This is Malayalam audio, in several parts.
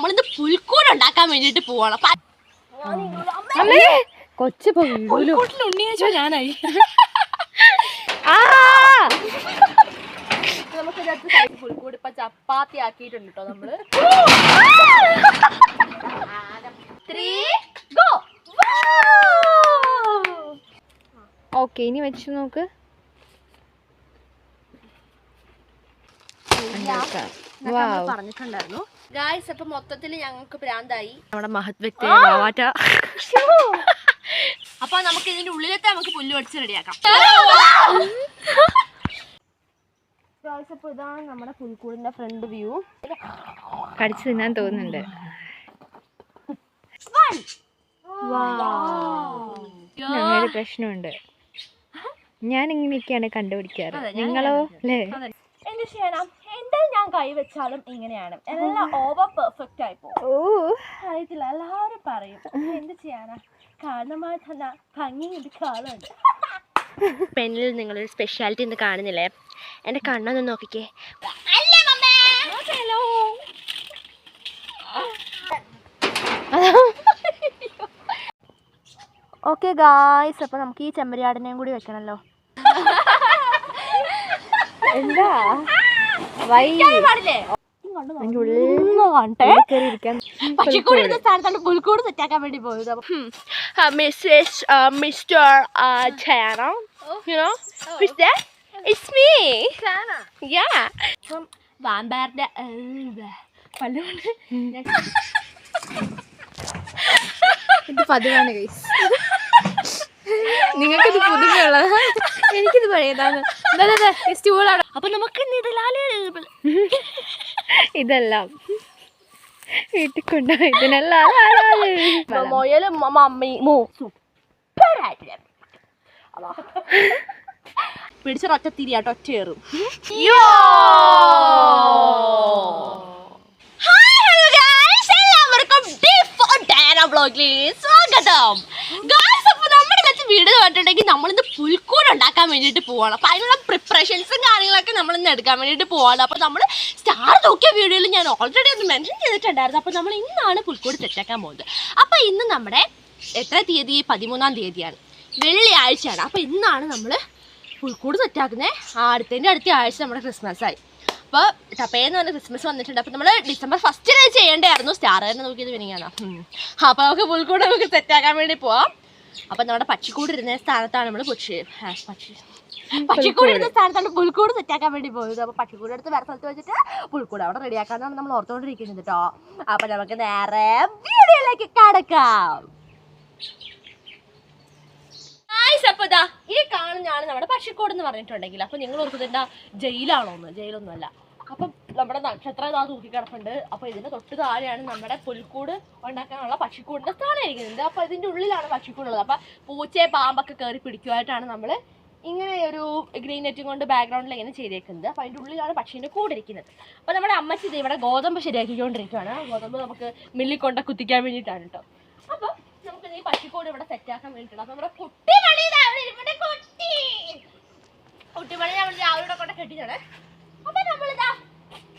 നമ്മളിന്ന് പുൽക്കൂട് ഉണ്ടാക്കാൻ വേണ്ടിട്ട് പോവാണ്. കൊച്ചു ഉണ്ണിയേച്ചോ ഞാനായി. നമുക്ക് പുൽക്കൂട് ഇപ്പൊ ചപ്പാത്തി ആക്കിയിട്ടുണ്ട് കേട്ടോ നമ്മള്. 3 go. ഓക്കെ, ഇനി വെച്ച് നോക്ക്. പറഞ്ഞിട്ടുണ്ടായിരുന്നു ഗായ്സ്. അപ്പൊ മൊത്തത്തില് ഞങ്ങൾക്ക് ഭ്രാന്തായി. നമ്മുടെ മഹത് വ്യക്തി. അപ്പൊ നമുക്ക് ഇതിന്റെ ഉള്ളിലത്തെ നമുക്ക് പുല്ല് പഠിച്ച് റെഡിയാക്കാം. അപ്പൊ ഇതാണ് നമ്മുടെ പുൽക്കൂടിന്റെ ഫ്രണ്ട് വ്യൂ. കടിച്ചു തിന്നാൻ തോന്നുന്നുണ്ട്. ഞങ്ങളുടെ പ്രശ്നമുണ്ട്. ഞാൻ ഇങ്ങനെയൊക്കെയാണ് കണ്ടുപിടിക്കാറ്. നിങ്ങളോ? അല്ലേ? എന്ത് ചെയ്യണം? എന്താ ഞാൻ കൈവച്ചാലും ഇങ്ങനെയാണ്. എല്ലാം ഓവർ പെർഫെക്റ്റ് ആയി പോകും. അറിയത്തില്ല, എല്ലാവരും പറയും. എന്ത് ചെയ്യാനാ? കാരണമായി തന്നെ ഭംഗിയുണ്ട്, കാണുന്നുണ്ട്. പെണ്ണിൽ നിങ്ങളൊരു സ്പെഷ്യാലിറ്റി ഇന്ന് കാണുന്നില്ലേ? എന്റെ കണ്ണൊന്ന് നോക്കിക്കേ. ഓക്കെ ഗായ്സ്, അപ്പൊ നമുക്ക് ഈ ചെമ്മരിയാടിനെയും കൂടി വെക്കണല്ലോ. എന്താ പുൽക്കൂട് സെറ്റാക്കാൻ വേണ്ടി പോയത്. Mister Chana, you know, who's that? It's me, Chana. Yeah. വാമ്പാറിന്റെ പല്ലുകൊണ്ട് ഇത് പതിവാണ് ഗൈസ്. നിങ്ങൾക്കിത് പുതുമയുള്ളതാ, എനിക്കിത് പഴയതാണ്. അപ്പൊ നമുക്ക് ഇതെല്ലാം വീട്ടിൽ കൊണ്ടുപോയി ഇതിനെല്ലാം മൊയലും മമ്മി പിടിച്ചൊരൊറ്റ തിരിയാട്ടോ, ഒറ്റ കയറും. എല്ലാവർക്കും സ്വാഗതം. വീഡിയോ കണ്ടിട്ടുണ്ടെങ്കിൽ നമ്മളിന്ന് പുൽക്കൂട് ഉണ്ടാക്കാൻ വേണ്ടിയിട്ട് പോവാണ്. അപ്പൊ അതിനുള്ള പ്രിപ്പറേഷൻസും കാര്യങ്ങളൊക്കെ നമ്മളിന്ന് എടുക്കാൻ വേണ്ടിയിട്ട് പോവാണ്. അപ്പൊ നമ്മൾ സ്റ്റാർ നോക്കിയ വീഡിയോയിൽ ഞാൻ ഓൾറെഡി ഒന്ന് മെൻഷൻ ചെയ്തിട്ടുണ്ടായിരുന്നു. അപ്പൊ നമ്മൾ ഇന്നാണ് പുൽക്കൂട് സെറ്റാക്കാൻ പോകുന്നത്. അപ്പൊ ഇന്ന് നമ്മുടെ എത്ര തീയതി? 13-ാം തീയതിയാണ്, വെള്ളിയാഴ്ചയാണ്. അപ്പൊ ഇന്നാണ് നമ്മൾ പുൽക്കൂട് സെറ്റാക്കുന്നത്. അടുത്ത ആഴ്ച നമ്മുടെ ക്രിസ്മസ് ആയി. അപ്പോൾ ടപ്പേന്ന് പറഞ്ഞ ക്രിസ്മസ് വന്നിട്ടുണ്ട്. അപ്പോൾ നമ്മൾ December 1 ചെയ്യേണ്ടായിരുന്നു. സ്റ്റാർ തന്നെ നോക്കിയത് വിനിങ്ങാണ്. അപ്പോൾ നമുക്ക് പുൽക്കൂട് നമുക്ക് സെറ്റാക്കാൻ വേണ്ടി പോവാം. അപ്പം നമ്മുടെ പക്ഷിക്കൂട് ഇരുന്ന സ്ഥാനത്താണ് നമ്മൾ പക്ഷിക്കൂട് ഇരുന്ന സ്ഥാനത്താണ് പുൽക്കൂട് സെറ്റാക്കാൻ വേണ്ടി പോയത്. അപ്പോൾ പക്ഷിക്കൂട് എടുത്ത് വേറെ സ്ഥലത്ത് വെച്ചിട്ട് പുൽക്കൂട് അവിടെ റെഡിയാക്കാന്നാണ് നമ്മൾ ഓർത്തുകൊണ്ടിരിക്കുന്നത് കേട്ടോ. അപ്പം നമുക്ക് നേരെ വീഡിയോയിലേക്ക് കടക്കാം. അപ്പോൾ ഇതാ ഈ കാണുന്നതാണ് നമ്മുടെ പക്ഷിക്കൂട് എന്ന് പറഞ്ഞിട്ടുണ്ടെങ്കിൽ. അപ്പോൾ നിങ്ങൾ ഓർക്കുന്നുണ്ട് ജയിലാണോന്ന്? ജയിലൊന്നുമല്ല. അപ്പം നമ്മുടെ നക്ഷത്രം ഇതാ തൂക്കിക്കിടപ്പുണ്ട്. അപ്പോൾ ഇതിൻ്റെ തൊട്ട് താഴെയാണ് നമ്മുടെ പുൽക്കൂട് ഉണ്ടാക്കാനുള്ള പക്ഷിക്കൂടിൻ്റെ സ്ഥാനം ഇരിക്കുന്നത്. അപ്പോൾ ഇതിൻ്റെ ഉള്ളിലാണ് പക്ഷിക്കൂടുള്ളത്. അപ്പോൾ പൂച്ചയെ പാമ്പൊക്കെ കയറി പിടിക്കുവായിട്ടാണ് നമ്മൾ ഇങ്ങനെ ഒരു ഗ്രീൻ നെറ്റും കൊണ്ട് ബാക്ക്ഗ്രൗണ്ടിൽ ഇങ്ങനെ ചെയ്തേക്കുന്നത്. അപ്പോൾ അതിൻ്റെ ഉള്ളിലാണ് പക്ഷീൻ്റെ കൂടിരിക്കുന്നത്. അപ്പോൾ നമ്മുടെ അമ്മച്ചി ഇത് ഇവിടെ ഗോതമ്പ് ശരിയാക്കിക്കൊണ്ടിരിക്കുകയാണ്. ഗോതമ്പ് നമുക്ക് മില്ലിൽ കൊണ്ട് കുത്തിക്കാൻ വേണ്ടിയിട്ടാണ് കേട്ടോ. അപ്പോൾ നമുക്ക് ഈ പക്ഷിക്കൂട് ഇവിടെ സെറ്റാക്കാൻ വേണ്ടിയിട്ടുണ്ട്. അപ്പോൾ നമ്മുടെ കുട്ടിമണി നമ്മൾ രാവിലെ കൊണ്ട് കെട്ടിച്ചാണ്. അപ്പൊ നമ്മളിതാ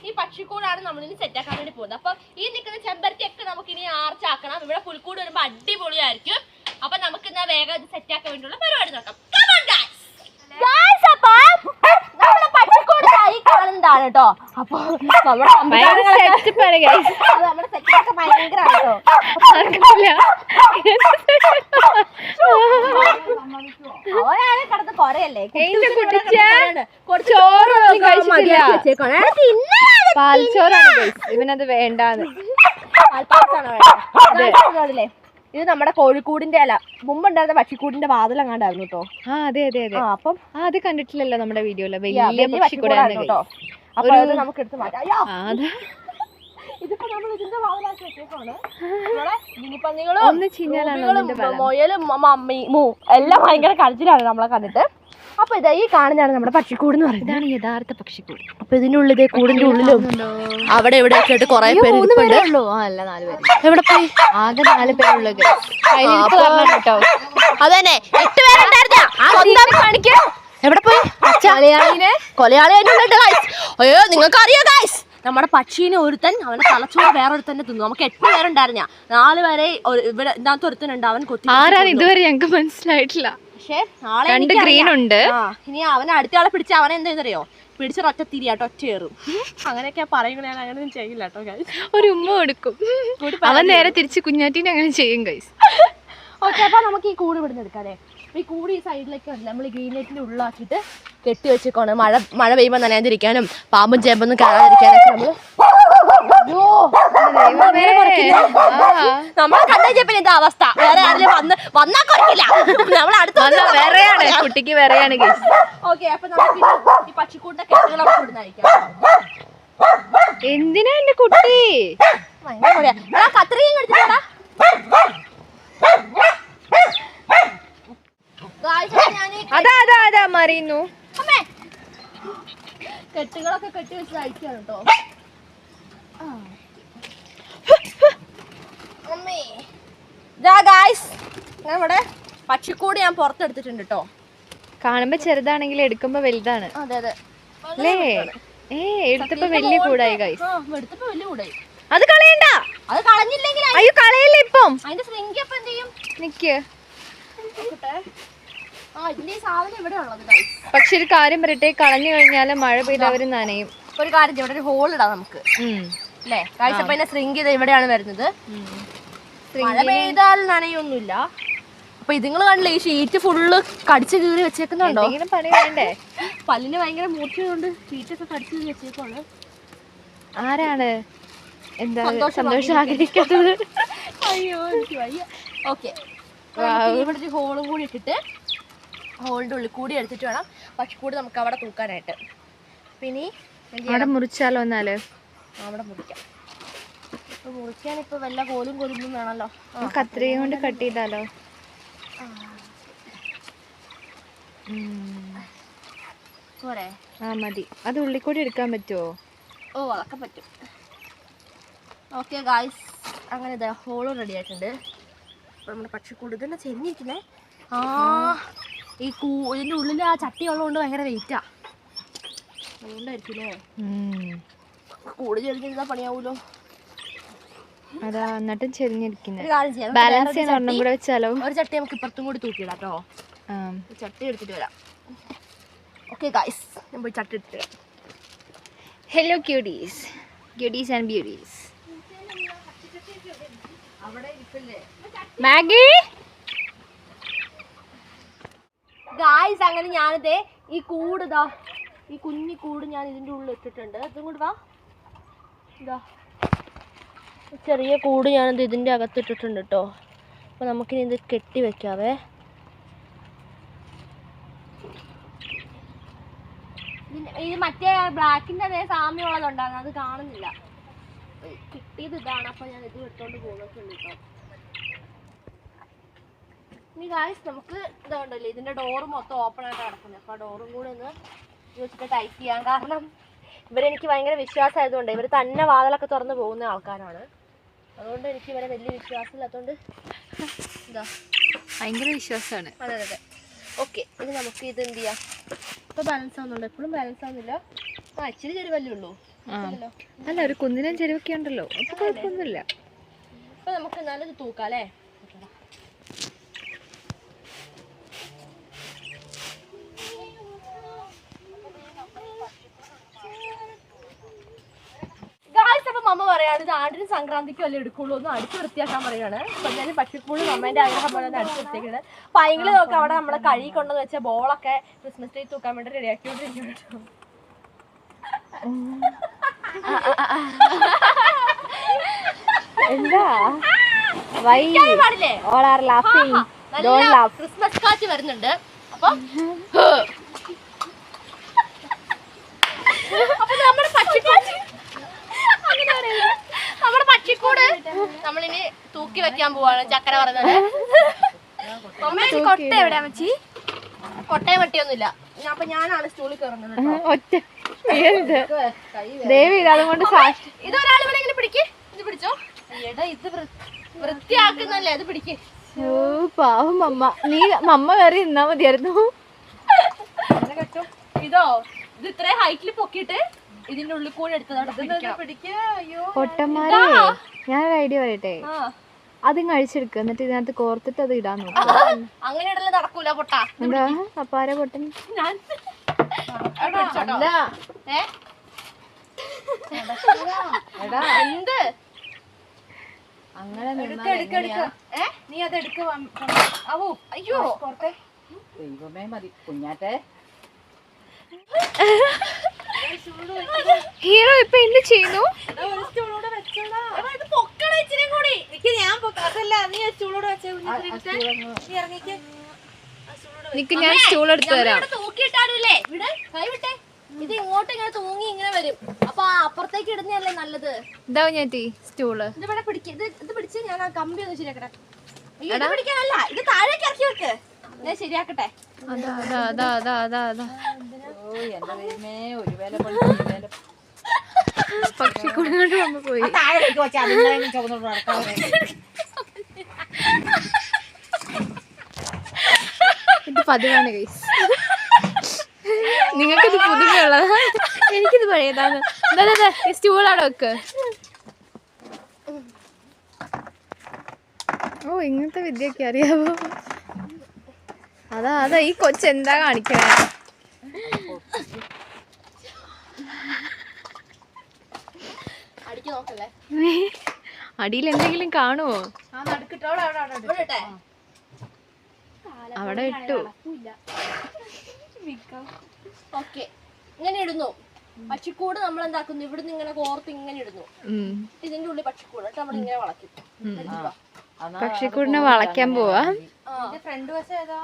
ഈ പക്ഷിക്കൂടാണ് നമ്മളിനി സെറ്റാക്കാൻ വേണ്ടി പോകുന്നത്. അപ്പൊ ഈ നിൽക്കുന്ന ചെമ്പരത്തിയൊക്കെ നമുക്ക് ഇനി ആർച്ചാക്കണം. ഇവിടെ പുൽക്കൂട് വരുമ്പോ അടിപൊളിയായിരിക്കും. അപ്പൊ നമുക്ക് ഇന്ന് വേഗം ഇത് സെറ്റാക്കാൻ വേണ്ടിയുള്ള പരിപാടി നോക്കാം. നമ്മുടെ പക്ഷിക്കൂട് ഈ കാണുന്നതാണ് കേട്ടോ. അപ്പൊ നമ്മുടെ സെറ്റൊക്കെ ഭയങ്കരമാണ് കേട്ടോ. അവരാണ് കിടന്ന് കൊറയല്ലേ പാൽച്ചോറാണ് ഇവനത് വേണ്ടാന്ന്. ഇത് നമ്മുടെ കോഴിക്കൂടിന്റെ അല്ല, മുമ്പുണ്ടായിരുന്ന പക്ഷിക്കൂടിന്റെ വാതിലങ്ങാണ്ടായിരുന്നു കേട്ടോ. അതെ അതെ അതെ. അപ്പം അത് കണ്ടിട്ടില്ലല്ലോ നമ്മുടെ വീഡിയോയില്. വലിയ പക്ഷിക്കൂടാണ് കേട്ടോ. അപ്പൊ അത് നമുക്ക് എടുത്ത് മാറ്റാം. ഇതിപ്പോ നമ്മൾ ഇതിന്റെ വാതിലാക്കി വെച്ചേക്കാണ്. മൊയലും മമ്മി എല്ലാം ഭയങ്കര കളിച്ചിലാണ് നമ്മളെ കണ്ടിട്ട്. അപ്പൊ ഇതാ ഈ കാണുന്നതാണ് നമ്മുടെ പക്ഷിക്കൂട് എന്ന് പറയുന്നത്. ഇതാണ് യഥാർത്ഥ പക്ഷിക്കൂട്. അപ്പൊ ഇതിന്റെ ഉള്ളിൽ കൂടിന്റെ ഉള്ളിലും അവിടെ ഇവിടെ ഒക്കെ ആയിട്ട് കുറെ പേര് അല്ല 4 പേര്. എവിടെ പോയി? ആകെ 4 പേരുള്ളത് കേട്ടോ. അതന്നെ 8 പേരുണ്ടായിരുന്ന. എവിടെ പോയി? കൊലയാളി. അയ്യോ നിങ്ങൾക്ക് അറിയോ ഗൈസ്, നമ്മുടെ പക്ഷീനെ ഒരുത്തൻ അവന്റെ തലച്ചോറ് വേറൊരുത്തന്നെ തിന്നു. നമുക്ക് 8 പേരുണ്ടായിരുന്ന 4 പേരെ ഇവിടെ ഇതിനകത്ത് ഒരുത്തനുണ്ട്, അവൻ കൊത്തി. ആരാണ് ഇതുവരെ ഞങ്ങക്ക് മനസ്സിലായിട്ടില്ല. പക്ഷെ നാളെ ഗ്രീൻ ഉണ്ട്. ഇനി അവനെ അടുത്ത ആളെ പിടിച്ച അവനെ എന്താ പിടിച്ചൊരു ഒറ്റ തിരിയാട്ടോ, ഒറ്റ കയറും. അങ്ങനെയൊക്കെ പറയുമ്പോൾ ഞാൻ അങ്ങനെയൊന്നും ചെയ്യില്ല കേട്ടോ. ഒരു ഉമ്മ കൊടുക്കും, അവൻ നേരെ തിരിച്ച് കുഞ്ഞാറ്റീനെ അങ്ങനെ ചെയ്യും ഗൈസ്. ഓക്കെ, അപ്പൊ നമുക്ക് ഈ കൂട് ഇവിടുന്ന് എടുക്കാല്ലേ. ഈ കൂട് ഈ സൈഡിലേക്ക് വരില്ല, നമ്മൾ ഈ ഗ്രീൻ നെറ്റിന്റെ ഉള്ളിലാക്കിയിട്ട് കെട്ടി വെച്ചേക്കാണ്. മഴ പെയ്യുമ്പോൾ നനയാതിരിക്കാനും പാമ്പും ചേമ്പൊന്നും കാണാതിരിക്കാനൊക്കെ നമ്മളെ കണ്ടുവച്ചപ്പോ എന്താ അവസ്ഥ. വേറെ ആരെങ്കിലും വന്നാ കുറയ്ക്കില്ല, നമ്മൾ അടുത്ത കുട്ടിക്ക് വേറെയാണ്. ഓക്കെ, അപ്പൊ നമുക്ക് ഈ പക്ഷിക്കൂടിന്റെ കെട്ടുകൾ നമുക്ക് ഇവിടുന്നായിരിക്കാം. എന്തിനാ എന്റെ കുട്ടി കത്രികയും എടുത്തിട്ടാ. അതാ മറിയുന്നു. കെട്ടുകളൊക്കെ കെട്ടി വെച്ച് അയക്കാണ് കേട്ടോ. നമ്മുടെ പക്ഷിക്കൂട് ഞാൻ പുറത്തെടുത്തിട്ടുണ്ട് കേട്ടോ. കാണുമ്പോ ചെറുതാണെങ്കിൽ എടുക്കുമ്പോ വലുതാണ്. അതെ അതെ അല്ലേ? എടുത്തപ്പോ വലിയ കൂടായി ഗൈസ്. എടുത്തപ്പോ വലിയ കൂടായി. അത് കളയണ്ട, അത് കളഞ്ഞില്ലെങ്കിൽ അയ്യോ കളയില്ല. ഇപ്പം അതിന്റെ ശൃംഖി അപ്പൊ എന്ത് ചെയ്യും? നിക്ക്. ഇതിന്റെ സാധനം ഇവിടെ ഉള്ളത്. പക്ഷെ ഒരു കാര്യം പറയട്ടെ, കളഞ്ഞു കഴിഞ്ഞാല് മഴ പെയ്ത് അവര് നനയും. ഒരു കാര്യം, ഇവിടെ ഒരു ഹോൾ ഇടാം നമുക്ക് അല്ലേ കാഴ്ച. അപ്പൊ അതിന്റെ ശൃംഖി ഇവിടെയാണ് വരുന്നത്. മഴ പെയ്താൽ നനയൊന്നുമില്ല. അപ്പൊ ഇതുങ്ങൾ കണ്ടില്ലേ, ഈ ഷീറ്റ് ഫുള്ള് കടിച്ചു കീറി വെച്ചേക്കുന്നുണ്ടോ? പണി വേണ്ടേ? പല്ലിന് ഭയങ്കര മൂർച്ചയുണ്ട്, ഷീറ്റൊക്കെ കടിച്ചു കീറി വെച്ചേക്കാണ്. ആരാണ് എന്താ സന്തോഷം ആഗ്രഹിക്കാത്തത്? അയ്യോ എനിക്ക് വയ്യ. ഓക്കെ, ഇവിടെ ഒരു ഹോളും കൂടി ഇട്ടിട്ട് ഹോളിന്റെ ഉള്ളിൽ കൂടി എടുത്തിട്ട് വേണം പക്ഷെ കൂടി നമുക്ക് അവിടെ തൂക്കാനായിട്ട്. പിന്നെ അവിടെ മുറിച്ചാലോ? എന്നാല് അവിടെ മുറിക്കാം. മുറിക്കാൻ ഇപ്പൊ വല്ല കോലും കൊലുമ്പും വേണല്ലോ. കത്രിക കൊണ്ട് കട്ട് ചെയ്താലോ? പോരെ? മതി. അത് ഉള്ളിൽ കൂടി എടുക്കാൻ പറ്റുമോ? ഓ, അതൊക്കെ പറ്റും. ഓക്കെ ഗായ്സ്, അങ്ങനെ ഇതാ ഹോളും റെഡി ആയിട്ടുണ്ട്. അപ്പോൾ നമ്മുടെ പക്ഷിക്കൂട് ഇതന്നെ ചെരിഞ്ഞിരിക്കുന്നേ. ഈ ഇതിൻ്റെ ഉള്ളിൽ ആ ചട്ടി ഉള്ളതുകൊണ്ട് ഭയങ്കര വെയിറ്റാ, അതുകൊണ്ടായിരിക്കും അല്ലേ. കൂട് ചെരിഞ്ഞിരുന്നാൽ പണിയാവൂലോ. അതാ എന്നിട്ടും ചെരിഞ്ഞിരിക്കുന്നത്. ബാലൻസ് വെച്ചാലോ? ഒരു ചട്ടി നമുക്ക് ഇപ്പുറത്തും കൂടി തൂക്കിയിടാം കേട്ടോ. ചട്ടി എടുത്തിട്ട് വരാം. ഓക്കെ ഗായ്സ്, ഞാൻ പോയി ചട്ടി എടുത്തിട്ട് വരാം. Hello quotes, quotes and beauties. Maggi guys, അങ്ങനെ ഞാനിതേ ഈ കൂട് ഇതാ, ഈ കുഞ്ഞി കൂട് ഞാൻ ഇതിൻ്റെ ഉള്ളിൽ ഇട്ടിട്ടുണ്ട്. ഇതും കൂടി വാ. ഇതാ ചെറിയ കൂട് ഞാനിത് ഇതിൻ്റെ അകത്തിട്ടിട്ടുണ്ട് കേട്ടോ. അപ്പോൾ നമുക്കിനി ഇത് കെട്ടി വെക്കാവേ. ഇത് മറ്റേ ബ്ലാക്കിൻ്റെ അതേ സാമ്യമുള്ളതുണ്ടാകും, അത് കാണുന്നില്ല. കിട്ടിയത് ഇതാണ്, അപ്പോൾ ഞാൻ ഇത് ഇട്ടുകൊണ്ട് പോകുന്നൊക്കെ ഉണ്ട് കേട്ടോ. ഇനി ഗായ്സ് നമുക്ക് ഇതുണ്ടല്ലോ, ഇതിൻ്റെ ഡോറ് മൊത്തം ഓപ്പൺ ആയിട്ട് കിടക്കുന്നത്. അപ്പോൾ ആ ഡോറും കൂടെ ഒന്ന് വെച്ചിട്ട് ടൈറ്റ് ചെയ്യാം. കാരണം ഇവരെനിക്ക് ഭയങ്കര വിശ്വാസമായതുകൊണ്ട്, ഇവർ തന്നെ വാതിലൊക്കെ തുറന്ന് പോകുന്ന ആൾക്കാരാണ്. അതുകൊണ്ട് എനിക്ക് ഇവരെ വലിയ വിശ്വാസമില്ലാത്തതുകൊണ്ട് ഇതാ ഭയങ്കര വിശ്വാസമാണ്. അതെ അതെ. ഓക്കെ, ഇനി നമുക്ക് ഇത് എന്ത് ചെയ്യാം? ഇപ്പോൾ ബാലൻസ് ആവുന്നുണ്ട്, എപ്പോഴും ബാലൻസ് ആവുന്നില്ല. ഇച്ചിരി ചെരുവല്ലേ ഉള്ളൂ. അല്ല, ഒരു കുന്നിനും ചെരുവൊക്കെ ഉണ്ടല്ലോ, അപ്പോൾ കുഴപ്പമൊന്നുമില്ല. അപ്പോൾ നമുക്ക് എന്നാലും ഇത് തൂക്കാം അല്ലേ. അപ്പം അമ്മ പറയാണ് ഇത് ആണ്ടിനും സംക്രാന്തിക്കും അല്ലേ എടുക്കുള്ളൂ, ഒന്ന് അടിച്ചു വൃത്തിയാക്കാൻ പറയാണ്. അപ്പം ഞാൻ പക്ഷിക്കൂടും അമ്മേൻ്റെ ആഗ്രഹം പോലെ തന്നെ അടിച്ചു വൃത്തിയാക്കുന്നത്. അപ്പം അതിൽ നോക്കാം, അവിടെ നമ്മളെ കഴുകി കൊണ്ടെന്ന് വെച്ച ബോളൊക്കെ ക്രിസ്മസ് ട്രീ തൂക്കാൻ വേണ്ടി റെഡിയാക്കിക്കൊണ്ടിരിക്കും കേട്ടോ. എന്താ പാടില്ലേ? ക്രിസ്മസ് കാറ്റ് വരുന്നുണ്ട്. അപ്പം നമ്മുടെ പക്ഷിക്കൂട് നമ്മളിനി തൂക്കി വെക്കാൻ പോവാണ്. ചക്കര പറഞ്ഞത് കൊട്ട എവിടെയാ വെച്ചി? കൊട്ടയും വട്ടിയൊന്നുമില്ല. അപ്പൊ ഞാനാണ് സ്റ്റൂളിൽ കയറുന്നത്. ഇതൊരാൾ ഇങ്ങനെ പിടിക്ക്, ഇത് പിടിച്ചോ. എടാ ഇത് വൃത്തിയാക്കുന്നല്ലേ, അത് പിടിക്ക്. പാവം മമ്മ, നീ മമ്മ കയറി നിന്നാ മതിയായിരുന്നു. ഇതോ ഇത് ഇത്രയും ഹൈറ്റിൽ പൊക്കിയിട്ട് ഇതിന്റെ ഉള്ളിൽ കൂടെ എടുത്തതാണ്. പൊട്ടന്മാരെ ഞാനൊരു ഐഡിയ പറയട്ടെ, അതും കഴിച്ചെടുക്കുക എന്നിട്ട് ഇതിനകത്ത് കോർത്തിട്ട് അത് ഇടാൻ നോക്കാം. അങ്ങനെ ഇടല് നടക്കൂല പൊട്ടാ. എന്താ അപ്പാര പൊട്ടൻ? ഞാൻ എന്ത് അങ്ങനെ നീ അത് അയ്യോ ദൈവമേ മതി കുഞ്ഞാറ്റെ. ഹീറോ ഇപ്പൊ എന്ത് ചെയ്യുന്നു? നിക്ക്, ഞാൻ സ്റ്റൂൾ എടുത്തു തരാം. തൂക്കിയിട്ടാലേ ഇവിടെ കൈവിട്ടെ. ഇത് ഇങ്ങോട്ട് ഇങ്ങനെ തൂങ്ങി ഇങ്ങനെ വരും. അപ്പൊ അപ്പുറത്തേക്ക് ഇടുന്നതല്ലേ നല്ലത്. ഇതാ ഞാറ്റി സ്റ്റൂള്. ഇത് ഇവിടെ ഇത് പിടിച്ച് ഞാൻ ആ കമ്പി ഒന്ന് ശരിയാക്കട്ടെ. അയ്യോ ഇത് പിടിക്കാനല്ല, ഇത് താഴേക്ക് ഇറക്കി വെക്ക്. ഞാൻ ശരിയാക്കട്ടെ. പക്ഷിക്കുഞ്ഞോട്ട് വന്ന് പോയി. ഇത് പതിവാണ് ഗൈസ്. നിങ്ങൾക്കിത് പുതുമയുള്ളതാ, എനിക്കിത് പഴയതാണ്. സ്റ്റൂൾ അവിടെ വെക്ക്. ഓ ഇങ്ങനത്തെ വിദ്യയൊക്കെ അറിയാവോ? അതാ ഈ കൊച്ചെന്താ കാണിക്കണേ? അടിയിൽ എന്തെങ്കിലും കാണുമോ? അവിടെ ഇട്ടു. ഓക്കെ, ഇങ്ങനെ ഇടുന്നു. പക്ഷിക്കൂട് നമ്മൾ എന്താക്കുന്നു, ഇവിടുന്ന് ഇങ്ങനെ കോർത്ത് ഇങ്ങനെ ഇടുന്നു. ഇതിന്റെ ഉള്ളിൽ പക്ഷിക്കൂട് നമ്മൾ ഇങ്ങനെ വളയ്ക്കും. പക്ഷിക്കൂടിനെ വളയ്ക്കാൻ പോവാ. ഫ്രണ്ട് വശം ഏതാ?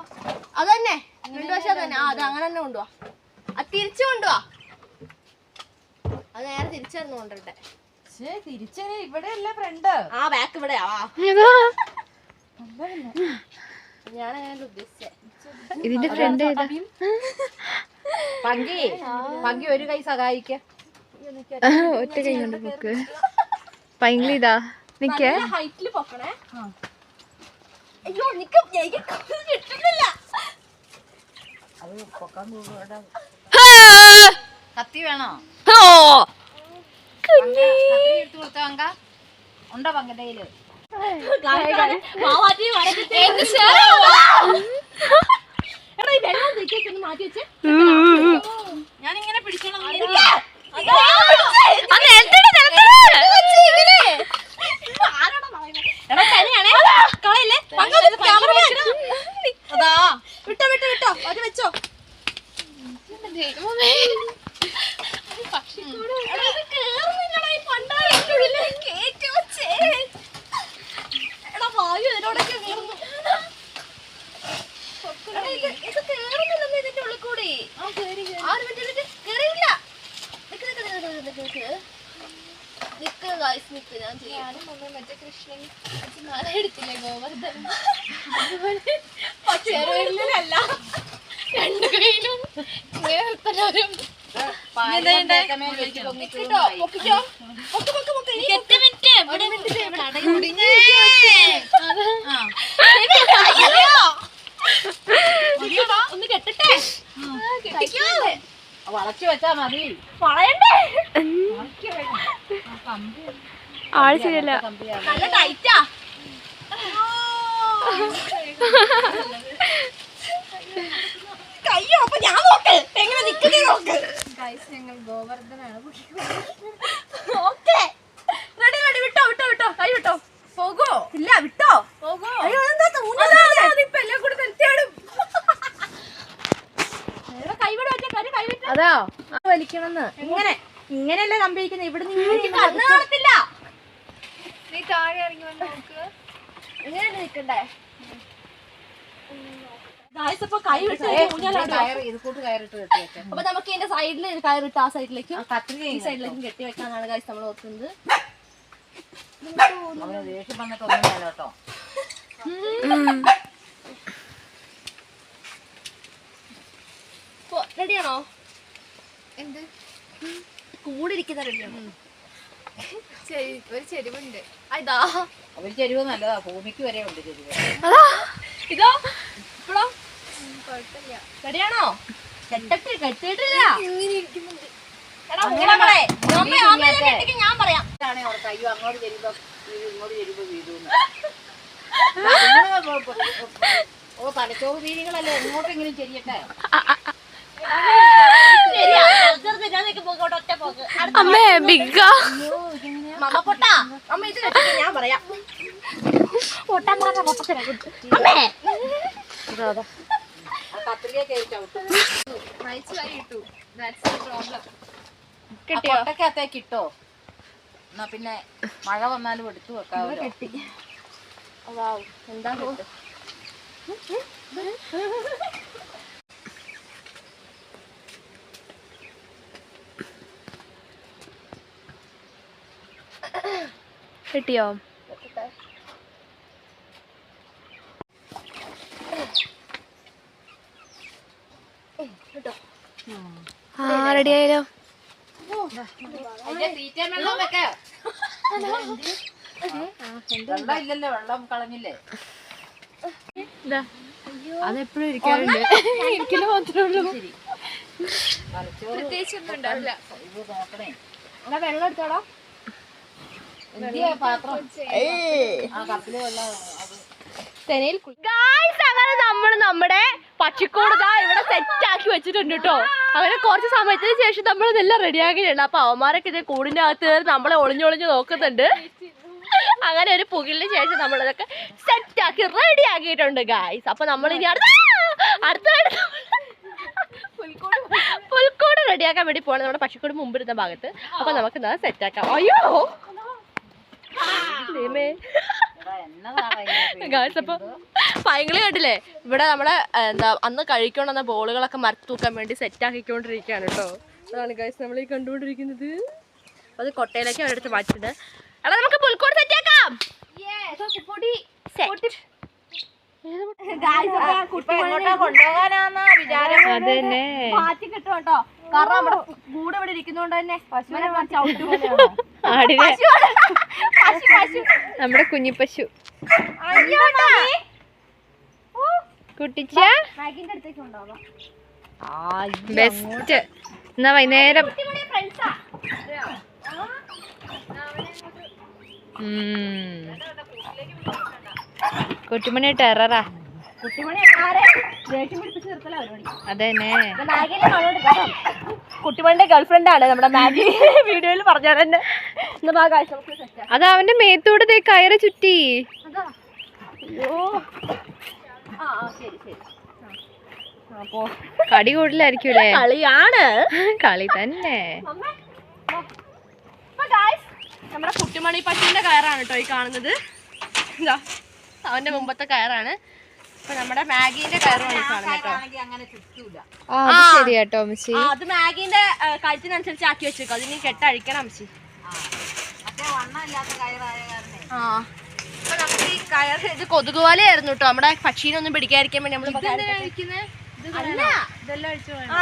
അതന്നെ ഫ്രണ്ട് വശം തന്നെ. അത് അങ്ങനെ തന്നെ കൊണ്ടുപോവാ. അത് തിരിച്ചു കൊണ്ടുപോവാ. അത് നേരെ തിരിച്ചു കൊണ്ടിട്ടെ. ആ ബാക്ക് ഇവിടെ ഞാനങ്ങനെ ഉദ്ദേശിച്ചേ. ഇതിന്റെ ഫ്രണ്ട് ഏതാ? പങ്കി ഒരു കൈ സഹായിക്ക. ഒറ്റ കൈ കൊണ്ട് പൊക്ക്. പൈങ്കിളി ഇതാ നിക്കേ. ഹൈറ്റില് പൊക്കണേ. അയ്യോ നിക്ക്, കിട്ടുന്നില്ല. അത് പൊക്കാൻ കത്തി വേണോ? എടുത്തു കൊടുത്ത പങ്ക ഉണ്ടോ പങ്കന്റെ കയ്യില്? ഞാനിങ്ങനെ പിടിക്കണം. വിട്ടോ വിട്ടോ വിട്ടോ അത് വെച്ചോ. ഇതിന്റെ ഉള്ളിൽ കൂടി ഞാൻ ചെയ്യാം. മറ്റേ കൃഷ്ണൻ എടുത്തില്ലേ ഗോവർദ്ധനം, പക്ഷേല്ല രണ്ടു കയ്യിലും ഒന്ന് കെട്ടട്ടെ. വളച്ചു വെച്ചാ മതി. വളയണ്ടേ? ആള് ശരിയല്ല. നല്ല ടൈറ്റാ. കയ്യോ അപ്പൊ ഞാൻ നോക്ക് എങ്ങനെ നിക്കുന്നേ നോക്ക്. ഞങ്ങൾ ഗോവർദ്ധനാണ്. Okay ready ready. വിട്ടോ വിട്ടോ വിട്ടോ. കൈ വിട്ടോ. പോകോ? ഇല്ല വിട്ടോ. പോകോ? അയ്യോ എന്താ ഇപ്പൊ എല്ലാം കൂടെ നിർത്തിയാടും. കൈവിടെ വെച്ച കരി കൈവിട്ട. അതാ വലിക്കണമെന്ന്. ഇങ്ങനെ ഇങ്ങനെയല്ലേ സംഭവിക്കുന്നത്. ഇവിടെ നിന്ന് കണ്ണ് കാണത്തില്ല. നീ താഴെ ഇറങ്ങി വന്ന് നോക്ക്. ഇങ്ങനെ നിൽക്കണ്ടേ? അപ്പൊ നമുക്ക് ഇതിന്റെ സൈഡിൽ കയറിട്ട് ആ സൈഡിലേക്കും ഈ സൈഡിലേക്കും കെട്ടി വെക്കാന്നാണ് ഗൈസ് നമ്മൾ ഓർക്കുന്നത്. റെഡിയാണോ? എന്ത് കൂടിരിക്കുന്ന റെഡിയാണോ? ഒരു ചെരുവുണ്ട്. ഇതാ ഒരു ചെരുവ് നല്ലതാ. ഭൂമിക്ക് വരെ ഉണ്ട് ചെരുവ്. ഇതോ ഇപ്പഴോ? കുഴപ്പമില്ല. റെഡിയാണോ? കെട്ടിട്ടില്ല. ഇങ്ങനെ ഇരിക്കുന്നുണ്ട്. ഞാൻ പറയാം. അയ്യോ അങ്ങോട്ട് ചെല്ലുമ്പോ ഇങ്ങോട്ട് ചെല്ലുമ്പോ വീഴുന്നു. ഓ തലച്ചോറ് വീതികളല്ലേ എങ്ങോട്ടെങ്കിലും ചെരിയട്ടെ. അമ്മേ ബിഗ്ഗ പൊട്ടാ അമ്മ ഇത് കെട്ടിക്ക്, ഞാൻ പറയാം. പൊട്ടാൻ പറഞ്ഞ പൊട്ടത്തിനെ കൊട്ടക്കകത്തേക്ക് ഇട്ടോ, എന്നാ പിന്നെ മഴ വന്നാലും എടുത്തു വെക്കാവല്ലോ. എന്താ കിട്ടിയോ? ആ റെഡി ആയാലോ. വെള്ളം ഇല്ലല്ലോ, വെള്ളം കളഞ്ഞില്ലേ? അതെപ്പോഴും ഇരിക്കാറുണ്ട്. എനിക്കിത് മാത്രമേ ഉള്ളൂ. പ്രത്യേകിച്ചൊന്നും ഉണ്ടാവില്ല. ഇത് നോക്കണേ. വെള്ളം എടുത്തോളാം. പാത്രം ആ കപ്പില് വെള്ളം അങ്ങനെ നമ്മൾ നമ്മുടെ പക്ഷിക്കൂട് ഇവിടെ സെറ്റ് ആക്കി വെച്ചിട്ടുണ്ട് കേട്ടോ. അങ്ങനെ കുറച്ച് സമയത്തിന് ശേഷം നമ്മൾ ഇതെല്ലാം റെഡിയാക്കിയിട്ടുണ്ട്. അപ്പൊ അവന്മാരൊക്കെ ഇത് കൂടിന്റെ അകത്ത് കയറി നമ്മളെ ഒളിഞ്ഞൊളിഞ്ഞ് നോക്കുന്നുണ്ട്. അങ്ങനെ ഒരു പുകിലിന് ശേഷം നമ്മളിതൊക്കെ സെറ്റ് ആക്കി റെഡി ആക്കിയിട്ടുണ്ട് ഗായ്സ്. അപ്പൊ നമ്മൾ ഇനി അടുത്തായിട്ട് പുൽക്കൂട് റെഡിയാക്കാൻ വേണ്ടി പോകണം, നമ്മുടെ പക്ഷിക്കൂട് മുമ്പിരുന്ന ഭാഗത്ത്. അപ്പൊ നമുക്ക് സെറ്റ് ആക്കാം. അയ്യോ ഗായ്സ്, അപ്പൊ പൈങ്കിളി കണ്ടില്ലേ, ഇവിടെ നമ്മളെ എന്താ അന്ന് കഴിക്കൊണ്ടെന്ന ബോളുകളൊക്കെ മരത്ത് തൂക്കാൻ വേണ്ടി സെറ്റ് ആക്കിക്കൊണ്ടിരിക്കുകയാണ് കേട്ടോ. അതാണ് ഗായ്സ് നമ്മൾ ഈ കണ്ടുകൊണ്ടിരിക്കുന്നത്. അത് കൊട്ടയിലേക്ക് അവരെടുത്ത് മാറ്റിട്ടുണ്ട്. എടാ നമുക്ക് പുൽക്കൂട് സെറ്റ് ആക്കാം. കൊണ്ടുപോകാനാന്നാ വിചാരം. അതന്നെ മാറ്റി കിട്ടും കേട്ടോ. കാരണം നമ്മുടെ കൂടെ ഇവിടെ ഇരിക്കുന്നോണ്ട് തന്നെ ആടിനെ നമ്മുടെ കുഞ്ഞിപ്പശു കുട്ടിച്ച ബെസ്റ്റ്. എന്നാ വൈകുന്നേരം കുട്ടിമണി ടെററാ. അതന്നെ കുട്ടിമണിന്റെ ഗേൾഫ്രണ്ട് ആണ് നമ്മുടെ മാഗി. വീഡിയോയിൽ പറഞ്ഞാൽ തന്നെ അത് അവന്റെ മേത്തൂടെ കയറ് ചുറ്റി. കടി കൂടുതലായിരിക്കൂലേ? കളിയാണ്, കളി തന്നെ. നമ്മുടെ കുട്ടിമണി പശുവിന്റെ കയറാണ് കേട്ടോ ഈ കാണുന്നത്. ഇതാ അവന്റെ മുമ്പത്തെ കയറാണ്. അപ്പൊ നമ്മുടെ മാഗിന്റെ കയറാണ് കാണുന്നത് കേട്ടോ. ശരിയാട്ടോ അമ്മച്ചി. അത് മാഗിന്റെ കഴുത്തിനനുസരിച്ച് ആക്കി വെച്ചേക്കും. അതിന് കെട്ടഴിക്കണം അമ്മച്ചി. അപ്പൊ നമുക്ക് ഈ കയർ ഇത് കൊതുകുവലയായിരുന്നു കേട്ടോ. നമ്മുടെ പക്ഷീനൊന്നും പിടിക്കാതിരിക്കാൻ വേണ്ടി നമ്മൾ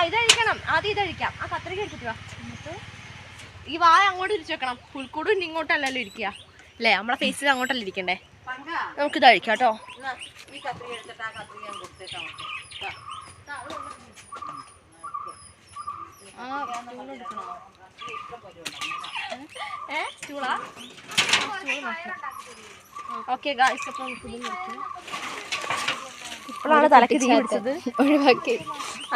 ഇതഴിക്കണം. ആദ്യം ഇതഴിക്കാം. ആ കത്രിക എടുത്തിട്ട് വാ. ഈ വായ അങ്ങോട്ട് തിരിച്ചു വെക്കണം. പുൽക്കൂട് ഇങ്ങോട്ടല്ലല്ലോ ഇരിക്കുക അല്ലേ, നമ്മളെ ഫേസിൽ അങ്ങോട്ടല്ലേ ഇരിക്കണ്ടേ. നമുക്ക് ഇതഴിക്കാം കേട്ടോ. ഓക്കെ ഗായ്സ്, അപ്പൊ ഇപ്പോഴാണ് തലക്ക് തീ പിടിച്ചത്. ഒഴിവാക്കി.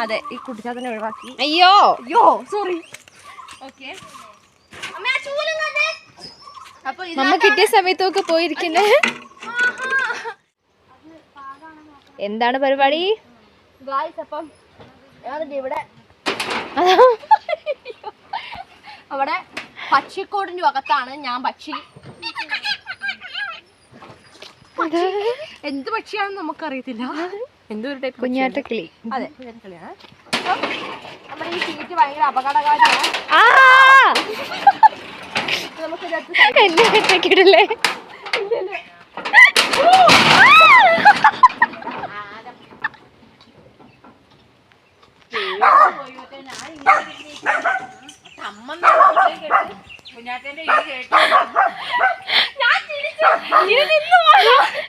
അതെ, ഈ കുട്ടിച്ചാ തന്നെ ഒഴിവാക്കി. അയ്യോ അയ്യോ സോറി. ഓക്കെ അപ്പൊ നമ്മ കിട്ടിയ സമയത്തൊക്കെ പോയിരിക്കുന്നേ. എന്താണ് പരിപാടി ഗായ്സ്? അപ്പം ഇവിടെ അവിടെ പക്ഷിക്കോടിന്റെ അകത്താണ് ഞാൻ പക്ഷി. എന്ത് പക്ഷിയാണെന്ന് നമുക്കറിയത്തില്ല. എന്തൊരു ടൈപ്പ് കുഞ്ഞാറ്റക്കിളി. അതെ, കുഞ്ഞാറ്റക്കിളിയാണ്. നമ്മുടെ ഈ സീറ്റ് ഭയങ്കര അപകടകാരിയാണ്. എന്നെ ഒറ്റക്കിടല്ലേ?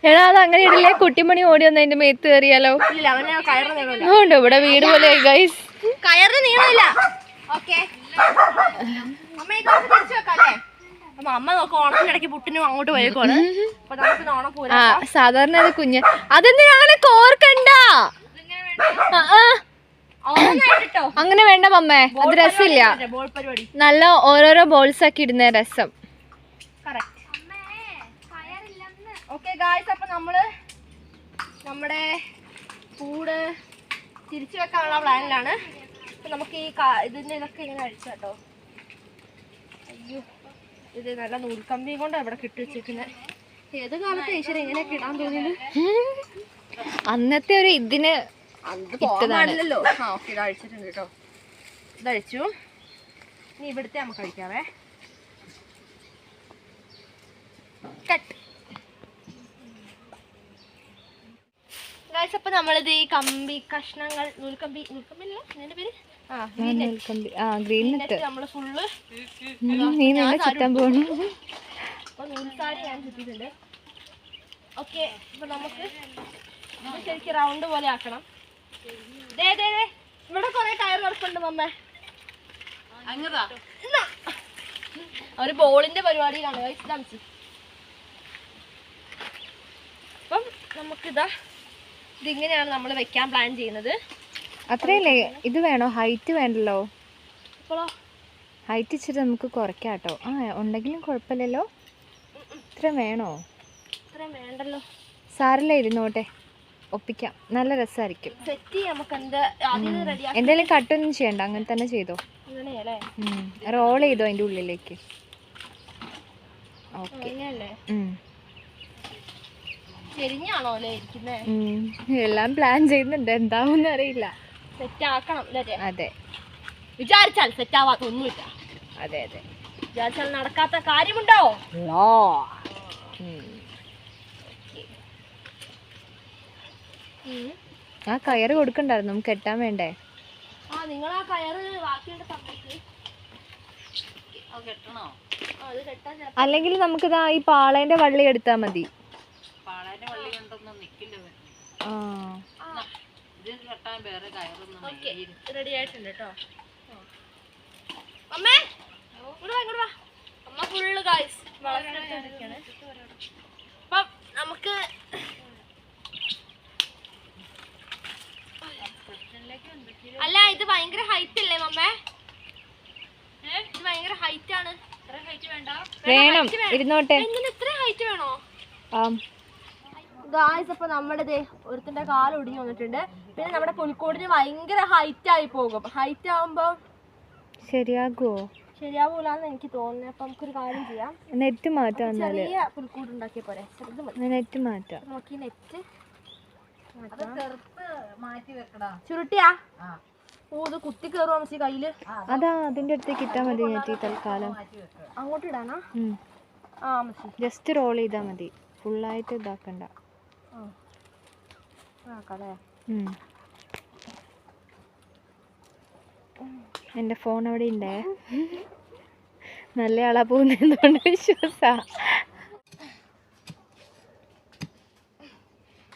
എടാ അത് അങ്ങനെ ഇടല്ലേ, കുട്ടിമണി ഓടി വന്ന് അതിന്റെ മേത്ത് കയറിയാലോ. ഇല്ല, അവന് കയറ് നീളമില്ല. ഉണ്ട് ഇവിടെ വീട് പോലെ ഗൈസ്. കയറിന് നീളമില്ല. ഓക്കെ അമ്മ ഇതൊക്കെ തിരിച്ചു വെക്കാല്ലേ? അപ്പൊ അമ്മ നോക്കും ഓണത്തിന്റെ ഇടയ്ക്ക് പുട്ടിനും അങ്ങോട്ട് പോയേക്കോണ്. അപ്പൊ നമുക്ക് ഓണം പോരാ. സാധാരണ അത് കുഞ്ഞ് അതൊന്നും കോർക്കണ്ട. അങ്ങനെ വേണ്ട മമ്മേ, അത് രസമില്ല. ബോൾ പരിപാടി നല്ല ഓരോരോ ബോൾസ് ആക്കി ഇടുന്ന രസം. ഓക്കെ ഗായ്സ്, അപ്പൊ നമ്മള് നമ്മുടെ കൂട് തിരിച്ചു വെക്കാനുള്ള പ്ലാനിലാണ്. അപ്പൊ നമുക്ക് ഈ ഇതിന്റെ ഇതൊക്കെ ഇങ്ങനെ അഴിച്ചു കേട്ടോ. അയ്യോ, ഇത് നല്ല നൂൽക്കമ്പി കൊണ്ട് ഇവിടെ കിട്ടി വെച്ചിരിക്കുന്നത്. ഏത് കാലത്ത് ഈശ്വരൻ ഇങ്ങനെയൊക്കെ ഇടാൻ തോന്നിയത്? അന്നത്തെ ഒരു ഇതിന് പാടില്ലല്ലോ. ആ ഓക്കെ, ഇത് അഴിച്ചിട്ടുണ്ട് കേട്ടോ. ഇതഴിച്ചു. ഇനി ഇവിടുത്തെ നമുക്ക് അഴിക്കാവേ. കട്ട്. ഗായ്സ്, അപ്പൊ നമ്മളിത് ഈ കമ്പി കഷ്ണങ്ങൾ നൂൽക്കമ്പി ഇല്ല ഇതിന്റെ പേര് ഗ്രീൻ നെറ്റ് നമ്മള് ഫുള്ള് നീ നല്ല ചുറ്റാൻ പോണു. അപ്പൊ നൂൽസാരി ഞാൻ ചുറ്റിട്ടുണ്ട്. ഓക്കെ, അപ്പൊ നമുക്ക് ശരിക്കും റൗണ്ട് പോലെ ആക്കണം. ഇവിടെ കൊറേ കയർ കിടപ്പുണ്ട് മമ്മേ. ഒരു ബോളിന്റെ പരിപാടിയിലാണ് ഗായ്സ്. അപ്പം നമുക്കിതാ ഇതിങ്ങനെയാണ് നമ്മൾ വെക്കാൻ പ്ലാൻ ചെയ്യുന്നത്. അത്രയല്ലേ? ഇത് വേണോ? ഹൈറ്റ് വേണ്ടല്ലോ. ഇപ്പോഴോ ഹൈറ്റ് ഇച്ചിരി നമുക്ക് കുറയ്ക്കാം കേട്ടോ. ഉണ്ടെങ്കിലും കുഴപ്പമില്ലല്ലോ. ഇത്ര വേണോ? ഇത്രയും വേണ്ടല്ലോ. സാറില്ല, ഇരുന്നോട്ടെ, ഒപ്പിക്കാം. നല്ല രസമായിരിക്കും. സെറ്റ് നമുക്ക് എന്തായാലും കട്ടൊന്നും ചെയ്യണ്ട, അങ്ങനെ തന്നെ ചെയ്തോ. റോൾ ചെയ്തോ അതിൻ്റെ ഉള്ളിലേക്ക്. ഓക്കെ, ചെരിഞ്ഞാണോ അല്ലേ ഇരിക്കുന്നേ? എല്ലാം പ്ലാൻ ചെയ്യുന്നുണ്ട്, എന്താവും അറിയില്ല. സെറ്റ് ആക്കണം. അതെ, വിചാരിച്ചാൽ സെറ്റ് ആവാത്തൊന്നുമില്ല. അതെ അതെ, വിചാരിച്ചാൽ നടക്കാത്ത കാര്യമുണ്ടോ? ആ കയറ് കൊടുക്കണ്ടായിരുന്നു, നമുക്ക് കെട്ടാൻ വേണ്ടേ? നിങ്ങൾ ആ കയറ് ബാക്കിയുടെ സമയത്ത് അല്ലെങ്കിൽ നമുക്കിതാ ഈ പാളേന്റെ വള്ളി എടുത്താൽ മതി. റെഡി ആയിട്ടുണ്ട് കേട്ടോ. അമ്മേ ഇങ്ങോട്ട് വാ. അമ്മ ഫുള്ള് ഗായ്സ് വളർത്തിരിക്കാണ്. അപ്പം നമുക്ക് അല്ല, ഇത് ഭയങ്കര ഹൈറ്റ് അല്ലേ മമ്മേ? ഇത് ഭയങ്കര ഹൈറ്റ് ആണ്. വേണം, ഇരുന്നോട്ടെ. ഇത്ര ഹൈറ്റ് വേണോ? ഗായ്സ്, അപ്പൊ നമ്മുടെ ഒരുത്തിന്റെ കാല് ഒടിഞ്ഞു വന്നിട്ടുണ്ട്. പിന്നെ നമ്മുടെ പുൽക്കൂടിന് ഭയങ്കര ഹൈറ്റ് ആയി പോകും. ഹൈറ്റ് ആവുമ്പോ ശരിയാവൂലെന്ന് എനിക്ക് തോന്നുന്നു. അപ്പൊ നമുക്കൊരു കാര്യം ചെയ്യാം, നെറ്റ് മാറ്റാം. ചെറിയ പുൽക്കൂട് ഉണ്ടാക്കിയ പോലെ. നെറ്റ് മാറ്റാം. നമുക്ക് ഈ നെറ്റ് ചുരുട്ടിയാ ഇത് കുത്തി കയറുവാ മച്ചി കയ്യില്. അതാ അതിന്റെ അടുത്തേക്ക് ഇട്ടാ മതി. നെറ്റ് തൽക്കാലം അങ്ങോട്ട് ഇടാനാ? ജസ്റ്റ് റോൾ ചെയ്താ മതി, ഫുള്ളായിട്ട് ഇതാക്കണ്ട. എൻ്റെ ഫോൺ അവിടെ ഉണ്ടേ. നല്ല ആളാ പോകുന്നതുകൊണ്ട് വിശ്വാസാ.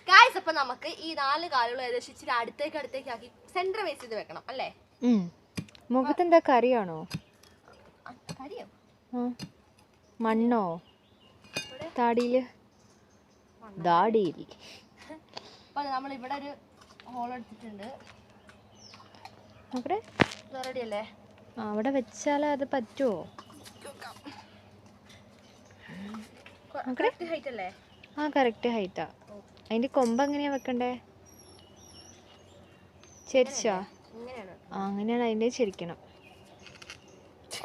ഗായ്സ്, അപ്പൊ നമുക്ക് ഈ 4 കാലുകൾ ഏകദേശം ഇച്ചിരി അടുത്തേക്ക് ആക്കി സെന്റർ വേസ് ചെയ്ത് വെക്കണം അല്ലേ? മുഖത്ത് എന്താ കറിയാണോ? കറിയോ? മണ്ണോ? താടിയില് അപ്പൊ നമ്മൾ ഇവിടെ ഒരു ഹോൾ എടുത്തിട്ടുണ്ട്. റെഡി അല്ലേ? അവിടെ വെച്ചാലേ അത് പറ്റുമോ? ഹൈറ്റ് അല്ലേ? കറക്റ്റ് ഹൈറ്റാ. അതിന്റെ കൊമ്പ് എങ്ങനെയാ വെക്കണ്ടേ? ചെരിച്ചാ? അങ്ങനെയാണ് അതിന്റെ ചെരിക്കണം.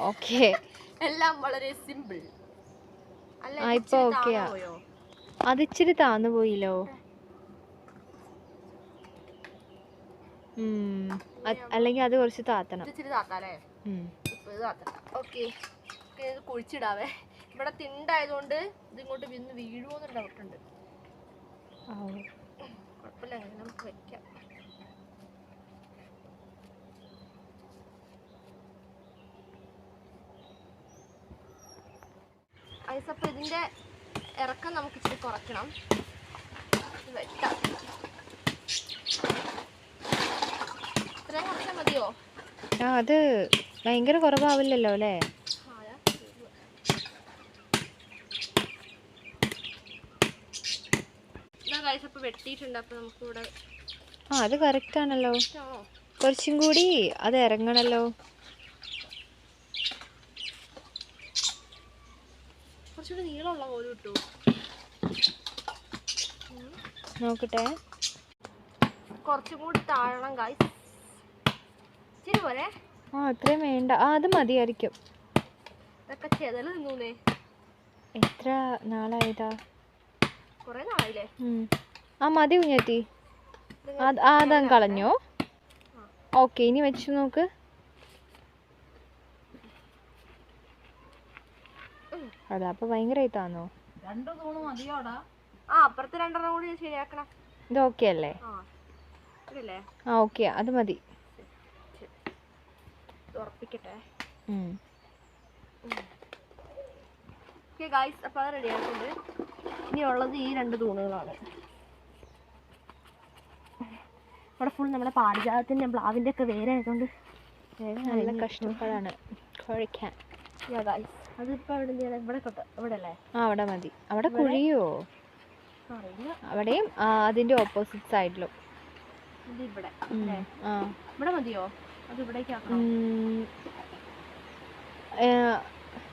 ഓക്കെ, എല്ലാം വളരെ സിമ്പിൾ. ഇപ്പൊ ഓക്കെയാ. അതിച്ചിരി താന്നു പോയില്ലോ. അല്ലെങ്കിൽ അത് കുറച്ച് താത്തണം. കുഴിച്ചിടാവേ. ഇവിടെ തിണ്ടായതുകൊണ്ട് ഇതിങ്ങോട്ട് വിന്ന് വീഴുവോന്നൊരു ഡൗട്ടുണ്ട്. കുഴപ്പമില്ല, അങ്ങനെ നമുക്ക് വെക്കാം. ഐസപ്പ് ഇതിന്റെ ഇറക്കം നമുക്ക് ഇച്ചിരി കുറയ്ക്കണം. വെട്ടാം. ഇത്രയും കുറച്ചാൽ മതിയോ? അത് ഭയങ്കര കുറവാവില്ലല്ലോ അല്ലേ? വെട്ടിയിട്ടുണ്ട്. അപ്പൊ നമുക്ക് ഇവിടെ അത് കറക്റ്റ് ആണല്ലോ. കുറച്ചും കൂടി അത് ഇറങ്ങണല്ലോ. കുറച്ചുകൂടി നീളമുള്ള പോലെ കിട്ടും. നോക്കട്ടെ. കുറച്ചും കൂടി താഴണം ഗൈസ്. ഇച്ചിരി പോലെ. അത്രയും വേണ്ട. അത് മതിയായിരിക്കും. ഇതൊക്കെ ചെതല് നിന്നൂന്നേ. എത്ര നാളായതാ? കൊറേ നാളായില്ലേ? മതി കുഞ്ഞേത്തി. അതങ്ങ് കളഞ്ഞോ? ഓക്കെ, ഇനി വെച്ച് നോക്ക്. അതാ അപ്പൊ ഭയങ്കരമായിട്ടാന്നോ? അപ്പുറത്ത് 2 കൂടി ശരിയാക്കണം. ഇത് ഓക്കെ അല്ലേ? ഓക്കെ, അത് മതി. ഉറപ്പിക്കട്ടെ. അപ്പൊ അത് റെഡി ആയിട്ടുണ്ട്. ഇനി ഉള്ളത് ഈ 2 തൂണുകളാണ്. ഇവിടെ ഫുൾ നമ്മുടെ പാരിജാതത്തിന്റെ പ്ലാവിന്റെ ഒക്കെ വേറെ ആയതുകൊണ്ട് നല്ല കഷ്ടപ്പാടാണ് കുഴിക്കാൻ. അതിപ്പോ ഇവിടെ ഇവിടെ അല്ലേ? അവിടെ മതി. അവിടെ കുഴിയോ? അവിടെയും അതിന്റെ ഓപ്പോസിറ്റ് സൈഡിലും. ഇവിടെ മതിയോ? അത് ഇവിടേക്ക്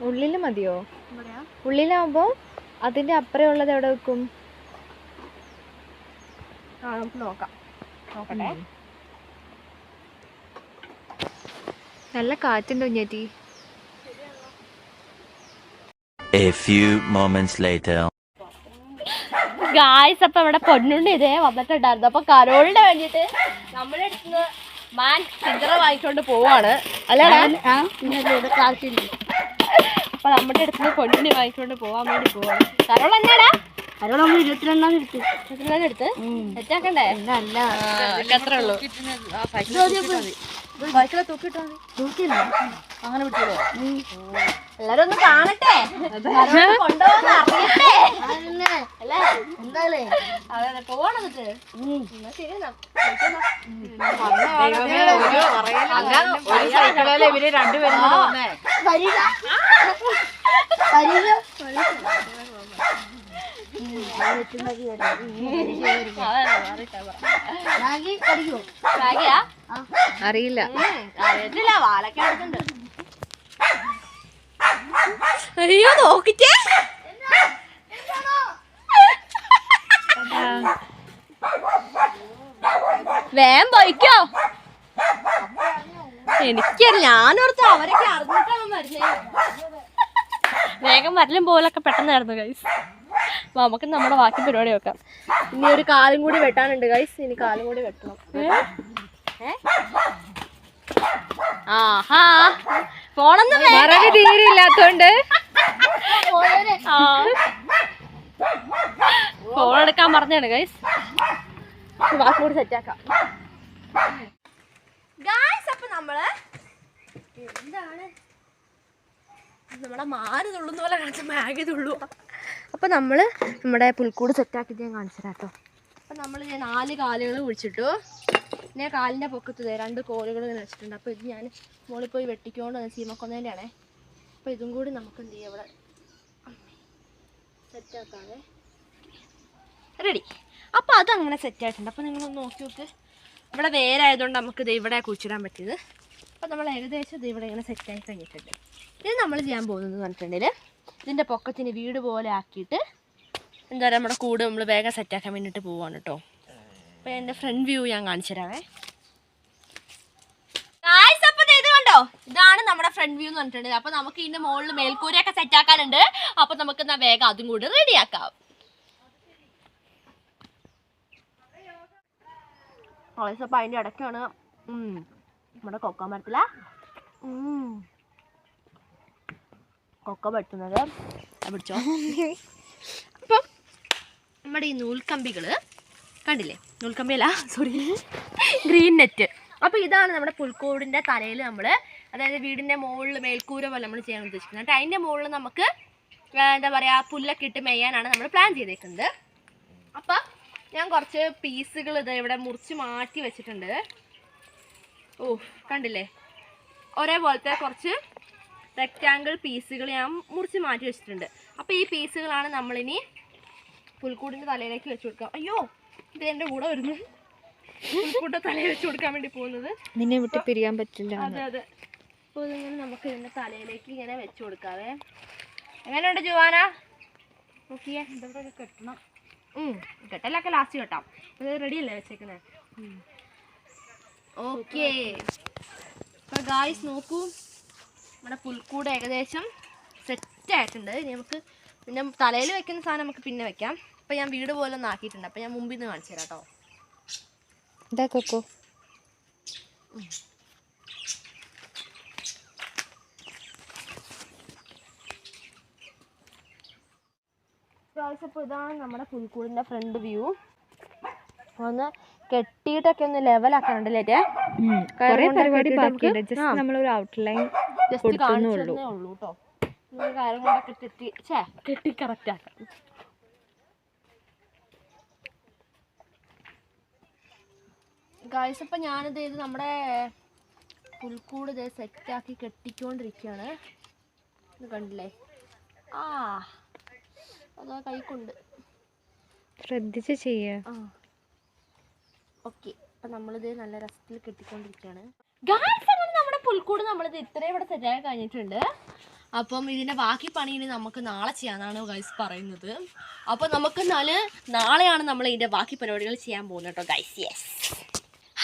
ഉള്ളില് മതിയോ? ഉള്ളിലാവുമ്പോ അതിന്റെ അപ്പുറം ഉള്ളത് എവിടെ വെക്കും? നമുക്ക് നോക്കാം. നോക്കട്ടെ. നല്ല കാറ്റുണ്ട് കുഞ്ഞേറ്റി. A few moments later. Guys, അപ്പൊ ഇവിടെ പൊന്നുണ്ണി ഇതേ വന്നിട്ടുണ്ടായിരുന്നു. അപ്പൊ കരോളിന് വേണ്ടിട്ട് നമ്മുടെ അടുത്ത് മാൻ സിജറ വാങ്ങിക്കൊണ്ട് പോവാണ് അല്ലേ? അപ്പൊ നമ്മുടെ അടുത്ത് പൊന്നുണ്ണി വാങ്ങിക്കൊണ്ട് പോവാൻ വേണ്ടി പോവാണ്. കരോൾ എന്നാടാ? കരോൾ നമ്മൾ 22 എടുത്ത് സെറ്റാക്കണ്ടേ? അത്രേ ഉള്ളൂ. ബൈക്കിലെ തൂക്കിട്ടോ? തൂക്കില്ല, അങ്ങനെ വിട്ടോളൂ. എല്ലാരും ഒന്ന് കാണട്ടെ, കൊണ്ടുപോകുന്ന അറിയട്ടെ. അല്ലേ? അതെ, പോവാണെന്നിട്ട്. ശരി എന്നാ. ഇവര് 2 പേരും അറിയില്ല. അറിയത്തില്ല, വാലൊക്കെ എടുക്കുന്നുണ്ട്. അയ്യോ നോക്കിച്ചേ. വേം പോയിക്കോ. എനിക്കറിയില്ല, ഞാനോർത്ത് അവരൊക്കെ അറിഞ്ഞിട്ടാണ് മരുന്നേ. വേഗം വരലും പോലൊക്കെ പെട്ടെന്നായിരുന്നു ഗൈസ്. അപ്പൊ നമുക്ക് നമ്മുടെ ബാക്കി പരിപാടി വെക്കാം. ഇനി ഒരു കാലും കൂടി വെട്ടാനുണ്ട് ഗൈസ്. ഇനി കാലും കൂടി വെട്ടണം. ആഹാ, ഫോണൊന്നും മറവി തീരെ ഇല്ലാത്തോണ്ട് ഫോൺ എടുക്കാൻ പറഞ്ഞാണ് ഗൈസ്. ബാക്കി കൂടി സെറ്റാക്കാം ഗൈസ്. അപ്പൊ നമ്മള് എന്താണ് നമ്മുടെ മാര് തുള്ളുന്ന പോലെ കാണിച്ച മാഗി തുള്ളു. അപ്പൊ നമ്മള് നമ്മുടെ പുൽക്കൂട് സെറ്റാക്കിയിട്ട് ഞാൻ കാണിച്ചു തരാം കേട്ടോ. അപ്പൊ നമ്മൾ 4 കാലുകൾ കുഴിച്ചിട്ടു. പിന്നെ കാലിന്റെ പൊക്കത്ത് 2 കോലുകൾ ഇങ്ങനെ വെച്ചിട്ടുണ്ട്. അപ്പൊ ഇത് ഞാൻ മുകളിൽ പോയി വെട്ടിക്കൊണ്ട് ചീമക്കൊന്നേൻ്റെ ആണേ. അപ്പൊ ഇതും കൂടി നമുക്ക് എന്ത് ചെയ്യാം, ഇവിടെ സെറ്റാക്കാതെ റെഡി. അപ്പോൾ അതങ്ങനെ സെറ്റായിട്ടുണ്ട്. അപ്പോൾ നിങ്ങളൊന്ന് നോക്കി നോക്ക്. ഇവിടെ വേരായതുകൊണ്ട് നമുക്കിത് ഇവിടെ കുഴിച്ചിടാൻ പറ്റിയത്. അപ്പോൾ നമ്മൾ ഏകദേശം ഇത് ഇവിടെ ഇങ്ങനെ സെറ്റായി കഴിഞ്ഞിട്ടുണ്ട്. ഇത് നമ്മൾ ചെയ്യാൻ പോകുന്നത് പറഞ്ഞിട്ടുണ്ടെങ്കിൽ ഇതിൻ്റെ പൊക്കത്തിന് വീട് പോലെ ആക്കിയിട്ട് എന്താ പറയുക, നമ്മുടെ കൂട് നമ്മൾ വേഗം സെറ്റാക്കാൻ വേണ്ടിയിട്ട് പോവാണ് കേട്ടോ. അപ്പോൾ എൻ്റെ ഫ്രണ്ട് വ്യൂ ഞാൻ കാണിച്ചു തരാവേ. ഇത് കണ്ടോ, ഇതാണ് നമ്മുടെ ഫ്രണ്ട് വ്യൂ എന്ന് പറഞ്ഞിട്ടുണ്ടെങ്കിൽ. അപ്പോൾ നമുക്ക് ഇതിൻ്റെ മുകളിൽ മേൽക്കൂരയൊക്കെ സെറ്റാക്കാനുണ്ട്. അപ്പോൾ നമുക്ക് എന്നാൽ വേഗം അതും കൂടി റെഡിയാക്കാം. അപ്പോൾ അതിൻ്റെ ഇടയ്ക്കാണ് നമ്മുടെ കൊക്ക മരത്തില കൊക്ക വെട്ടുന്നത്. പിടിച്ചോ. അപ്പം നമ്മുടെ ഈ നൂൽക്കമ്പികൾ കണ്ടില്ലേ, നൂൽക്കമ്പിയല്ല സോറി, ഗ്രീൻ നെറ്റ്. അപ്പോൾ ഇതാണ് നമ്മുടെ പുൽക്കൂടിൻ്റെ തലയിൽ നമ്മൾ, അതായത് വീടിൻ്റെ മുകളിൽ മേൽക്കൂര പോലെ നമ്മൾ ചെയ്യാൻ ഉദ്ദേശിക്കുന്നത്. എന്നിട്ട് അതിൻ്റെ മുകളിൽ നമുക്ക് എന്താ പറയുക, പുല്ലൊക്കെ ഇട്ട് മെയ്യാനാണ് നമ്മൾ പ്ലാൻ ചെയ്തേക്കുന്നത്. അപ്പം ഞാൻ കുറച്ച് പീസുകൾ ഇത് ഇവിടെ മുറിച്ച് മാറ്റി വെച്ചിട്ടുണ്ട്. ഓ കണ്ടില്ലേ, ഒരേപോലത്തെ കുറച്ച് റെക്റ്റാങ്കിൾ പീസുകൾ ഞാൻ മുറിച്ച് മാറ്റി വെച്ചിട്ടുണ്ട്. അപ്പോൾ ഈ പീസുകളാണ് നമ്മളിനി പുൽക്കൂടിൻ്റെ തലയിലേക്ക് വെച്ച് കൊടുക്കാം. അയ്യോ ഇത് എൻ്റെ കൂടെ വരുന്നു. പുൽക്കൂടിൻ്റെ തലയിൽ വെച്ച് കൊടുക്കാൻ വേണ്ടി പോകുന്നത്. നിന്നെ വിട്ട് പിരിയാൻ പറ്റില്ല. അതെ അതെ. അപ്പോൾ ഇതിങ്ങനെ നമുക്ക് ഇതിൻ്റെ തലയിലേക്ക് ഇങ്ങനെ വെച്ച് കൊടുക്കാവേ. എങ്ങനെയുണ്ട് ജുവാന? നോക്കിയേ, ഇതവിടെ കെട്ടണം. കെട്ടലൊക്കെ ലാസ്റ്റ് കെട്ടാം. ഇത് റെഡിയല്ലേ വെച്ചേക്കുന്നത്? ഓക്കെ. അപ്പോൾ ഗായ്സ് നോക്കൂ, നമ്മുടെ പുൽക്കൂട് ഏകദേശം സെറ്റായിട്ടുണ്ട്. ഇനി നമുക്ക് പിന്നെ തലയിൽ വെക്കുന്ന സാധനം നമുക്ക് പിന്നെ വെക്കാം. അപ്പോൾ ഞാൻ വീട് പോലെ ഒന്ന് ആക്കിയിട്ടുണ്ട്. അപ്പോൾ ഞാൻ മുമ്പിൽ നിന്ന് കാണിച്ചു തരാം കേട്ടോ. ഇതാ കൊക്കോ. ഗായ്സ് അപ്പോൾ ഇതാണ് നമ്മുടെ പുൽക്കൂടിൻ്റെ ഫ്രണ്ട് വ്യൂ. ഒന്ന് കെട്ടിയിട്ടൊക്കെ ഒന്ന് ലെവലാക്കാനുണ്ടല്ലേ? പരിപാടി ബാക്കിയുണ്ട്. ജസ്റ്റ് നമ്മളൊരു ഔട്ട്ലൈൻ കൊടുക്കുന്നേ ഉള്ളൂ കേട്ടോ. കാര്യം കൊണ്ടൊക്കെ കെട്ടി കറക്റ്റ് ആക്കാം. ഗായ്സ് അപ്പം ഞാനിത് ഇത് നമ്മുടെ പുൽക്കൂട് ഇത് സെറ്റാക്കി കെട്ടിക്കൊണ്ടിരിക്കുകയാണ്. ഇത് കണ്ടില്ലേ? അതാ കൈക്കൊണ്ട് ശ്രദ്ധിച്ച് ചെയ്യ. ഓക്കെ. അപ്പം നമ്മളിത് നല്ല രസത്തിൽ കെട്ടിക്കൊണ്ടിരിക്കുകയാണ്. ഗായ്സ് അങ്ങനെ നമ്മുടെ പുൽക്കൂട് നമ്മളിത് ഇത്രയും ഇവിടെ സെറ്റാക്കി കഴിഞ്ഞിട്ടുണ്ട്. അപ്പം ഇതിൻ്റെ ബാക്കി പണി ഇനി നമുക്ക് നാളെ ചെയ്യാനാണ് ഗൈസ് പറയുന്നത്. അപ്പോൾ നമുക്ക് നാളെയാണ് നമ്മൾ ഇതിൻ്റെ ബാക്കി പരിപാടികൾ ചെയ്യാൻ പോകുന്നത് കേട്ടോ guys. Yes.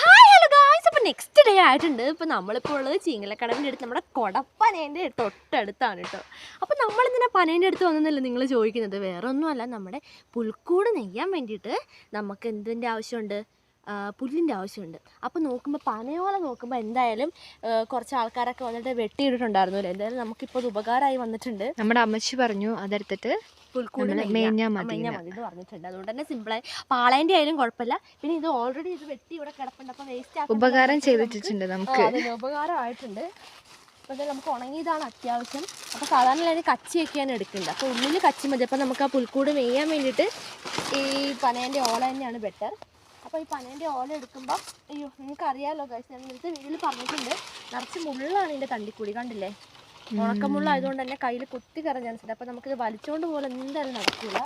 Hi hello guys. അപ്പോൾ നെക്സ്റ്റ് ഡേ ആയിട്ടുണ്ട്. ഇപ്പോൾ നമ്മളിപ്പോൾ ഉള്ളത് ചീങ്ങലക്കടവിൻ്റെ അടുത്ത് നമ്മുടെ കൊടപ്പനേൻ്റെ തൊട്ടടുത്താണ് കേട്ടോ. അപ്പോൾ നമ്മളിങ്ങനെ പനേൻ്റെ അടുത്ത് വന്നതല്ലേ നിങ്ങൾ ചോദിക്കുന്നത്? വേറെ ഒന്നുമല്ല, നമ്മുടെ പുൽക്കൂട് നെയ്യാൻ വേണ്ടിയിട്ട് നമുക്ക് എന്തിൻ്റെ ആവശ്യമുണ്ട്? പുല്ലിൻ്റെ ആവശ്യമുണ്ട്. അപ്പോൾ നോക്കുമ്പോൾ പനയോല നോക്കുമ്പോൾ എന്തായാലും കുറച്ച് ആൾക്കാരൊക്കെ വന്നിട്ട് വെട്ടിയിട്ടിട്ടുണ്ടായിരുന്നല്ലോ. എന്തായാലും നമുക്കിപ്പോൾ അത് ഉപകാരമായി വന്നിട്ടുണ്ട്. നമ്മുടെ അമ്മച്ചി പറഞ്ഞു അതെടുത്തിട്ട് പുൽക്കൂട് മേഞ്ഞാൽ മതി എന്ന് പറഞ്ഞിട്ടുണ്ട്. അതുകൊണ്ട് തന്നെ സിമ്പിളായി. പാളേൻ്റെ ആയാലും കുഴപ്പമില്ല. പിന്നെ ഇത് ഓൾറെഡി ഇത് വെട്ടി ഇവിടെ കിടപ്പുണ്ട്. അപ്പോൾ വേസ്റ്റ് ഉപകാരം ചെയ്തിട്ടുണ്ട് നമുക്ക്. അതിന് ഉപകാരമായിട്ടുണ്ട്. അപ്പോൾ നമുക്ക് ഉണങ്ങിയതാണ് അത്യാവശ്യം. അപ്പോൾ സാധാരണ എല്ലാവരും കച്ചിയൊക്കെയാണ് എടുക്കുന്നത്. അപ്പോൾ ഉള്ളിൽ കച്ചി മതി. അപ്പോൾ നമുക്ക് ആ പുൽക്കൂട് മേയാൻ വേണ്ടിയിട്ട് ഈ പനേൻ്റെ ഓല തന്നെയാണ് ബെറ്റർ. അപ്പോൾ ഈ പനേൻ്റെ ഓല എടുക്കുമ്പോൾ അയ്യോ നിങ്ങൾക്ക് അറിയാമല്ലോ ഗൈസ്, ഞാൻ ഇന്നത്തെ വീഡിയോയിൽ പറഞ്ഞിട്ടുണ്ട്, നിറച്ച് മുള്ളാണ് ഇതിൻ്റെ തണ്ടിക്കൂടി. കണ്ടില്ലേ? ഉണക്കമുള്ളായതുകൊണ്ട് തന്നെ കയ്യിൽ കുത്തി കറഞ്ഞാൽ. അപ്പോൾ നമുക്കിത് വലിച്ചുകൊണ്ട് പോലെ എന്തായാലും നടക്കില്ല.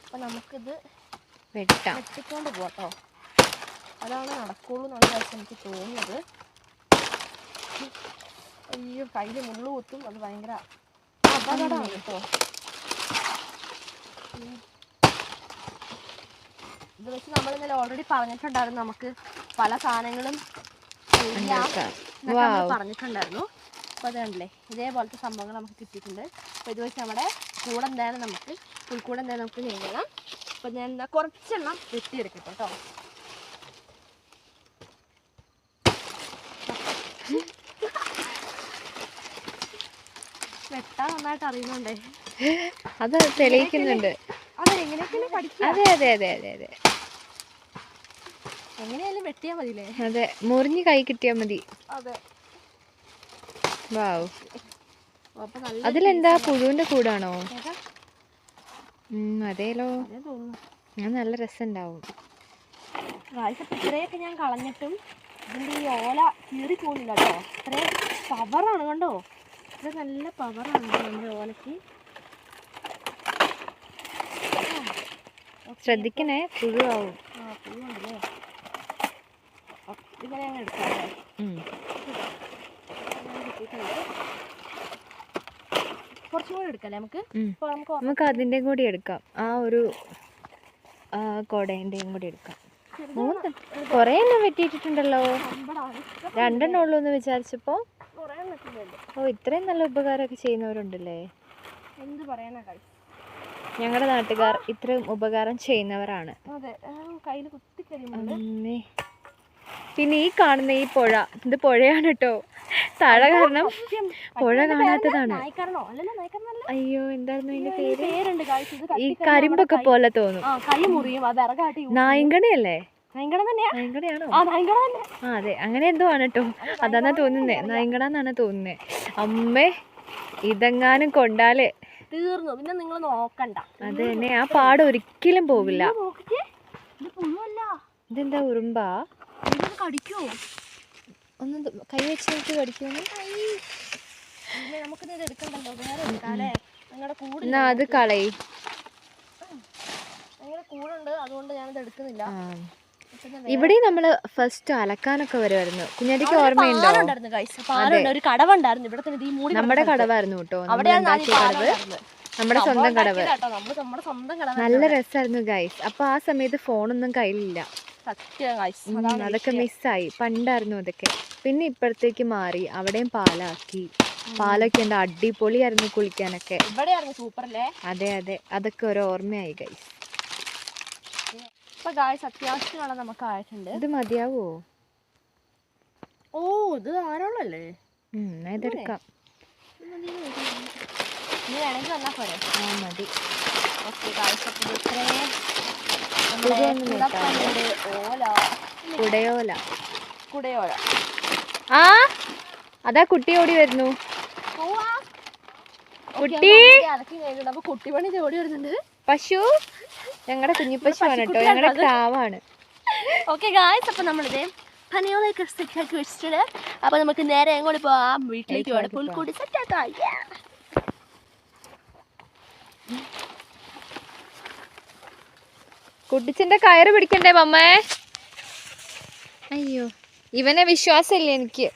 അപ്പോൾ നമുക്കിത് വെട്ടിക്കൊണ്ട് പോട്ടോ. അതാണ് നടക്കുള്ളൂ എന്നുള്ള കാര്യം എനിക്ക് തോന്നുന്നത്. അയ്യോ കയ്യിൽ മുള്ളു കുത്തും. അത് ഭയങ്കര അപകടമാണ് കേട്ടോ. ഇത് വെച്ച് നമ്മളിന്നലെ ഓൾറെഡി പറഞ്ഞിട്ടുണ്ടായിരുന്നു നമുക്ക് പല സാധനങ്ങളും പറഞ്ഞിട്ടുണ്ടായിരുന്നു. അപ്പോൾ അത് കണ്ടില്ലേ, ഇതേപോലത്തെ സംഭവങ്ങൾ നമുക്ക് കിട്ടിയിട്ടുണ്ട്. അപ്പോൾ ഇത് വെച്ച് നമ്മുടെ കൂടെ എന്തായാലും നമുക്ക് പുൽക്കൂടെ എന്തായാലും നമുക്ക് നെയ്യണം. അപ്പോൾ ഞാൻ എന്താ കുറച്ചെണ്ണം വെട്ടിയെടുക്കട്ടെ കേട്ടോ. വെട്ടാൻ നന്നായിട്ട് അറിയുന്നുണ്ടേ. അത് തെളിയിക്കുന്നുണ്ട്. അതെങ്ങനെയൊക്കെയാണ് പഠിക്കുക. അതെ അതെ അതെ അതെ അതെ. എങ്ങനെയായാലും വെട്ടിയാൽ മതിയില്ലേ? അതെ, മുറിഞ്ഞ് കൈ കിട്ടിയാൽ മതി. അതെ. വാവ്. അതിലെന്താ പുഴുവിന്റെ കൂടാണോ? അതേലോ, ഞാൻ നല്ല രസമുണ്ടാവും. ഇത്രയൊക്കെ ഞാൻ കളഞ്ഞിട്ടും ഇതിൻ്റെ ഈ ഓല കീറി പോകുന്നില്ല കേട്ടോ. ഇത്രയും പവറാണ് കണ്ടോ. ഇത് നല്ല പവറാണ് നമ്മുടെ ഓലയ്ക്ക്. ശ്രദ്ധിക്കണേ, പുഴുവാവും. പുഴുണ്ടല്ലേ. ഇങ്ങനെ ഞാൻ എടുക്കാം. കുറച്ചും കൂടി എടുക്കല്ലേ നമുക്ക്? നമുക്ക് അതിൻ്റെ കൂടി എടുക്കാം. ആ ഒരു കൊടേൻ്റെയും കൂടി എടുക്കാം. കുറേ എണ്ണം വെട്ടിയിട്ടിട്ടുണ്ടല്ലോ. 2 എണ്ണം ഉള്ളൂ എന്ന് വിചാരിച്ചപ്പോൾ. ഓ, ഇത്രയും നല്ല ഉപകാരമൊക്കെ ചെയ്യുന്നവരുണ്ടല്ലേ. എന്ത് പറയാനാ കഴി. ഞങ്ങളുടെ നാട്ടുകാർ ഇത്രയും ഉപകാരം ചെയ്യുന്നവരാണ്. അതെ, കയ്യിൽ കുത്തിക്കരിയുന്നുണ്ട്. പിന്നെ ഈ കാണുന്ന ഈ പുഴ, ഇത് പുഴയാണ് കേട്ടോ. താഴെ കാരണം പുഴ കാണാത്തതാണ്. അയ്യോ, എന്തായിരുന്നു ഇതിന്റെ പേര്? ഈ കരിമ്പൊക്കെ പോലെ തോന്നും. നായങ്കണയല്ലേ? നായങ്കണയാണോ? ആ അതെ, അങ്ങനെ എന്തോ ആണ് കേട്ടോ. അതാന്നാ തോന്നുന്നേ, നായങ്കണ എന്നാണ് തോന്നുന്നേ. അമ്മേ, ഇതെങ്ങാനും കൊണ്ടാല് തീർന്നു. പിന്നെ നിങ്ങൾ നോക്കണ്ട. അത് തന്നെ, ആ പാട് ഒരിക്കലും പോവില്ല. ഇതെന്താ, ഉറുമ്പാ? കടിക്കോ? ഒന്ന് കൈ വെച്ച് നോക്കി കടിക്കുമെന്ന്. നമുക്കിത് എടുക്കണ്ടല്ലോ, വേറെ എടുക്കാല്ലേ. നിങ്ങളുടെ കൂടെ എന്നാ അത് കളയി. നിങ്ങളുടെ കൂടുണ്ട്, അതുകൊണ്ട് ഞാനത് എടുക്കുന്നില്ല. ഇവിടെ നമ്മള് ഫസ്റ്റ് അലക്കാനൊക്കെ വരുമായിരുന്നു. കുഞ്ഞാറ്റിക്ക് ഓർമ്മയുണ്ടോ? ഒരു കടവുണ്ടായിരുന്നു ഇവിടെ തന്നെ, ഈ മൂടി നമ്മുടെ കടവായിരുന്നു കേട്ടോ, അവിടെയാണ് ഉണ്ടാക്കിയ കടവ്, നമ്മുടെ സ്വന്തം കടവ്. നമ്മുടെ സ്വന്തം കടവ്. നല്ല രസമായിരുന്നു ഗൈസ്. അപ്പൊ ആ സമയത്ത് ഫോണൊന്നും കയ്യിലില്ല. അതൊക്കെ മിസ്സായി. പണ്ടായിരുന്നു അതൊക്കെ. പിന്നെ ഇപ്പഴത്തേക്ക് മാറി, അവിടെയും പാലാക്കി. പാലൊക്കെ ഉണ്ട്, അടിപൊളിയായിരുന്നു കുളിക്കാനൊക്കെ. ഇവിടെയായിരുന്നു സൂപ്പർ അല്ലേ? അതെ അതെ, അതൊക്കെ ഒരു ഓർമ്മയായി ഗൈസ്. ഇപ്പൊ ഗൈസ് അത്യാവശ്യമുള്ള നമുക്ക് ആയിട്ടുണ്ട്. ഇത് മതിയാവോ? ഓ ഇത് ധാരാളല്ലേ? ഇതെടുക്കാം. ഇനി വേണമെങ്കിൽ വന്നാൽ പോരെ? മതി. ഓക്കെ ഗൈസ്, അപ്പോൾ ഇത്രയും കുടയോല. കുടയോല. ആ അതാ കുട്ടി ഓടി വരുന്നു. കുട്ടി അപ്പൊ കുട്ടിപണി ഓടി വരുന്നുണ്ട്. പശു ഞങ്ങളുടെ കുഞ്ഞിപ്പശുവാണ് കേട്ടോ, ഞങ്ങളുടെ ക്രാവാണ്. ഓക്കെ ഗായ്സ്, അപ്പൊ നമ്മളിത് പനയോളൊക്കെ സെറ്റാക്കി വെച്ചിട്ടുണ്ട്. അപ്പൊ നമുക്ക് നേരെ എങ്ങോട്ട് പോവാം? വീട്ടിലേക്ക് പോകണം. പുൽക്കൂടി സെറ്റാക്കാം. കുട്ടിച്ചന്റെ കയറ് പിടിക്കണ്ടേ മമ്മേ? അയ്യോ, ഇവനെ വിശ്വാസമില്ല എനിക്ക്.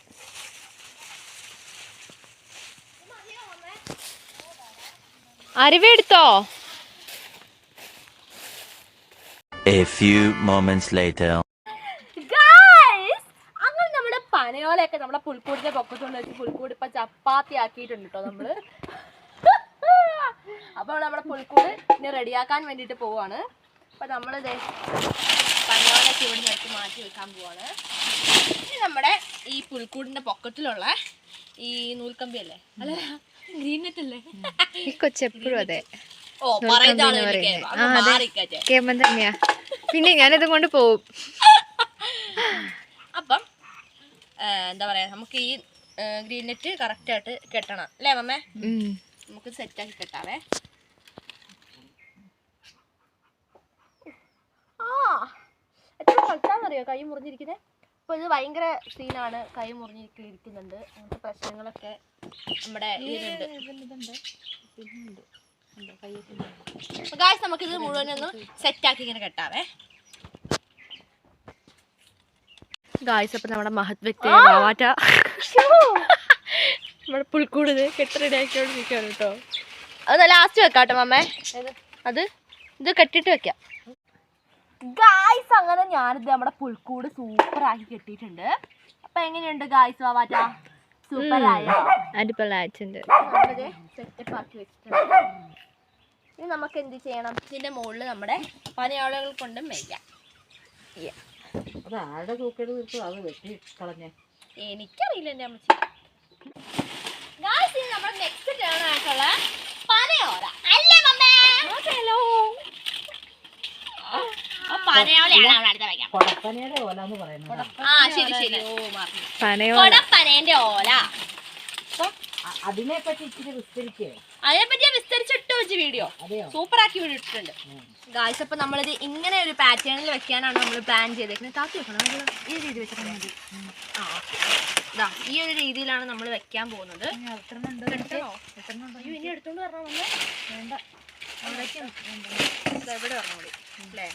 അരിവെടുത്തോ? A few moments later. അങ്ങനെ നമ്മുടെ പനയോലൊക്കെ നമ്മുടെ പുൽക്കൂടിന്റെ പൊക്കത്തോണ്ട് വെച്ച് പുൽക്കൂടി ഇപ്പൊ ചപ്പാത്തി ആക്കിയിട്ടുണ്ട് കേട്ടോ നമ്മള്. അപ്പൊ നമ്മുടെ പുൽക്കൂട് ഇനി റെഡിയാക്കാൻ വേണ്ടിട്ട് പോവാണ്. അപ്പൊ നമ്മളിത് പനയോലൊക്കെ ഇവിടെ വെച്ച് മാറ്റി വെക്കാൻ പോവാണ്. ഇനി നമ്മുടെ ഈ പുൽക്കൂടിന്റെ പൊക്കത്തിലുള്ള ഈ നൂൽക്കമ്പി അല്ലേ, അല്ല ഗ്രീൻ നെറ്റ് അല്ലേ, ഈ കൊച്ചെപ്പോഴും അതെ കേമൻ തന്നെയാ. പിന്നെ ഞാനിത് കൊണ്ട് പോവും. അപ്പം എന്താ പറയാ, നമുക്ക് ഈ ഗ്രീൻ നെറ്റ് കറക്റ്റ് ആയിട്ട് കെട്ടണം അല്ലേ മമ്മേ? നമുക്ക് സെറ്റാക്കി കെട്ടാവേ. എത്ര കളിച്ചാന്നറിയോ കൈ മുറിഞ്ഞിരിക്കുന്നത്? അപ്പോൾ ഇത് ഭയങ്കര സീനാണ്, കൈ മുറിഞ്ഞിരിക്കുന്നുണ്ട്. അങ്ങനത്തെ പ്രശ്നങ്ങളൊക്കെ നമ്മുടെ ഇതിലുണ്ട്. ഗായ്സ്, നമുക്കിത് മുഴുവനൊന്ന് സെറ്റാക്കി ഇങ്ങനെ കെട്ടാവേ. ഗായ്സ്, അപ്പം നമ്മുടെ മഹത് വ്യക്തി വാവാറ്റ നമ്മുടെ പുൽക്കൂട് കെട്ട് റെഡിയാക്കിയോണ്ടിരിക്കുകയാണ് കേട്ടോ. അത് ലാസ്റ്റ് വെക്കാട്ടോ മമ്മേ. ഇത് കെട്ടിട്ട് വെക്കാം. ഗായ്സ്, അങ്ങനെ ഞാനിത് നമ്മുടെ പുൽക്കൂട് സൂപ്പറാക്കി കെട്ടിയിട്ടുണ്ട്. അപ്പൊ എങ്ങനെയുണ്ട് ഗായ്സ് വാവാറ്റ? സൂപ്പറായോ? അടിപൊളിയായിട്ടുണ്ട്. നമ്മളിത് സെറ്റപ്പ് ആക്കി വെച്ചിട്ടുണ്ട്. ഇനി നമുക്ക് എന്ത് ചെയ്യണം? ഇതിന്റെ മുകളിൽ നമ്മുടെ പനയോളകൾ കൊണ്ട് മെയ്യാം. എനിക്കറിയില്ല എന്റെ അമ്മച്ചി. ഗായ്സ്, ഇനി നമ്മുടെ നെക്സ്റ്റ് ടേൺ ആയിട്ടുള്ള പനയോല അല്ലേ മമ്മേ? ഹലോ, പനയോലയാണ് അടുത്ത വയ്ക്കാം. ശരി ശരി. കൊടപ്പനേന്റെ ഓല. അതിനെപ്പറ്റി വിസ്തരിച്ചിട്ട് വെച്ച് വീഡിയോ സൂപ്പറാക്കി വീഡിയോ ഇട്ടിട്ടുണ്ട് ഗായ്സ്. അപ്പൊ നമ്മളിത് ഇങ്ങനെ ഒരു പാറ്റേണിൽ വെക്കാനാണ് നമ്മൾ പ്ലാൻ ചെയ്തേക്കുന്നത്. താത്തി വെക്കണം, ഈ രീതി വെച്ചിട്ട് മതി. ഈ ഒരു രീതിയിലാണ് നമ്മൾ വെക്കാൻ പോകുന്നത്. ഇനി എടുത്തോണ്ട് പറഞ്ഞാൽ വേണ്ട, എവിടെ പറഞ്ഞ മതി അല്ലേ?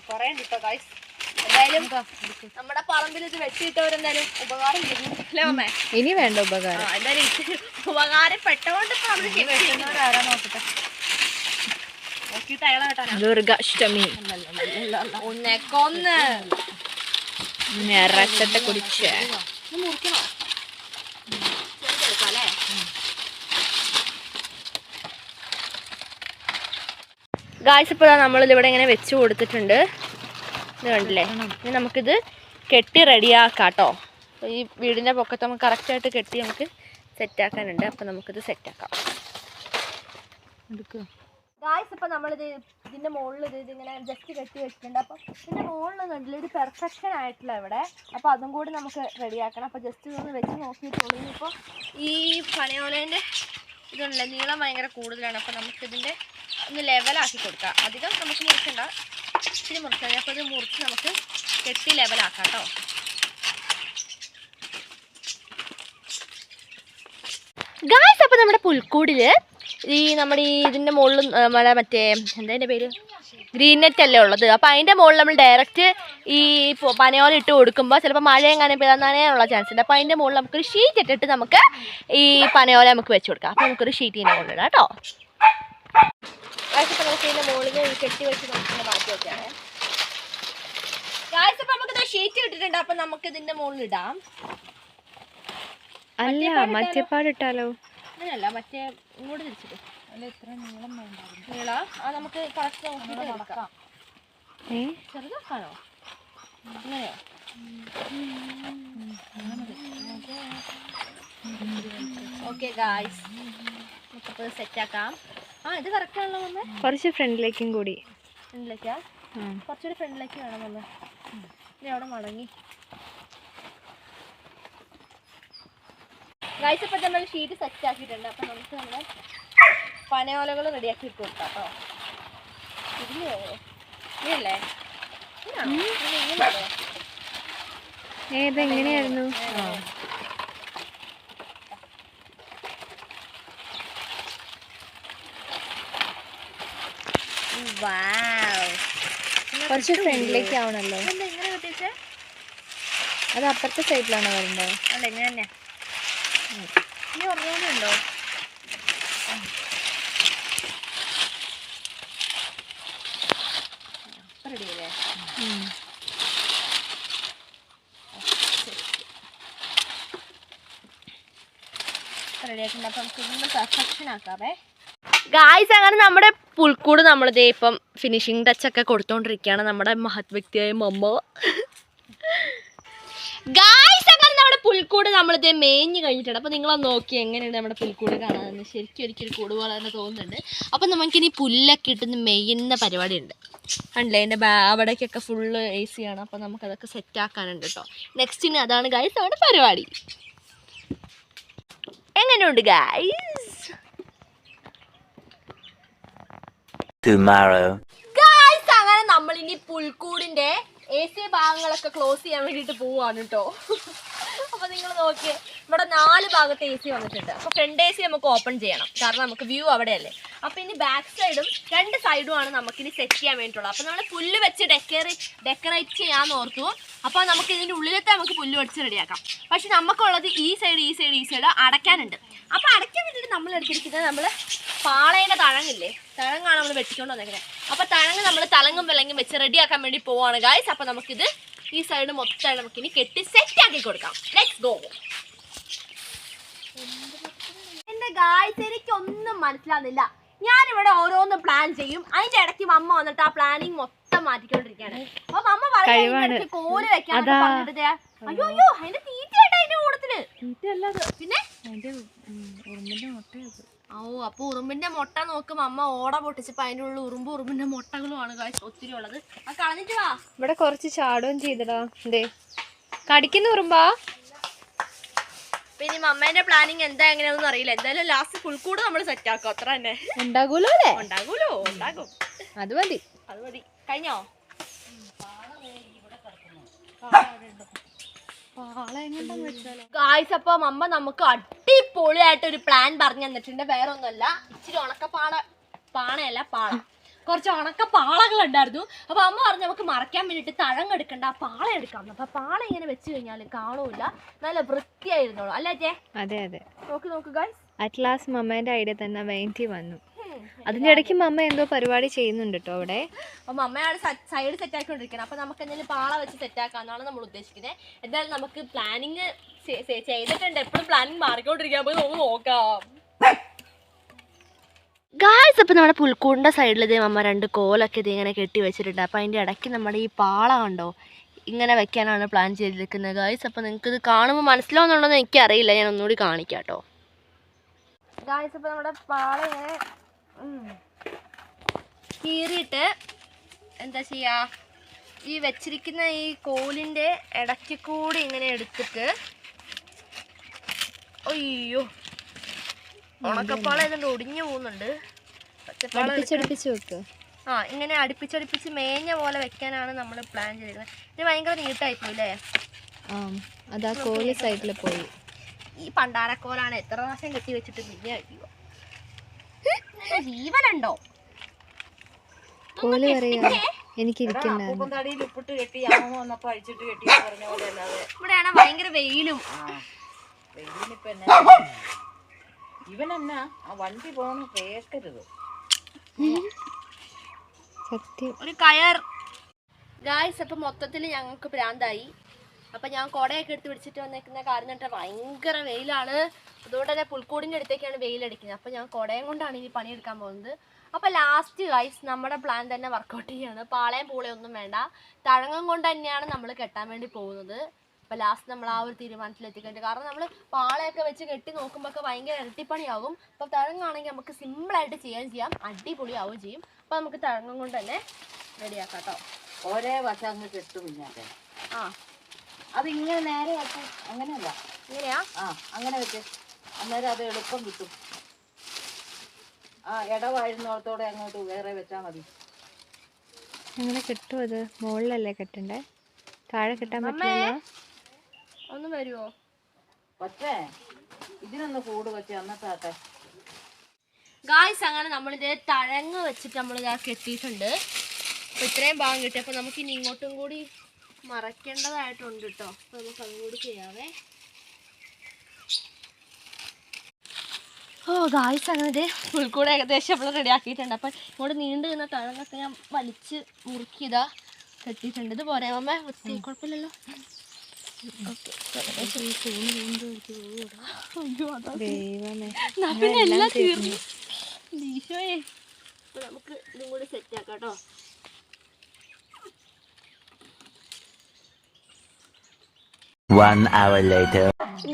കൊറേ ഉണ്ട് കേട്ടോ ഗായ്സ്. എന്തായാലും നമ്മുടെ പറമ്പിൽ ഇത് വെട്ടിയിട്ടവരെന്തായാലും ഉപകാരം അല്ലേ അമ്മേ? ഇനി വേണ്ട ഉപകാരം. എന്തായാലും ഉപകാരപ്പെട്ടോണ്ട് ഇപ്പൊ നമ്മള് വെട്ടുന്നവരാരാ നോക്കട്ടെ. നോക്കിയിട്ട് അയാളെ കേട്ടാ ദുർഗാഷ്ടമി ഒന്നേക്കൊന്ന് നിറച്ചത്തെ കുടിച്ച് മുറിക്കണോ? ചെറുതെടുക്കാം അല്ലേ? ഗായ്സ്, ഇപ്പോൾ നമ്മളിതിവിടെ ഇങ്ങനെ വെച്ച് കൊടുത്തിട്ടുണ്ട്. ഇത് കണ്ടില്ലേ? ഇനി നമുക്കിത് കെട്ടി റെഡിയാക്കാം കേട്ടോ. ഈ വീടിൻ്റെ പൊക്കത്ത് നമുക്ക് കറക്റ്റായിട്ട് കെട്ടി നമുക്ക് സെറ്റാക്കാനുണ്ട്. അപ്പം നമുക്കിത് സെറ്റാക്കാം. ഗായ്സ്, ഇപ്പം നമ്മളിത് ഇതിൻ്റെ മുകളിൽ ഇതിങ്ങനെ ജസ്റ്റ് കെട്ടി വെച്ചിട്ടുണ്ട്. അപ്പം ഇതിൻ്റെ മുകളിൽ കണ്ടില്ല ഒരു പെർഫെക്ഷൻ ആയിട്ടില്ല ഇവിടെ. അപ്പോൾ അതും കൂടി നമുക്ക് റെഡിയാക്കണം. അപ്പോൾ ജസ്റ്റ് ഇതൊന്ന് വെച്ച് നോക്കിയിട്ടുള്ളൂ. ഇനിയിപ്പോൾ ഈ പനയോലേൻ്റെ ഇതുണ്ടല്ലോ, നീളം ഭയങ്കര കൂടുതലാണ്. അപ്പോൾ നമുക്കിതിൻ്റെ ഒന്ന് ലെവലാക്കി കൊടുക്കാം. അധികം നമുക്ക് മുറിക്കണ്ട, ഇച്ചിരി മുറിച്ചാൽ മതി. അപ്പോൾ ഇത് മുറിച്ച് നമുക്ക് കെട്ടി ലെവലാക്കാം കേട്ടോ. ഗായ്സ്, അപ്പോൾ നമ്മുടെ പുൽക്കൂടിൽ നമ്മുടെ ഇതിൻ്റെ മുകളിൽ മറ്റേ എന്താ അതിൻ്റെ പേര്, ഗ്രീൻ നെറ്റ് അല്ലേ ഉള്ളത്. അപ്പോൾ അതിൻ്റെ മുകളിൽ നമ്മൾ ഡയറക്റ്റ് ഈ പനയോല ഇട്ട് കൊടുക്കുമ്പോൾ ചിലപ്പോൾ മഴ എങ്ങനെ നനയാനുള്ള ചാൻസ് ഉണ്ട്. അപ്പോൾ അതിൻ്റെ മുകളിൽ നമുക്കൊരു ഷീറ്റ് ഇട്ടിട്ട് നമുക്ക് ഈ പനയോല നമുക്ക് വെച്ച് കൊടുക്കാം. അപ്പോൾ നമുക്കൊരു ഷീറ്റിൻ്റെ മുകളിലിടാം കേട്ടോ. ഗായ്സ്, അപ്പോൾ നമുക്ക് ഇതിൻ്റെ മുകളിൽ കെട്ടി വെച്ച് നമുക്ക് മാറ്റി വെക്കാം. ഗായ്സ്, അപ്പോൾ നമുക്ക് ഷീറ്റ് ഇട്ടിട്ടുണ്ട്. അപ്പം നമുക്ക് ഇതിൻ്റെ മുകളിലിടാം. അല്ല, മറ്റേപ്പാടിട്ടാലോ? അങ്ങനെയല്ല, മറ്റേ ഇങ്ങോട്ട് തിരിച്ചിട്ട്. അല്ല, ഇത്ര നീളം വേണ്ട. നീളാ നമുക്ക് കറക്റ്റ് നോക്കിയിട്ട് എടുക്കാം. ചെറുതാക്കാനോ? അങ്ങനെയോ? ഓക്കെ ഗായ്സ്, നമുക്കിപ്പോൾ സെറ്റാക്കാം. ഇത് കറക്റ്റ് ആണല്ലോ മമ്മ. കുറച്ച് ഫ്രണ്ടിലേക്കും കൂടി. ഫ്രണ്ടിലേക്കാ? കുറച്ചുകൂടി ഫ്രണ്ടിലേക്ക് വേണം മമ്മ. ഇനി അവിടെ മടങ്ങി. ഗായ്സ്, ഇപ്പോൾ നമ്മൾ ഷീറ്റ് സെറ്റ് ആക്കിയിട്ടുണ്ട്. അപ്പം നമുക്ക് നമ്മുടെ പനയോലകൾ റെഡിയാക്കി ഇട്ട് കൊടുക്കാം കേട്ടോ. ഇതില്ലേ ഇല്ലേ ഏതെങ്ങനെയായിരുന്നു? കുറച്ച് ഫ്രണ്ടിലേക്ക് ആവണല്ലോ. ഇങ്ങനെ കിട്ടിച്ചേ? അത് അപ്പുറത്തെ സൈഡിലാണോ വരണ്ടത്? അല്ല, ഇങ്ങനെ തന്നെ. ഇനി ഒരെണ്ണമുണ്ടോ? റെഡിയല്ലേ? റെഡിയായിട്ടുണ്ട്. അപ്പം നമുക്ക് ഇതൊന്ന് പെർഫെക്ഷൻ ആക്കാവേ. ഗായ്സ്, അങ്ങനെ നമ്മുടെ പുൽക്കൂട് നമ്മളിതേ ഇപ്പം ഫിനിഷിങ് ടച്ചൊക്കെ കൊടുത്തോണ്ടിരിക്കുകയാണ് നമ്മുടെ മഹത് വ്യക്തിയായ മമ്മ. ഗായ്സ്, അങ്ങനെ നമ്മുടെ പുൽക്കൂട് നമ്മളിതേ മേഞ്ഞ് കഴിഞ്ഞിട്ടുണ്ട്. അപ്പോൾ നിങ്ങളൊന്ന് നോക്കി എങ്ങനെയുണ്ട് നമ്മുടെ പുൽക്കൂട് കാണാമെന്ന്. ശരിക്കും ഒരിക്കലും കൂട് പോലെ തന്നെ തോന്നുന്നുണ്ട്. അപ്പം നമുക്കിനി പുല്ലൊക്കെ ഇട്ടുന്ന മെയ്യുന്ന പരിപാടി ഉണ്ട്. കണ്ടില്ലേ, എൻ്റെ അവിടേക്കൊക്കെ ഫുള്ള് AC ആണ്. അപ്പോൾ നമുക്കതൊക്കെ സെറ്റാക്കാനുണ്ട് കേട്ടോ. നെക്സ്റ്റിന് അതാണ് ഗായ്സ് നമ്മുടെ പരിപാടി. എങ്ങനെയുണ്ട് ഗായ്സ്? Tomorrow. ഗായ്സ്, അങ്ങനെ നമ്മളിനി പുൽക്കൂടിൻ്റെ AC ഭാഗങ്ങളൊക്കെ ക്ലോസ് ചെയ്യാൻ വേണ്ടിയിട്ട് പോവുകയാണ് കേട്ടോ. അപ്പോൾ നിങ്ങൾ നോക്കിയേ, ഇവിടെ 4 ഭാഗത്ത് AC വന്നിട്ടുണ്ട്. അപ്പോൾ ഫ്രണ്ട് AC നമുക്ക് ഓപ്പൺ ചെയ്യണം, കാരണം നമുക്ക് വ്യൂ അവിടെയല്ലേ. അപ്പോൾ ഇനി ബാക്ക് സൈഡും 2 സൈഡുമാണ് നമുക്കിനി സെറ്റ് ചെയ്യാൻ വേണ്ടിയിട്ടുള്ളത്. അപ്പോൾ നമ്മൾ പുല്ല് വെച്ച് ഡെക്കറേറ്റ് ചെയ്യാമെന്ന് ഓർത്തു. അപ്പോൾ നമുക്ക് ഇതിൻ്റെ ഉള്ളിലത്തെ നമുക്ക് പുല്ല് വെച്ച് റെഡിയാക്കാം. പക്ഷെ നമുക്കുള്ളത് ഈ സൈഡ് അടയ്ക്കാനുണ്ട്. അപ്പോൾ അടയ്ക്കാൻ വേണ്ടിയിട്ട് നമ്മൾ എടുത്തിരിക്കുന്നത് നമ്മൾ പാളേൻ്റെ തഴങ്ങില്ലേ, തഴങ്ങാണ് നമ്മൾ വെട്ടിക്കൊണ്ട് വന്നേക്കുന്നത്. അപ്പോൾ തഴങ്ങ് നമ്മൾ തലങ്ങും വിലങ്ങും വെച്ച് റെഡിയാക്കാൻ വേണ്ടി പോവാണ് ഗായ്സ്. അപ്പോൾ നമുക്കിത് ഈ സൈഡ് മൊത്തമായിട്ട് നമുക്കിനി കെട്ടി സെറ്റാക്കി കൊടുക്കാം. Let's go. എൻ്റെ ഗായ്സ്, എനിക്കൊന്നും മനസ്സിലാകുന്നില്ല. ഞാനിവിടെ ഓരോന്നും പ്ലാൻ ചെയ്യും, അതിൻ്റെ ഇടയ്ക്ക് മമ്മ വന്നിട്ട് ആ പ്ലാനിങ് മൊത്തം മാറ്റിക്കൊണ്ടിരിക്കുകയാണ്. അപ്പൊ മമ്മ പറയുന്നത് കോല് വെക്കാൻ പറഞ്ഞിട്ട് അയ്യോ അതിന്റെ തീറ്റയായിട്ട് അതിന്റെ കൂട്ടത്തില് പിന്നെ അപ്പൊ ഉറുമ്പിന്റെ മുട്ട നോക്കും അമ്മ ഓട പൊട്ടിച്ചപ്പോ അതിന്റെ ഉള്ളിൽ ഉറുമ്പിന്റെ മുട്ടകളുമാണ് ഒത്തിരി ഉള്ളത്. ആ കളഞ്ഞിട്ട് വാ. ഇവിടെ കുറച്ച് ചാടുകയും ചെയ്തടാ. എന്തേ കടിക്കുന്ന ഉറുമ്പാ? പിന്നെ മമ്മേന്റെ പ്ലാനിങ് എന്താ എങ്ങനെയാണെന്ന് അറിയില്ല. എന്തായാലും ലാസ്റ്റ് പുൽക്കൂട് നമ്മൾ സെറ്റ് ആക്കും, അത്ര തന്നെ. ഉണ്ടാകും. അത് മതി. കഴിഞ്ഞോ? ഗായ്സ്, അപ്പൊ മമ്മ നമുക്ക് അടിപൊളിയായിട്ട് ഒരു പ്ലാൻ പറഞ്ഞു തന്നിട്ടുണ്ട്. വേറെ ഒന്നുമല്ല, ഇച്ചിരി പാണയല്ല പാള, കുറച്ച് ഉണക്കപ്പാളകൾ ഉണ്ടായിരുന്നു. അപ്പൊ അമ്മ പറഞ്ഞു നമുക്ക് മറയ്ക്കാൻ വേണ്ടിയിട്ട് തഴങ്ങെടുക്കണ്ട, പാള എടുക്കാം. അപ്പൊ പാള ഇങ്ങനെ വെച്ച് കഴിഞ്ഞാൽ കാണൂല, നല്ല വൃത്തിയായിരുന്നോളൂ അല്ലേ? അതെ. നോക്ക് ഗായ്സ്, അറ്റ് ലാസ്റ്റ് മമ്മേന്റെ ഐഡിയ തന്നെ വേണ്ടി വന്നു. അതിന്റെ ഇടയ്ക്ക് മമ്മ എന്തോ പരിപാടി ചെയ്യുന്നുണ്ട് കേട്ടോ അവിടെ. അപ്പൊ മമ്മയാണ് സൈഡ് സെറ്റ് ആക്കിക്കൊണ്ടിരിക്കുന്നത്. അപ്പൊ നമുക്ക് എന്തെങ്കിലും പാള വെച്ച് സെറ്റ് ആക്കാന്നാണ് നമ്മൾ ഉദ്ദേശിക്കുന്നത്. എന്തായാലും നമുക്ക് പ്ലാനിങ് ചെയ്തിട്ടുണ്ട്. എപ്പോഴും പ്ലാനിങ് മാറിക്കൊണ്ടിരിക്കാൻ പോയി നമുക്ക് നോക്കാം. ഗായ്സ്, അപ്പോൾ നമ്മുടെ പുൽക്കൂടിൻ്റെ സൈഡിൽ ഇതേ മമ്മ 2 കോലൊക്കെ ഇത് ഇങ്ങനെ കെട്ടി വെച്ചിട്ടുണ്ട്. അപ്പോൾ അതിൻ്റെ ഇടയ്ക്ക് നമ്മുടെ ഈ പാള കണ്ടോ ഇങ്ങനെ വെക്കാനാണ് പ്ലാൻ ചെയ്തിരിക്കുന്നത് ഗായ്സ്. അപ്പോൾ നിങ്ങൾക്ക് ഇത് കാണുമ്പോൾ മനസ്സിലാവുന്നുണ്ടോയെന്ന് എനിക്കറിയില്ല, ഞാൻ ഒന്നുകൂടി കാണിക്കാം കേട്ടോ. ഗായ്സ്, അപ്പോൾ നമ്മുടെ പാള ഇങ്ങനെ കീറിയിട്ട് എന്താ ചെയ്യുക, ഈ വെച്ചിരിക്കുന്ന ഈ കോലിൻ്റെ ഇടയ്ക്ക് കൂടി ഇങ്ങനെ എടുത്തിട്ട് അയ്യോ ഉണക്കപ്പാള ഇതുകൊണ്ട് ഒടിഞ്ഞു പോകുന്നുണ്ട്. അടുപ്പിച്ചടുപ്പിച്ച് വെക്ക്. ഇങ്ങനെ അടുപ്പിച്ചടുപ്പിച്ച് മേഞ്ഞ പോലെ വെക്കാനാണ് നമ്മൾ പ്ലാൻ ചെയ്തിരുന്നത്. ഇത് ഭയങ്കര നീട്ടായി പോയില്ലേ? അതാ കോല് സൈഡിൽ പോയി. ഈ പണ്ടാരക്കോലാണ് എത്ര പ്രാവശ്യം കെട്ടി വെച്ചിട്ട് പിന്നെ അടിക്കുക. ജീവനുണ്ടോ? കോല് പറയാ എനിക്കിരിക്കണ്ട. ഇവിടെയാണ് ഭയങ്കര വെയിലും. ഇവനെന്നാ ആ വണ്ടി പോണ കേക്കരുത്. സത്യം. ഒരു കയർ. ഗായ്സ്, അപ്പം മൊത്തത്തിൽ ഞങ്ങൾക്ക് ഭ്രാന്തായി. അപ്പം ഞാൻ കുടയൊക്കെ എടുത്ത് പിടിച്ചിട്ട് വന്നേക്കുന്ന കാരണം എന്നിട്ട് ഭയങ്കര വെയിലാണ്. അതുകൊണ്ട് തന്നെ പുൽക്കൂടിൻ്റെ അടുത്തേക്കാണ് വെയിലടിക്കുന്നത്. അപ്പം ഞാൻ കുടയും കൊണ്ടാണ് ഇനി പണിയെടുക്കാൻ പോകുന്നത്. അപ്പോൾ ലാസ്റ്റ് ഗായ്സ് നമ്മുടെ പ്ലാൻ തന്നെ വർക്കൗട്ട് ചെയ്യാണ്. പാളയും പൂളയൊന്നും വേണ്ട, തഴങ്ങം കൊണ്ട് തന്നെയാണ് നമ്മൾ കെട്ടാൻ വേണ്ടി പോകുന്നത്. അപ്പോൾ ലാസ്റ്റ് നമ്മൾ ആ ഒരു തീരുമാനത്തിൽ എത്തിക്കേണ്ടത്. കാരണം നമ്മൾ പാളയൊക്കെ വെച്ച് കെട്ടി നോക്കുമ്പോൾ ഒക്കെ ഭയങ്കര ഇരട്ടിപ്പണിയാകും. അപ്പോൾ തഴങ്ങാണെങ്കിൽ നമുക്ക് സിമ്പിളായിട്ട് ചെയ്യാം, അടിപൊളിയാവുകയും ചെയ്യും. അപ്പോൾ നമുക്ക് തഴങ്ങം കൊണ്ട് തന്നെ റെഡിയാക്കാം കേട്ടോ. ഒരേ വശം അങ്ങ് കെട്ടു. പിന്നെ അതിങ്ങനെ നേരെ ആക്കും. അങ്ങനെയല്ല, ഇങ്ങനെയാ? അങ്ങനെ വെച്ച് അന്നേരം അത് എളുപ്പം കിട്ടും. ഇടവായിരുന്നോടത്തോടെ അങ്ങോട്ട് വേറെ വെച്ചാൽ മതി. അങ്ങനെ കിട്ടും. അത് മുകളിലല്ലേ കെട്ടണ്ടേ? താഴെ കെട്ടാൻ പറ്റില്ല. ഒന്ന് വരുമോ? പക്ഷേ ഇതിനൊന്ന് കൂട് വെച്ച് അന്നത്തെ ഗായ്സ്, അങ്ങനെ നമ്മളിത് തഴങ്ങ് വെച്ചിട്ട് നമ്മളിത് കെട്ടിയിട്ടുണ്ട്. അപ്പോൾ ഇത്രയും ഭാഗം കിട്ടി. അപ്പോൾ നമുക്ക് ഇനി ഇങ്ങോട്ടും കൂടി മറയ്ക്കേണ്ടതായിട്ടുണ്ട് കേട്ടോ. അപ്പോൾ നമുക്ക് അതും കൂടി ചെയ്യാവേ. ഗായ്സ്, അങ്ങനെ ഇത് പുൽക്കൂടെ ഏകദേശം നമ്മൾ റെഡി ആക്കിയിട്ടുണ്ട്. അപ്പം ഇങ്ങോട്ട് നീണ്ടു നിന്ന തഴങ്ങൊക്കെ ഞാൻ വലിച്ച് മുറുക്കിയതാ കെട്ടിയിട്ടുണ്ട്. ഇത് പോരെ അമ്മ? വൃത്തി കുഴപ്പമില്ലല്ലോ. പിന്നെ എല്ലാം തീർന്നു. ഈശോയെ, അപ്പോൾ നമുക്ക് ഇതും കൂടി സെറ്റ് ആക്കാം കേട്ടോ.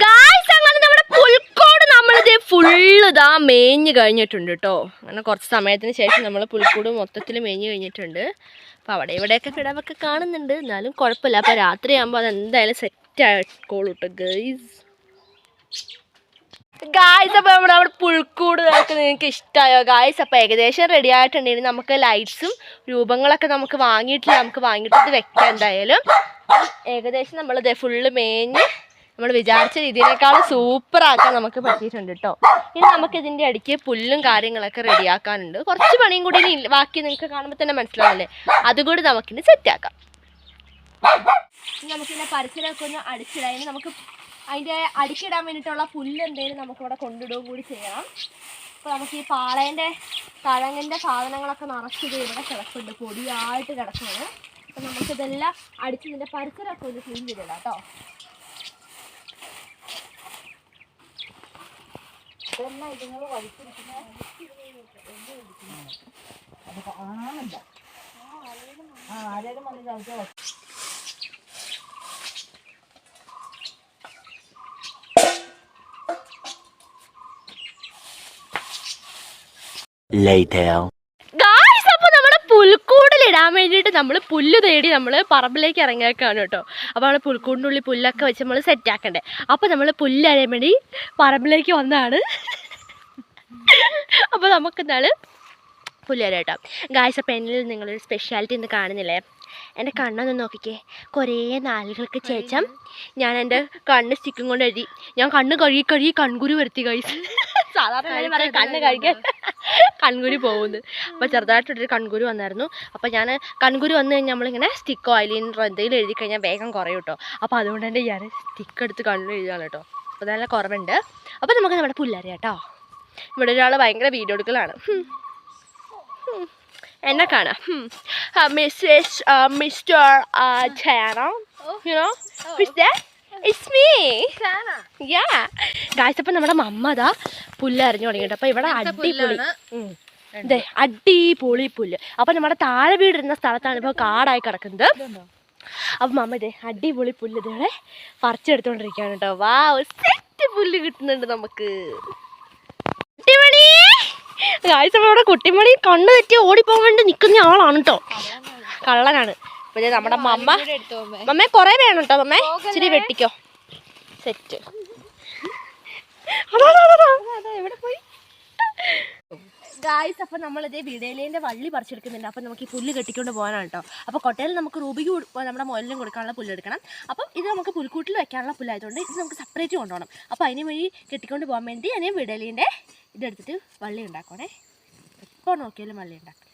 ഗായ്സ്, അങ്ങനെ നമ്മുടെ പുൽക്കൂട് നമ്മളിത് ഫുള്ള് ഇതാ മേഞ്ഞ് കഴിഞ്ഞിട്ടുണ്ട് കേട്ടോ. അങ്ങനെ കുറച്ച് സമയത്തിന് ശേഷം നമ്മൾ പുൽക്കൂട് മൊത്തത്തിൽ മേഞ്ഞ് കഴിഞ്ഞിട്ടുണ്ട്. അപ്പോൾ അവിടെ ഇവിടെയൊക്കെ കിടവൊക്കെ കാണുന്നുണ്ട്, എന്നാലും കുഴപ്പമില്ല. അപ്പോൾ രാത്രിയാകുമ്പോൾ അതെന്തായാലും സെറ്റ് ആയിക്കോളൂ കേട്ടോ ഗായ്സ്. അപ്പോൾ നമ്മുടെ പുൽക്കൂട് നിങ്ങൾക്ക് ഇഷ്ടമായോ ഗായ്സ്? അപ്പോൾ ഏകദേശം റെഡി ആയിട്ടുണ്ടെങ്കിൽ നമുക്ക് ലൈറ്റ്സും രൂപങ്ങളൊക്കെ നമുക്ക് വാങ്ങിയിട്ട് ഇത് വെക്കാം. എന്തായാലും ഏകദേശം നമ്മളിത് ഫുള്ള് മേഞ്ഞ് നമ്മൾ വിചാരിച്ച രീതിയിലേക്കാളും സൂപ്പറാക്കാൻ നമുക്ക് പറ്റിയിട്ടുണ്ട് കേട്ടോ. ഇനി നമുക്ക് ഇതിൻ്റെ ഇടയ്ക്ക് പുല്ലും കാര്യങ്ങളൊക്കെ റെഡിയാക്കാനുണ്ട്. കുറച്ച് പണിയും കൂടി ഇനി ബാക്കി നിങ്ങൾക്ക് കാണുമ്പോൾ തന്നെ മനസ്സിലാവില്ലേ? അതുകൂടി നമുക്കിനി സെറ്റാക്കാം. നമുക്കിതിൻ്റെ പരിസരമൊക്കെ ഒന്ന് അടിച്ചിടാം. ഇനി നമുക്ക് അതിൻ്റെ അടിച്ചിടാൻ വേണ്ടിയിട്ടുള്ള പുല്ല് എന്തെങ്കിലും നമുക്കിവിടെ കൊണ്ടിടുകയും കൂടി ചെയ്യണം. അപ്പോൾ നമുക്ക് ഈ പാളേൻ്റെ തഴങ്ങിൻ്റെ സാധനങ്ങളൊക്കെ നിറച്ചത് ഇവിടെ കിടക്കുന്നുണ്ട്, പൊടിയായിട്ട് കിടക്കുന്നത്. അപ്പം നമുക്കിതെല്ലാം അടിച്ച് ഇതിൻ്റെ പരിസരമൊക്കെ ഒന്ന് ക്ലീൻ ചെയ്തിടാം കേട്ടോ. ഇതെല്ലാം ഇതുങ്ങൾ വഴിച്ചിരിക്കുന്ന ആരേലും വന്ന് ചവിട്ടോ. ഗായ്സ്, അപ്പോൾ നമ്മുടെ പുൽക്കൂടിലിടാൻ വേണ്ടിയിട്ട് നമ്മൾ പുല്ല് തേടി നമ്മൾ പറമ്പിലേക്ക് ഇറങ്ങിയേക്കാണ് കേട്ടോ. അപ്പോൾ നമ്മൾ പുൽക്കൂടിൻ്റെ ഉള്ളിൽ പുല്ലൊക്കെ വെച്ച് നമ്മൾ സെറ്റാക്കണ്ടേ. അപ്പോൾ നമ്മൾ പുല്ലറിയാൻ വേണ്ടി പറമ്പിലേക്ക് വന്നതാണ്. അപ്പോൾ നമുക്കെന്നാൽ പുല്ലര കേട്ടോ ഗായ്സ്. അപ്പോൾ എന്നിൽ നിങ്ങളൊരു സ്പെഷ്യാലിറ്റി ഇന്ന് കാണുന്നില്ലേ? എൻ്റെ കണ്ണൊന്ന് നോക്കിക്കേ. കുറേ നാളുകൾക്ക് ശേഷം ഞാൻ എൻ്റെ കണ്ണ് സ്റ്റിക്കും കൊണ്ട് എഴുതി. ഞാൻ കണ്ണ് കഴുകി കൺകുരു വരുത്തി ഗായ്സ്. സാധാരണ പറയാം കണ്ണ് കഴിക്കാൻ കൺകുരു പോകുന്നത്. അപ്പോൾ ചെറുതായിട്ടൊരു കൺകുരു വന്നായിരുന്നു. അപ്പോൾ ഞാൻ കൺകുരു വന്നു കഴിഞ്ഞാൽ നമ്മളിങ്ങനെ സ്റ്റിക്കോ ഐലൈനറോ എന്തെങ്കിലും എഴുതി കഴിഞ്ഞാൽ വേഗം കുറയും കേട്ടോ. അപ്പോൾ അതുകൊണ്ട് തന്നെ ഞാൻ സ്റ്റിക്ക് എടുത്ത് കണ്ണിൽ എഴുതുകയാണ് കേട്ടോ. അപ്പോൾ നല്ല കുറവുണ്ട്. അപ്പോൾ നമുക്ക് നമ്മുടെ പുല്ലറിയാം കേട്ടോ. ഇവിടെ ഒരാൾ ഭയങ്കര വീഡിയോ എടുക്കലാണ്. എന്നെ കാണാം. Mister Chana. You know? Who's that? It's me. Yeah. Guys, അപ്പോൾ നമ്മുടെ മമ്മ അതാ പുല്ല് അരിഞ്ഞു തുടങ്ങിയിട്ട്. അപ്പോൾ ഇവിടെ അടിപൊളി പുല്ല്. അപ്പോൾ നമ്മുടെ താഴെ വീടിരുന്ന സ്ഥലത്താണ് ഇപ്പോൾ കാടായി കിടക്കുന്നത്. അപ്പം മമ്മ ഇതേ അടിപൊളി പുല്ല് ഇതേ പറിച്ചെടുത്തോണ്ടിരിക്കുകയാണ് കേട്ടോ. വാ, സെറ്റ് പുല്ല് കിട്ടുന്നുണ്ട് നമുക്ക്. കുട്ടിമണി ഗായ്സ്, അപ്പോൾ ഇവിടെ കുട്ടിമണി കണ്ണ് തെറ്റി ഓടിപ്പോകാൻ വേണ്ടി നിൽക്കുന്ന ആളാണ് കേട്ടോ. കള്ളനാണ്. അപ്പോൾ നമ്മുടെ മമ്മ കുറേ വേണം കേട്ടോ. മമ്മ ഇച്ചിരി വെട്ടിക്കോ. സെറ്റ്. ഗായ്സ്, അപ്പോൾ നമ്മളിതേ വിടേലേൻ്റെ വള്ളി പറിച്ചെടുക്കുന്നുണ്ട്. അപ്പോൾ നമുക്ക് ഈ പുല്ല് കെട്ടിക്കൊണ്ട് പോകാനാണ് കേട്ടോ. അപ്പോൾ കൊട്ടയിൽ നമുക്ക് റൂബിക്ക് നമ്മുടെ മുയലിനും കൊടുക്കാനുള്ള പുല്ലെടുക്കണം. അപ്പം ഇത് നമുക്ക് പുൽക്കൂട്ടിൽ വെക്കാനുള്ള പുല്ലായതുകൊണ്ട് ഇത് നമുക്ക് സെപ്പറേറ്റ് കൊണ്ടുപോകണം. അപ്പോൾ അതിന് വഴി കെട്ടിക്കൊണ്ട് പോകാൻ വേണ്ടി ഞാൻ വിടേലേൻ്റെ ഇതെടുത്തിട്ട് വള്ളി ഉണ്ടാക്കുവാണേ. എപ്പോൾ നോക്കിയാലും വള്ളി ഉണ്ടാക്കും.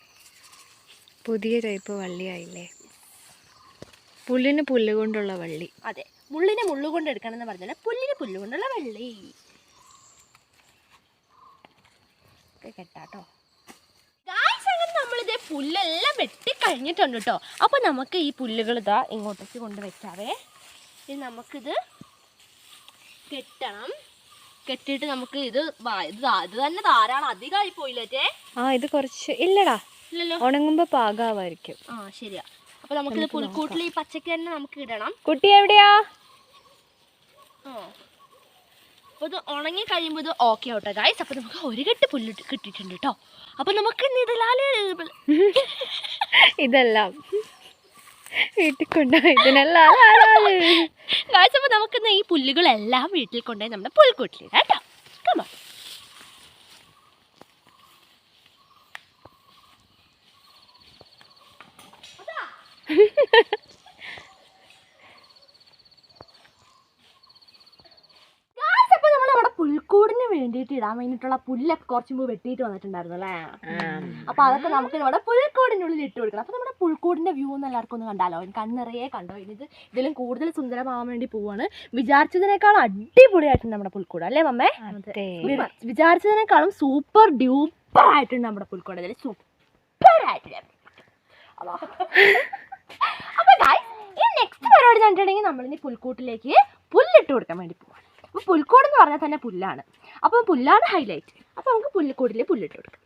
പുതിയ ടൈപ്പ് വള്ളിയായില്ലേ? പുല്ലിന് പുല്ല് കൊണ്ടുള്ള വള്ളി. അതെ, മുള്ളിനെ മുള്ളുകൊണ്ട് എടുക്കണം എന്ന് പറഞ്ഞാൽ പുല്ലിന് പുല്ല് കൊണ്ടുള്ള വള്ളി കേട്ടോ. അങ്ങനെ നമ്മളിതേ പുല്ലെല്ലാം വെട്ടി കഴിഞ്ഞിട്ടുണ്ട് കേട്ടോ. അപ്പോൾ നമുക്ക് ഈ പുല്ലുകൾ ഇതാ ഇങ്ങോട്ടേക്ക് കൊണ്ട് വെക്കാവേ. ഇത് നമുക്കിത് കെട്ടണം. കെട്ടിയിട്ട് നമുക്ക് ഇത് തന്നെ ധാരാളം അധികമായി പോയില്ലേ? ഇത് കുറച്ച് ഇല്ലടാ, ഇല്ലല്ലോ, ഉണങ്ങുമ്പോ പാകാവായിരിക്കും. ശരിയാ. അപ്പോൾ നമുക്കിത് പുൽക്കൂട്ടിൽ ഈ പച്ചക്ക് തന്നെ നമുക്ക് ഇടണം. കുട്ടി എവിടെയാ? അപ്പോൾ ഇത് ഉണങ്ങി കഴിയുമ്പോൾ ഇത് ഓക്കെ ആവട്ടെ ഗായ്സ്. അപ്പോൾ നമുക്ക് ഒരു കെട്ട് പുല്ല് കിട്ടിയിട്ടുണ്ട് കേട്ടോ. അപ്പോൾ നമുക്ക് ഇതെല്ലാം വീട്ടിൽ കൊണ്ടുപോയി ഇതിനല്ല ഗായ്സ്. അപ്പോൾ നമുക്കിന്ന് ഈ പുല്ലുകളെല്ലാം വീട്ടിൽ കൊണ്ടുപോയി നമ്മുടെ പുൽക്കൂട്ടിലിടാം കേട്ടോ. കമോൺ. അപ്പോൾ നമ്മൾ നമ്മുടെ പുൽക്കൂടിന് വേണ്ടിയിട്ട് ഇടാൻ വേണ്ടിയിട്ടുള്ള പുല്ലൊക്കെ കുറച്ച് മുമ്പ് വെട്ടിയിട്ട് വന്നിട്ടുണ്ടായിരുന്നു അല്ലേ? അപ്പോൾ അതൊക്കെ നമുക്ക് നമ്മുടെ പുൽക്കൂടിനുള്ളിൽ ഇട്ട് കൊടുക്കണം. അപ്പോൾ നമ്മുടെ പുൽക്കൂടിൻ്റെ വ്യൂ ഒന്ന് എല്ലാവർക്കും ഒന്ന് കണ്ടാലോ? കണ്ണിറയെ കണ്ടോ? ഇതിലും കൂടുതൽ സുന്ദരമാവാൻ വേണ്ടി പോവാണ്. വിചാരിച്ചതിനേക്കാളും അടിപൊളിയായിട്ടുണ്ട് നമ്മുടെ പുൽക്കൂട് അല്ലേ മമ്മേ? വിചാരിച്ചതിനേക്കാളും സൂപ്പർ ഡ്യൂപ്പർ ആയിട്ടുണ്ട് നമ്മുടെ പുൽക്കൂട്. അതിൽ സൂപ്പർ ആയിട്ടുണ്ട്. അപ്പോൾ ഗായ്സ്, ഈ നെക്സ്റ്റ് പരിപാടി കണ്ടിട്ടുണ്ടെങ്കിൽ നമ്മളിനി പുൽക്കൂട്ടിലേക്ക് പുല്ലിട്ട് കൊടുക്കാൻ വേണ്ടി പോവാം. അപ്പോൾ പുൽക്കൂട് എന്ന് പറഞ്ഞാൽ തന്നെ പുല്ലാണ്. അപ്പോൾ പുല്ലാണ് ഹൈലൈറ്റ്. അപ്പോൾ നമുക്ക് പുൽക്കൂടിൽ പുല്ലിട്ട് കൊടുക്കാം.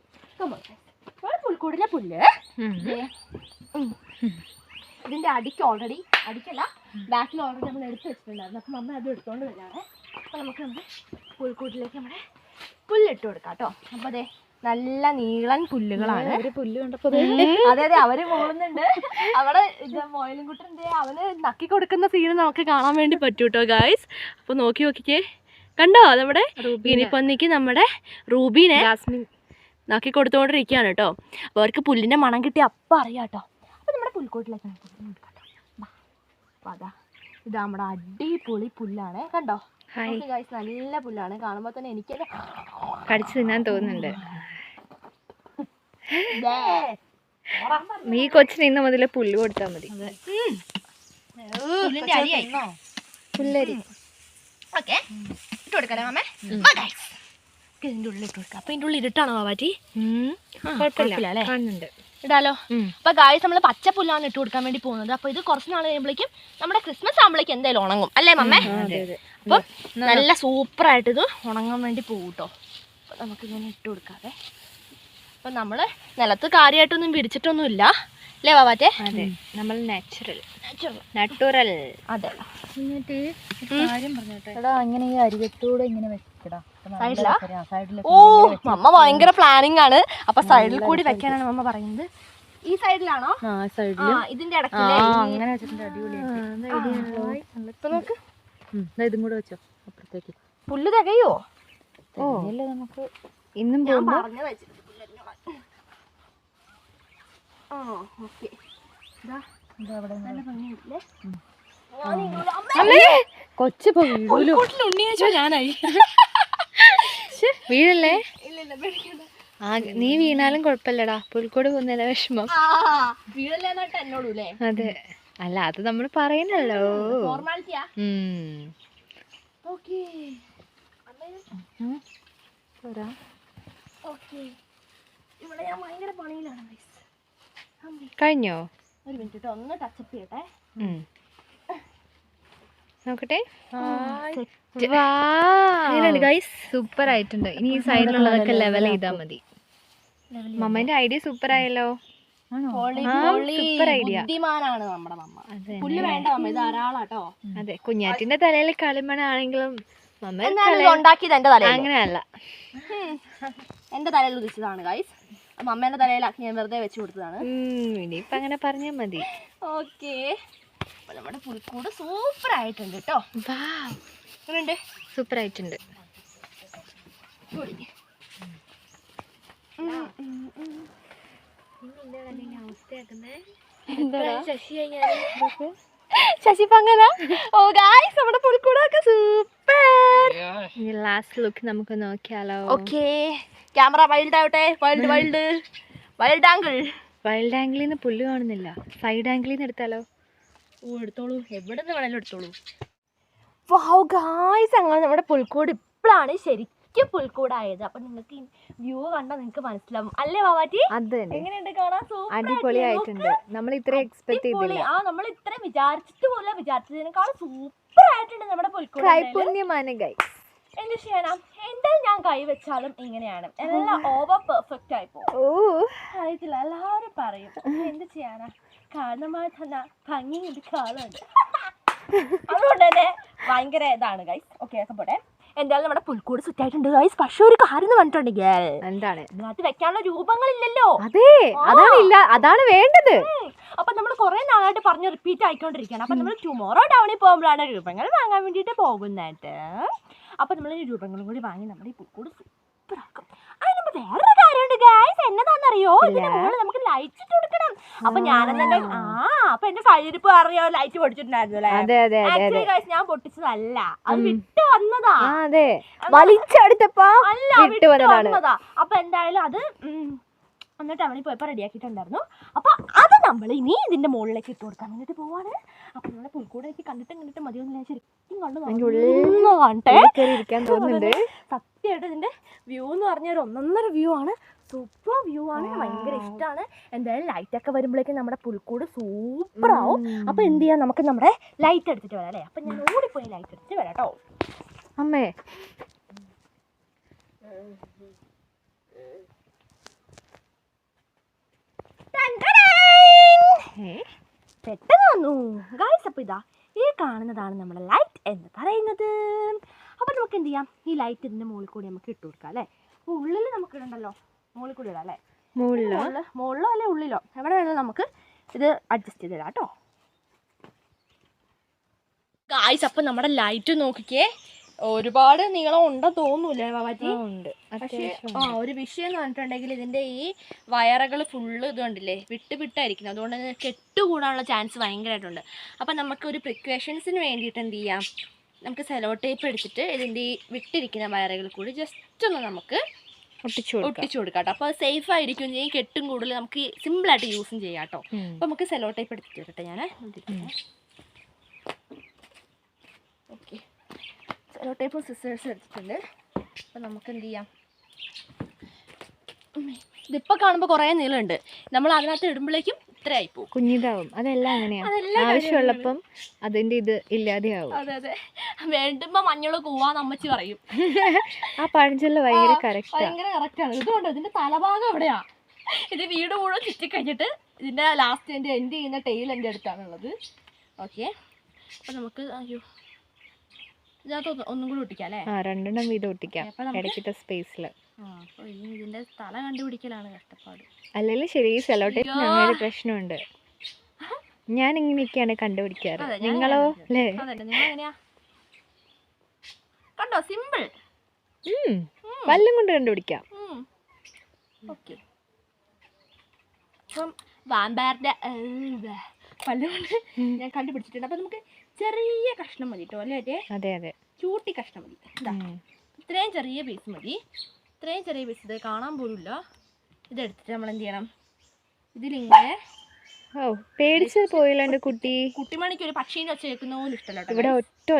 പുൽക്കൂടിലെ പുല്ല് ഇതിൻ്റെ അടിക്കല്ല ബാക്കിൽ ഓൾറെഡി നമ്മൾ എടുത്ത് വെച്ചിട്ടുണ്ടായിരുന്നു. അപ്പോൾ നമ്മൾ അത് എടുത്തുകൊണ്ട് വരാണ്. അപ്പോൾ നമുക്ക് നമ്മുടെ പുൽക്കൂട്ടിലേക്ക് നമ്മുടെ പുല്ലിട്ട് കൊടുക്കാം കേട്ടോ. അപ്പോൾ അതെ, നല്ല നീളൻ പുല്ലുകളാണ്. പുല്ല് കണ്ടപ്പോൾ അതെ അവര് പോകുന്നുണ്ട്. അവിടെ മോയിലും കുട്ടൻ്റെ അവന് നക്കി കൊടുക്കുന്ന സീന് നമുക്ക് കാണാൻ വേണ്ടി പറ്റൂ കേട്ടോ ഗായ്സ്. അപ്പോൾ നോക്കിക്കേ, കണ്ടോ നമ്മുടെ ഗിനിപ്പന്നിക്ക് നമ്മുടെ റൂബീനെ ജാസ്മിൻ നക്കി കൊടുത്തുകൊണ്ടിരിക്കുകയാണ് കേട്ടോ. അപ്പോൾ അവർക്ക് പുല്ലിൻ്റെ മണം കിട്ടി അപ്പം അറിയാം കേട്ടോ. അപ്പോൾ നമ്മുടെ പുൽക്കൂട്ടിലേക്കാണ് അതാ ഇതാ നമ്മുടെ അടിപൊളി പുല്ലാണ് കണ്ടോ ഗായ്സ്. നല്ല പുല്ലാണ്, കാണുമ്പോൾ തന്നെ എനിക്കത് കടിച്ചു തിന്നാൻ തോന്നുന്നുണ്ട്. നീ കൊച്ചിന് ഇന്ന് മുതലേ പുല്ല് കൊടുത്താൽ മതി. പുല്ലരി ഓക്കെ ഇട്ട് കൊടുക്കാം അമ്മേ. ഇതിൻ്റെ ഉള്ളിൽ ഇട്ട് കൊടുക്കാം. അപ്പം ഇതിൻ്റെ ഉള്ളിൽ ഇരുട്ടാണോ മാറ്റി? കുഴപ്പമില്ല അല്ലേ? കാണുന്നുണ്ട്, ഇടാലോ. അപ്പോൾ ഗായ്സ്, നമ്മൾ പച്ച പുല്ലാണ് ഇട്ട് കൊടുക്കാൻ വേണ്ടി പോകുന്നത്. അപ്പോൾ ഇത് കുറച്ച് നാൾ കഴിയുമ്പോഴേക്കും നമ്മുടെ ക്രിസ്മസ് ആകുമ്പോഴേക്കും എന്തായാലും ഉണങ്ങും അല്ലേ മമ്മേ? അപ്പം നല്ല സൂപ്പറായിട്ട് ഇത് ഉണങ്ങാൻ വേണ്ടി പോകും കേട്ടോ. അപ്പോൾ നമുക്കിങ്ങനെ ഇട്ട് കൊടുക്കാതെ. അപ്പം നമ്മൾ നിലത്ത് കാര്യമായിട്ടൊന്നും വിരിച്ചിട്ടൊന്നുമില്ല അല്ലേ വാവാറ്റേ? അതെ, നമ്മൾ നാച്ചുറൽ. അതെ. കാര്യം പറഞ്ഞോട്ടെ എടാ, ഇങ്ങനെ ഈ അരികത്തൂടെ ഇങ്ങനെ വെക്കടാ. ഓ, മമ്മ ഭയങ്കര പ്ലാനിങ് ആണ്. അപ്പൊ സൈഡിൽ കൂടി വെക്കാനാണ് മമ്മ പറയുന്നത്. ഈ സൈഡിലാണോ? ഇതിന്റെ ഇടയ്ക്കില്ലേ? അങ്ങനെ വെച്ചിട്ടുണ്ട്. അടിപൊളിയായിട്ട് നോക്ക്. ഇതും കൂടെ വെച്ചോ അപ്പുറത്തേക്ക്. പുല്ല് തികയോ? നമുക്ക് ഇന്നും പറഞ്ഞു വെച്ചിട്ടുണ്ട്. കൊച്ചു ഉണ്ണിയച്ചോ ഞാനായി. വീഴല്ലേ? നീ വീണാലും കുഴപ്പമില്ലടാ, പുൽക്കൂട് പോകുന്നില്ല വിഷമം. വീഴല്ലേന്നായിട്ട് എന്നോടൂല്ലേ? അതെ, അല്ല അത് നമ്മൾ പറയുന്നല്ലോ. ഫോർമാലിറ്റിയാ. ഇവിടെ ഞാൻ ഭയങ്കര പണിയിലാണ്. കഴിഞ്ഞോ? ഒരു മിനിറ്റ് ഒന്ന് ടച്ചപ്പ് ചെയ്യട്ടെ. നോക്കട്ടെ. സൂപ്പർ ആയിട്ടുണ്ട്. ഇനി ഈ സൈഡിലുള്ളതൊക്കെ ലെവൽ ചെയ്താൽ മതി. മമ്മേന്റെ ഐഡിയ സൂപ്പർ ആയല്ലോ. ബുദ്ധിമാനാണ് നമ്മുടെ മമ്മ. പുല്ല് വേണ്ട മമ്മ, ഇത് ധാരാളാട്ടോ. അതെ, കുഞ്ഞാറ്റിന്റെ തലയിൽ കളിമണാണെങ്കിലും ഉണ്ടാക്കിയത് എന്റെ തല അങ്ങനെയല്ല, എന്റെ തലയിൽ ഉദിച്ചതാണ് ഗൈസ്. മമ്മേന്റെ തലയിലാക്കി ഞാൻ വെറുതെ വെച്ച് കൊടുത്തതാണ്. ഇനിയിപ്പൊ അങ്ങനെ പറഞ്ഞാൽ മതി. ഓക്കെ, നമ്മുടെ പുൽക്കൂട് സൂപ്പർ ആയിട്ടുണ്ട് കേട്ടോ. സൂപ്പർ ആയിട്ടുണ്ട്. ശശിപങ്കന. ഓ ഗായ്സ് നമ്മുടെ പുൽക്കൂടൊക്കെ സൂപ്പർ. ലാസ്റ്റ് ലുക്ക് നമുക്ക് നോക്കിയാലോ? ഓക്കേ, ക്യാമറ വൈൽഡ് ആവട്ടെ. Wild angle. വൈൽഡ് ആംഗിളിൽ നിന്ന് പുല്ല് കാണുന്നില്ല, സൈഡ് ആംഗിളിൽ നിന്ന് എടുത്താലോ? ഓ എടുത്തോളൂ, എവിടെ നിന്ന് വേണേലും എടുത്തോളൂ. വൗ ഗായ്സ്, അങ്ങനെ നമ്മുടെ പുൽക്കൂട് ഇപ്പോഴാണ് ശരിക്കും പുൽക്കൂടായത്. അപ്പൊ നിങ്ങൾക്ക് വ്യൂ കണ്ടാൽ നിങ്ങൾക്ക് മനസ്സിലാവും അല്ലേ വാവാറ്റി? അത് തന്നെ, എങ്ങനെയുണ്ട് കാണാൻ? അടിപൊളിയായിട്ടുണ്ട്. നമ്മൾ ഇത്ര എക്സ്പെക്ട് ചെയ്തില്ല. നമ്മൾ ഇത്ര വിചാരിച്ചിട്ട് പോലും വിചാരിച്ചതിനേക്കാളും സൂപ്പർ ആയിട്ടുണ്ട് നമ്മുടെ പുൽക്കൂട്. കൈപുണ്യമാണ് ഗൈസ്. എന്ത് ചെയ്യാനാ, എന്തായാലും ഞാൻ കൈ വെച്ചാലും ഇങ്ങനെയാണ്, എല്ലാം ഓവർ പെർഫെക്റ്റ് ആയി പോകും. അറിയത്തില്ല, എല്ലാവരും പറയും. എന്ത് ചെയ്യാനാ, കാരണമായി തന്നെ ഭംഗിയുണ്ട്, കാണുന്നുണ്ട്. അതുകൊണ്ട് തന്നെ ഭയങ്കര ഇതാണ് ഗൈസ്. ഓക്കെ ഒക്കെ പോട്ടെ. എന്തായാലും നമ്മുടെ പുൽക്കൂട് സെറ്റായിട്ടുണ്ട് ഗൈസ്. പക്ഷെ ഒരു കാര്യം പറഞ്ഞിട്ടുണ്ടെങ്കിൽ എന്താണ്, ഇതിനകത്ത് വെക്കാനുള്ള രൂപങ്ങളില്ലല്ലോ. അതെ, അതാണ് വേണ്ടത്. അപ്പൊ നമ്മൾ കുറെ നാളായിട്ട് പറഞ്ഞ് റിപ്പീറ്റ് ആയിക്കൊണ്ടിരിക്കുകയാണ്. അപ്പൊ നമ്മൾ ടുമോറോ ടൗണിൽ പോകുമ്പോഴാണ് രൂപങ്ങൾ വാങ്ങാൻ വേണ്ടിയിട്ട് പോകുന്നതായിട്ട്. അപ്പൊ നമ്മൾ ഈ രൂപങ്ങളും കൂടി വാങ്ങി നമ്മുടെ ഈ പുൽക്കൂട് സൂപ്പർ ആക്കും. അതിന് നമ്മൾ വേറൊരു കാര്യമുണ്ട് ഗൈസ്. എന്നതാണെന്നറിയോ? ഇതിന്റെ മുകളിൽ നമുക്ക് ലൈറ്റ് ഇട്ട് കൊടുക്കണം. അപ്പൊ ഞാനെന്നെ അപ്പൊ എന്റെ കയ്യിരിപ്പ് അറിയോ, ലൈറ്റ് പൊടിച്ചിട്ടുണ്ടായിരുന്നു. ആക്ച്വലി ഗൈസ് ഞാൻ പൊട്ടിച്ചതല്ല, അത് വിട്ട് വന്നതാ. വലിച്ചെടുത്തപ്പോ അല്ല, വിട്ട് വന്നതാ. അപ്പൊ എന്തായാലും അത് എന്നിട്ട് അവന് പോയപ്പോൾ റെഡിയാക്കിയിട്ടുണ്ടായിരുന്നു. അപ്പൊ അത് നമ്മൾ ഇനി ഇതിന്റെ മുകളിലേക്ക് ഇട്ട് കൊടുക്കാൻ വേണ്ടിട്ട് പോവാണ്. അപ്പൊ നമ്മുടെ പുൽക്കൂടേക്ക് കണ്ടിട്ട് മതിയൊന്നും ശരിക്കും കാണട്ടെ. സത്യമായിട്ട് ഇതിന്റെ വ്യൂ എന്ന് പറഞ്ഞാൽ ഒരു ഒന്നൊന്നര വ്യൂ ആണ്. സൂപ്പർ വ്യൂ ആണ്, ഭയങ്കര ഇഷ്ടമാണ്. എന്തായാലും ലൈറ്റ് ഒക്കെ വരുമ്പോഴേക്കും നമ്മുടെ പുൽക്കൂട് സൂപ്പർ ആവും. അപ്പൊ എന്ത് ചെയ്യാം, നമുക്ക് നമ്മുടെ ലൈറ്റ് എടുത്തിട്ട് വരാം അല്ലേ? അപ്പൊ ഞാൻ ഓടിപ്പോയി ലൈറ്റ് എടുത്തിട്ട് വരാം കേട്ടോ. അമ്മേ, പെട്ടെന്ന് വന്നു ഗൈസ്. അപ്പൊ ഇതാ ഈ കാണുന്നതാണ് നമ്മുടെ ലൈറ്റ് എന്ന് പറയുന്നത്. അപ്പൊ നമുക്ക് എന്ത് ചെയ്യാം, ഈ ലൈറ്റ് ഇതിന്റെ മുകളിൽ കൂടി നമുക്ക് ഇട്ട് കൊടുക്കാം അല്ലേ? അപ്പൊ ഉള്ളിൽ നമുക്ക് ഇടണ്ടല്ലോ, മുകളിൽ കൂടി ഇടാം അല്ലേ? മുകളിലോ അല്ലെ ഉള്ളിലോ എവിടെ വേണമെങ്കിലും നമുക്ക് ഇത് അഡ്ജസ്റ്റ് ചെയ്തിടാം കേട്ടോ ഗൈസ്. അപ്പൊ നമ്മുടെ ലൈറ്റ് നോക്കിക്കേ, ഒരുപാട് നീളം ഉണ്ടെന്ന് തോന്നൂലേ ബാബാജി? പക്ഷേ ഒരു വിഷയം എന്ന് പറഞ്ഞിട്ടുണ്ടെങ്കിൽ ഇതിന്റെ ഈ വയറുകൾ ഫുള്ള് ഇത് കണ്ടില്ലേ, വിട്ടായിരിക്കുന്നത്. അതുകൊണ്ട് തന്നെ കെട്ടുകൂടാനുള്ള ചാൻസ് ഭയങ്കരമായിട്ടുണ്ട്. അപ്പം നമുക്ക് ഒരു പ്രിക്വേഷൻസിന് വേണ്ടിയിട്ട് എന്ത് ചെയ്യാം, നമുക്ക് സെലോ ടേപ്പ് എടുത്തിട്ട് ഇതിൻ്റെ ഈ വിട്ടിരിക്കുന്ന വയറുകൾ കൂടി ജസ്റ്റ് ഒന്ന് നമുക്ക് ഒട്ടിച്ചു കൊടുക്കാം കേട്ടോ. അപ്പോൾ അത് സേഫ് ആയിരിക്കും. ഈ കെട്ടും കൂടുതൽ നമുക്ക് സിമ്പിളായിട്ട് യൂസും ചെയ്യാം കേട്ടോ. അപ്പോൾ നമുക്ക് സെലോ ടേപ്പ് എടുത്തിട്ട് വരട്ടെ ഞാൻ. ഓക്കെ, സെലോ ടേപ്പും സിസേഴ്സും എടുത്തിട്ടുണ്ട്. അപ്പം നമുക്ക് എന്ത് ചെയ്യാം, ഇതിപ്പോൾ കാണുമ്പോൾ കുറേ നീളമുണ്ട്, നമ്മൾ അതിനകത്ത് ഇടുമ്പോഴേക്കും ഇത്ര ആയിപ്പോവും, കുഞ്ഞിതാവും. അതെല്ലാം അങ്ങനെയാണ്, ആവശ്യമുള്ളപ്പം അതിൻ്റെ ഇത് ഇല്ലാതെയാവും. അതെ, വേണ്ടുമ്പോൾ മഞ്ഞൾ കൂവാന്ന് അമ്മച്ചി പറയും. ആ പഴഞ്ചൊല്ല് ഭയങ്കര കറക്റ്റാണ്. ഇതുകൊണ്ട് ഇതിന്റെ തലഭാഗം എവിടെയാ? ഇത് വീട് മുഴുവൻ ചുറ്റി കഴിഞ്ഞിട്ട് ഇതിന്റെ ലാസ്റ്റ് എൻ്റെ എൻഡ് ചെയ്യുന്ന ടെയിൽ എൻ്റെ അടുത്താണുള്ളത്. ഓക്കെ, അപ്പം നമുക്ക് ഇതിനകത്ത് ഒന്നും കൂടി ഒട്ടിക്കാം അല്ലേ? രണ്ടെണ്ണം വീതം ഒട്ടിക്കാം ഇടയ്ക്കിട്ട സ്പേസിൽ. അപ്പോൾ ഇനി ഇതിന്റെ സ്ഥല കണ്ടുപിടിക്കലാണ് കഷ്ടപ്പാട്. അല്ലെങ്കിൽ ശരി, സെലോ ടേപ്പിന് അങ്ങനെ ഒരു പ്രശ്നമുണ്ട്. ഞാൻ ഇങ്ങനെയൊക്കെയാണ് കണ്ടുപിടിക്കാറ്, നിങ്ങളോ? അല്ലേ, നിങ്ങൾ എങ്ങനെയാ? കണ്ടോ, സിമ്പിൾ. പല്ലും കൊണ്ട് കണ്ടുപിടിക്കാം. ഓക്കെ, അപ്പം വാമ്പാറിന്റെ പല്ലുകൊണ്ട് ഞാൻ കണ്ടുപിടിച്ചിട്ടുണ്ട്. അപ്പം നമുക്ക് ചെറിയ കഷ്ണം മതി കേട്ടോ അല്ലേ? അതെ, ചൂട്ടി കഷ്ണം മതി. ഇത്രയും ചെറിയ പീസ് മതി. ഇത്രയും ചെറിയ പീസ് ഇത് കാണാൻ പോലുമില്ല. ഇതെടുത്തിട്ട് നമ്മൾ എന്ത് ചെയ്യണം, ഇതിലിങ്ങനെ പേടിച്ച് പോയില്ല എൻ്റെ കുട്ടിമണിക്ക് ഒരു പക്ഷീനെ ഒച്ച കേൾക്കുന്ന പോലും ഇഷ്ടമല്ല. ഇവിടെ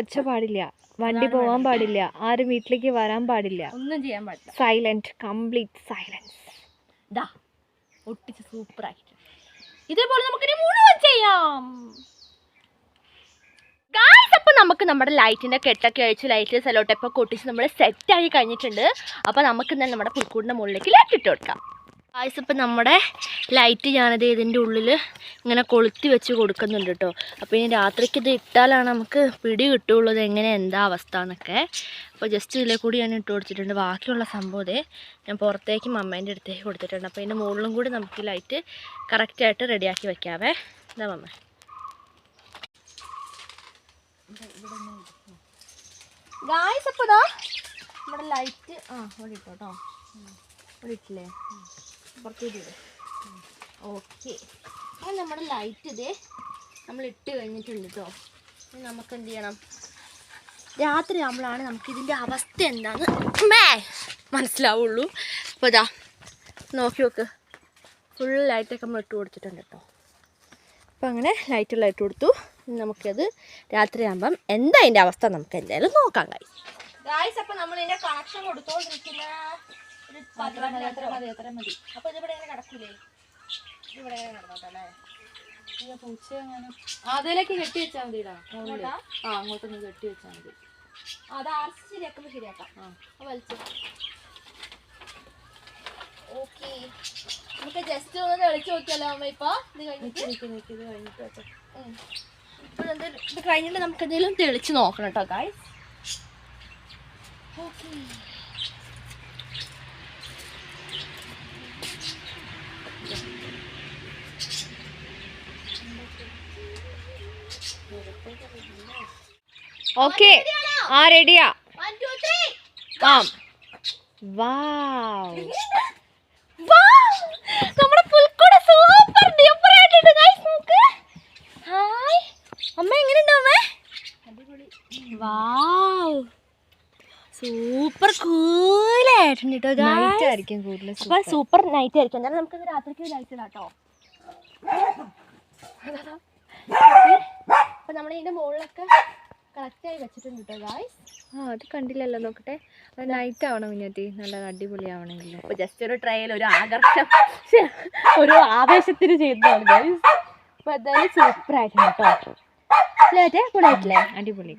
ഒച്ച പാടില്ല, വണ്ടി പോകാൻ പാടില്ല, ആരും വീട്ടിലേക്ക് വരാൻ പാടില്ല, ഒന്നും ചെയ്യാൻ പാടില്ല. Silent, complete silence. ഇതാ ഒട്ടിച്ച് സൂപ്പർ ആക്കിയിട്ട് ഇതേപോലെ നമുക്കിനി മുഴുവൻ ചെയ്യാം ഗായ്സ്. അപ്പം നമുക്ക് നമ്മുടെ ലൈറ്റിൻ്റെ കെട്ടൊക്കെ അഴിച്ച് ലൈറ്റിൽ സെലോ ടേപ്പൊക്കെ ഒട്ടിച്ച് നമ്മൾ സെറ്റായി കഴിഞ്ഞിട്ടുണ്ട്. അപ്പോൾ നമുക്ക് തന്നെ നമ്മുടെ പുൽക്കൂടിൻ്റെ മുകളിലേക്ക് ലൈറ്റ് ഇട്ട് കൊടുക്കാം ഗായ്സ്. ഇപ്പം നമ്മുടെ ലൈറ്റ് ഞാനത് ഇതിൻ്റെ ഉള്ളിൽ ഇങ്ങനെ കൊളുത്തി വെച്ച് കൊടുക്കുന്നുണ്ട് കേട്ടോ. അപ്പോൾ ഇനി രാത്രിക്ക് ഇത് ഇട്ടാലാണ് നമുക്ക് പിടി കിട്ടുള്ളൂ എങ്ങനെ എന്താ അവസ്ഥ എന്നൊക്കെ. അപ്പോൾ ജസ്റ്റ് ഇതിലെ കൂടി ഞാൻ ഇട്ട് കൊടുത്തിട്ടുണ്ട്. ബാക്കിയുള്ള സംഭവത്തെ ഞാൻ പുറത്തേക്കും അമ്മേൻ്റെ അടുത്തേക്ക് കൊടുത്തിട്ടുണ്ട്. അപ്പോൾ ഇതിൻ്റെ മുകളിലും കൂടി നമുക്ക് ലൈറ്റ് കറക്റ്റായിട്ട് റെഡിയാക്കി വെക്കാവേ. എന്താ മമ്മ ഗായ്സ്. അപ്പോൾ ഇതാ നമ്മുടെ ലൈറ്റ് ഇവിടെ ഇട്ടോ കേട്ടോ, ഇവിടെ ഇട്ടില്ലേ, പുറത്തേക്ക് ഇടും. ഓക്കെ, അപ്പം നമ്മുടെ ലൈറ്റ് ഇതേ നമ്മൾ ഇട്ട് കഴിഞ്ഞിട്ടുണ്ട് കേട്ടോ. ഇനി നമുക്ക് എന്ത് ചെയ്യണം, രാത്രി ആകുമ്പോഴാണ് നമുക്കിതിൻ്റെ അവസ്ഥ എന്താണെന്ന് മനസ്സിലാവുള്ളൂ. അപ്പോൾ ഇതാ നോക്കി നോക്ക്, ഫുൾ ലൈറ്റൊക്കെ നമ്മൾ ഇട്ട് കൊടുത്തിട്ടുണ്ട് കേട്ടോ. അപ്പം അങ്ങനെ ലൈറ്റുള്ള ഇട്ട് കൊടുത്തു. നമുക്കത് രാത്രിയാകുമ്പം എന്താ അതിൻ്റെ അവസ്ഥ നമുക്ക് എന്തായാലും നോക്കാം ഗൈസ്. അപ്പം നമ്മളിതിൻ്റെ കണക്ഷൻ കൊടുത്തോണ്ടിരിക്കുന്ന ഒരു അത്ര മതി. അപ്പോൾ ഇതിവിടെ എങ്ങനെ കിടക്കൂലേ? ഇവിടെ എങ്ങനെ കിടന്നോട്ടല്ലേ? പൂച്ച എങ്ങാനും അതിലേക്ക് കെട്ടി വെച്ചാൽ മതിടാ. അങ്ങോട്ടൊന്ന് കെട്ടി വെച്ചാൽ മതി. അത് ആർച്ച് ശരിയാക്കുമ്പോൾ ശരിയാക്കാം. വലിച്ചു ഓക്കെ. നമുക്ക് ജസ്റ്റ് ഒന്ന് തെളിച്ച് നോക്കിയാലോ അമ്മ? ഇപ്പോൾ ഇത് കഴിഞ്ഞിട്ട് ഇത് കഴിഞ്ഞിട്ട് വെച്ചാൽ ഇത് കഴിഞ്ഞിട്ട് നമുക്ക് എന്തെങ്കിലും തെളിച്ച് നോക്കണം കേട്ടോ ഗൈസ്. ഓക്കെ. ഓക്കെ, ആ റെഡിയാ. 1 2 3 ആ വാവ്, നമ്മുടെ പുൽക്കൂട് സൂപ്പർ ഡ്യൂപ്പർ ആയിട്ടുണ്ട് ഗൈസ്. നോക്ക്. ഹായ് അമ്മ, എങ്ങനെയുണ്ട് അമ്മ? അടിപൊളി. വാവ്, സൂപ്പർ കൂലായിട്ടുണ്ട് കേട്ടോ നൈറ്റ് ഗൈസ്. ആയിരിക്കും കൂടുതൽ. അപ്പോൾ സൂപ്പർ നൈറ്റ് ആയിരിക്കും. എന്നാലും നമുക്കിത് രാത്രിക്ക് ലൈറ്റ് ഇടാം കേട്ടോ. അപ്പോൾ നമ്മളിതിൻ്റെ മുകളിലൊക്കെ കറക്റ്റായി വെച്ചിട്ടുണ്ട് കേട്ടോ ഗൈസ്. അത് കണ്ടില്ലല്ലോ, നോക്കട്ടെ. അത് നൈറ്റ് ആവണം കുഞ്ഞാറ്റി, നല്ല അടിപൊളിയാവണമെങ്കിൽ. അപ്പോൾ ജസ്റ്റ് ഒരു ട്രയൽ, ഒരു ആകർഷണം, ഒരു ആവേശത്തിന് ചെയ്യുന്നതാണ് ഗൈസ്. അപ്പോൾ എന്തായാലും സൂപ്പർ ആയിട്ടുണ്ട് കേട്ടോ. പൊളിയായിട്ടില്ലേ? അടിപൊളി.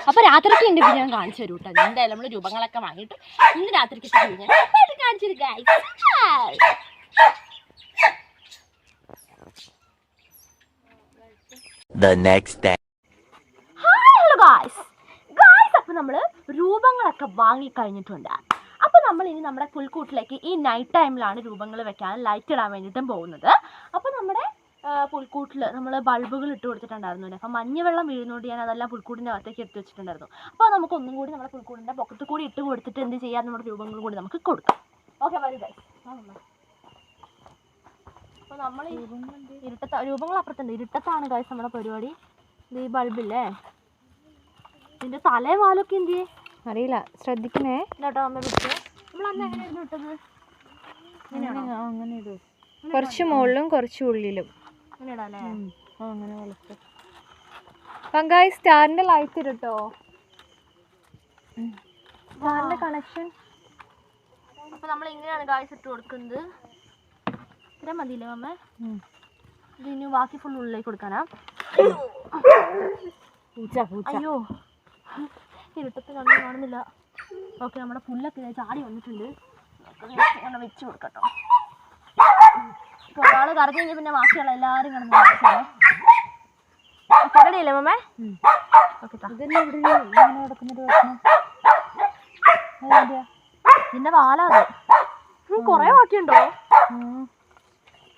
അപ്പോൾ രാത്രിക്ക് ഉണ്ട് ഇത് ഞാൻ കാണിച്ചു തരും കേട്ടോ. എന്തായാലും നമ്മൾ രൂപങ്ങളൊക്കെ വാങ്ങിയിട്ട് ഇന്ന് രാത്രിക്ക് ഞാൻ കാണിച്ചു തരും guys. The next day. Hello guys. അപ്പോൾ നമ്മൾ രൂപങ്ങളൊക്കെ വാങ്ങിക്കഴിഞ്ഞിട്ടുണ്ട്. അപ്പോൾ നമ്മൾ ഇനി നമ്മുടെ പുൽക്കൂട്ടിലേക്ക് ഈ നൈറ്റ് ടൈമിലാണ് രൂപങ്ങൾ വെക്കാൻ ലൈറ്റ് ഇടാൻ വേണ്ടിയിട്ടും പോകുന്നത്. അപ്പോൾ നമ്മുടെ പുൽക്കൂട്ടിൽ നമ്മൾ ബൾബുകൾ ഇട്ട് കൊടുത്തിട്ടുണ്ടായിരുന്നു. അപ്പം മഞ്ഞവെള്ളം വീഴുന്നോണ്ട് ഞാൻ അതെല്ലാം പുൽക്കൂടിൻ്റെ അകത്തേക്ക് എടുത്ത് വെച്ചിട്ടുണ്ടായിരുന്നു. അപ്പോൾ നമുക്ക് ഒന്നും കൂടി നമ്മുടെ പുൽക്കൂടിൻ്റെ പൊക്കത്ത് കൂടി ഇട്ട് കൊടുത്തിട്ട് എന്ത് ചെയ്യാൻ, നമ്മുടെ രൂപങ്ങൾ കൂടി നമുക്ക് കൊടുക്കാം. ഓക്കെ വരൂ ഗൈസ്. അപ്പോൾ നമ്മൾ രൂപങ്ങൾ അപ്പുറത്തുണ്ട്, ഇരുട്ടത്താണ് ഗൈസ് നമ്മുടെ പരിപാടി. ഇത് ഈ ബൾബില്ലേ, ഇതിൻ്റെ തലയും വാലൊക്കെ എന്ത് ചെയ്യേ അറിയില്ല, ശ്രദ്ധിക്കണേ കേട്ടോ. അമ്മ പിടിച്ച് നമ്മൾ അന്ന് എങ്ങനെയായിരുന്നു ഇട്ടത്? അങ്ങനെ ഇടും, കുറച്ച് മുകളിലും കുറച്ച് ഉള്ളിലും അങ്ങനെ ഇടാല്ലേ? അങ്ങനെ വളർത്തും. പങ്കായി സ്റ്റാറിന്റെ ലൈറ്റ് ഇട്ടോ, സ്റ്റാറിന്റെ കണക്ഷൻ. അപ്പോൾ നമ്മൾ ഇങ്ങനെയാണ് ഗായ്സ് ഇട്ട് കൊടുക്കുന്നത്. ഇത്ര മതിയില്ലേ അമ്മ? ഇത് ഇനി ബാക്കി ഫുൾ ഉള്ളിലേക്ക് കൊടുക്കാനാ. അയ്യോ, ഇരുട്ടത്ത് കണ്ണു കാണുന്നില്ല. ഓക്കെ, നമ്മുടെ പുല്ലൊക്കെ ചാടി വന്നിട്ടുണ്ട്. അങ്ങനെ വെച്ച് കൊടുക്കട്ടോ. ഒരാൾ കറങ്ങി കഴിഞ്ഞാൽ പിന്നെ ബാക്കിയുള്ള എല്ലാവരും കിടന്നു റെഡിയല്ലേ മമ്മേ? ഓക്കെ, ഇതിന്റെ വാലാത് കൊറേ ബാക്കിയുണ്ടോ?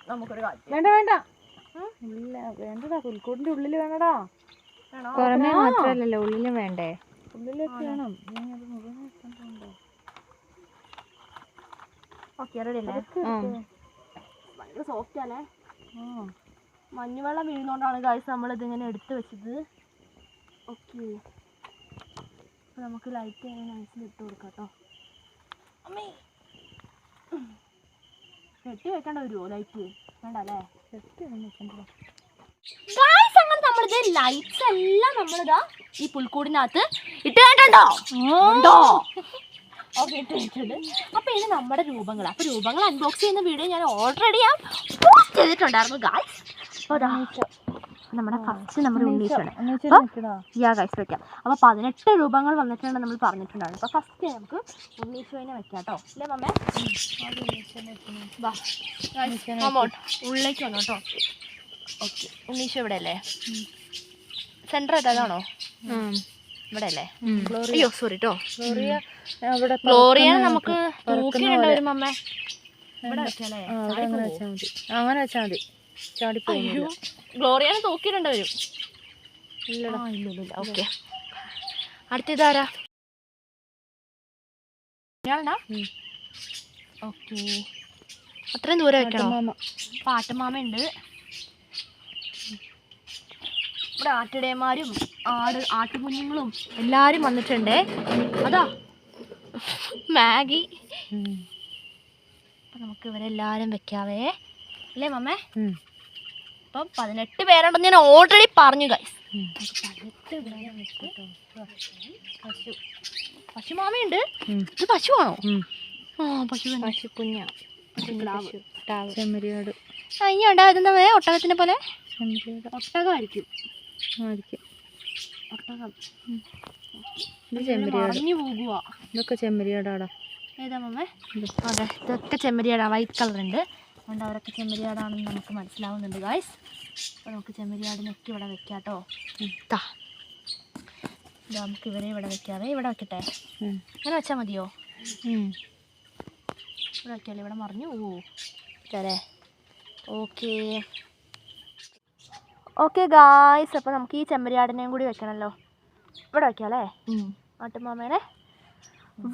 നമുക്കൊരു കാര്യം. വേണ്ട വേണ്ട വേണ്ടടാ, പുൽക്കൂടിന്റെ ഉള്ളിൽ വേണടാ. പുറമേ മാത്രല്ലല്ലോ, ഉള്ളിലും വേണ്ടേ? ഉള്ളിലൊക്കെ വേണം. ഓക്കെ, റെഡി അല്ലേ? ഭയങ്കര സോഫ്റ്റ് ആണേ. മഞ്ഞുവെള്ളം വീഴുന്നോണ്ടാണ് ഗൈസ് നമ്മളിതിങ്ങനെ എടുത്ത് വെച്ചത്. ഓക്കെ, അപ്പോൾ നമുക്ക് ലൈറ്റ് നൈസിൽ ഇട്ട് കൊടുക്കാം കേട്ടോ. അമ്മേ, കെട്ടി വെക്കേണ്ട വരുമോ ലൈറ്റ്? വേണ്ട അല്ലേ? ഗൈസ്, അങ്ങനെ നമ്മളിത് ലൈറ്റ്സ് എല്ലാം നമ്മളിതാ ഈ പുൽക്കൂടിനകത്ത് ഇട്ട് കേട്ടോ. ഓക്കെ, ഇട്ട് വെച്ചിട്ടുണ്ട്. അപ്പോൾ ഇത് നമ്മുടെ രൂപങ്ങൾ. അപ്പോൾ രൂപങ്ങൾ അൺബോക്സ് ചെയ്യുന്ന വീഡിയോ ഞാൻ ഓൾറെഡി പോസ്റ്റ് ചെയ്തിട്ടുണ്ടായിരുന്നു ഗൈസ്. അപ്പോൾ അതാ നമ്മുടെ ഫസ്റ്റ് നമ്മുടെ ഉണ്ണീശാണ്. യാ ഗൈസ്, വെക്കാം. അപ്പോൾ 18 രൂപങ്ങൾ വന്നിട്ടുണ്ട് നമ്മൾ പറഞ്ഞിട്ടുണ്ടായിരുന്നു. അപ്പോൾ ഫസ്റ്റ് നമുക്ക് ഉണ്ണീശോനെ വെക്കാം കേട്ടോ. അല്ലേ മമ്മേ? ഉള്ളിലേക്ക് വന്നു കേട്ടോ. ഓക്കെ, ഉണ്ണീശോ ഇവിടെ അല്ലേ? സെൻറ്റർ ഏതാണോ? ഇവിടെ അല്ലേ? അയ്യോ സോറി കേട്ടോ. ഗ്ലോറിയ നമുക്ക് തൂക്കിയിടേണ്ട വരും അമ്മേ. ഇവിടെ വെച്ചാലേ? അങ്ങനെ വെച്ചാൽ മതി, ചാടിപ്പോയി. ഗ്ലോറിയാണ് തൂക്കിയിടേണ്ട വരും. ഇല്ല. ഓക്കെ, അടുത്തിതാരാ? ഓക്കെ, അത്രയും ദൂരം വെക്കണോ? പാട്ടുമാമയുണ്ട്. ഇവിടെ ആട്ടിടയന്മാരും ആട്ടുകുഞ്ഞുങ്ങളും എല്ലാരും വന്നിട്ടുണ്ട്. അതാ മാഗി. അപ്പൊ നമുക്ക് ഇവരെല്ലാരും വെക്കാവേ അല്ലേ മമ്മേ? അപ്പം 18 പേരുണ്ടെന്ന് ഞാൻ ഓൾറെഡി പറഞ്ഞു ഗൈസ്. 18 പേരെ വെച്ചിട്ടോ. പശുമാമയുണ്ട്. ഇത് പശുവാണോ? ആ പശുക്കുഞ്ഞാ. ചെമ്മരിയാട്. ഇനി ഉണ്ടാകുന്ന ഒട്ടകത്തിനെ പോലെ ഒട്ടകമായിരിക്കും. ഒട്ടകം പറഞ്ഞു പോകുക. ഇതൊക്കെ ചെമ്മരിയാടാടാ. ഏതാ മമ്മേ? അതെ ഇതൊക്കെ ചെമ്മരിയാടാ. വൈറ്റ് കളർ ഉണ്ട്. അതുകൊണ്ട് അവരൊക്കെ ചെമ്മരിയാടാണെന്ന് നമുക്ക് മനസ്സിലാവുന്നുണ്ട് ഗായ്സ്. അപ്പോൾ നമുക്ക് ചെമ്മരിയാടിനൊക്കെ ഇവിടെ വെക്കാം കേട്ടോ. നമുക്ക് ഇവരെ ഇവിടെ വെക്കാവേ. ഇവിടെ വെക്കട്ടെ? ഇങ്ങനെ വെച്ചാൽ മതിയോ? ഇവിടെ വെക്കാല്ലേ? ഇവിടെ മറിഞ്ഞു അല്ലേ? ഓക്കെ ഗായ്സ്, അപ്പോൾ നമുക്ക് ഈ ചെമ്മരിയാടിനെയും കൂടി വെക്കണമല്ലോ. ഇവിടെ വെക്കാം അല്ലേ ആട്ടുമാമേനെ?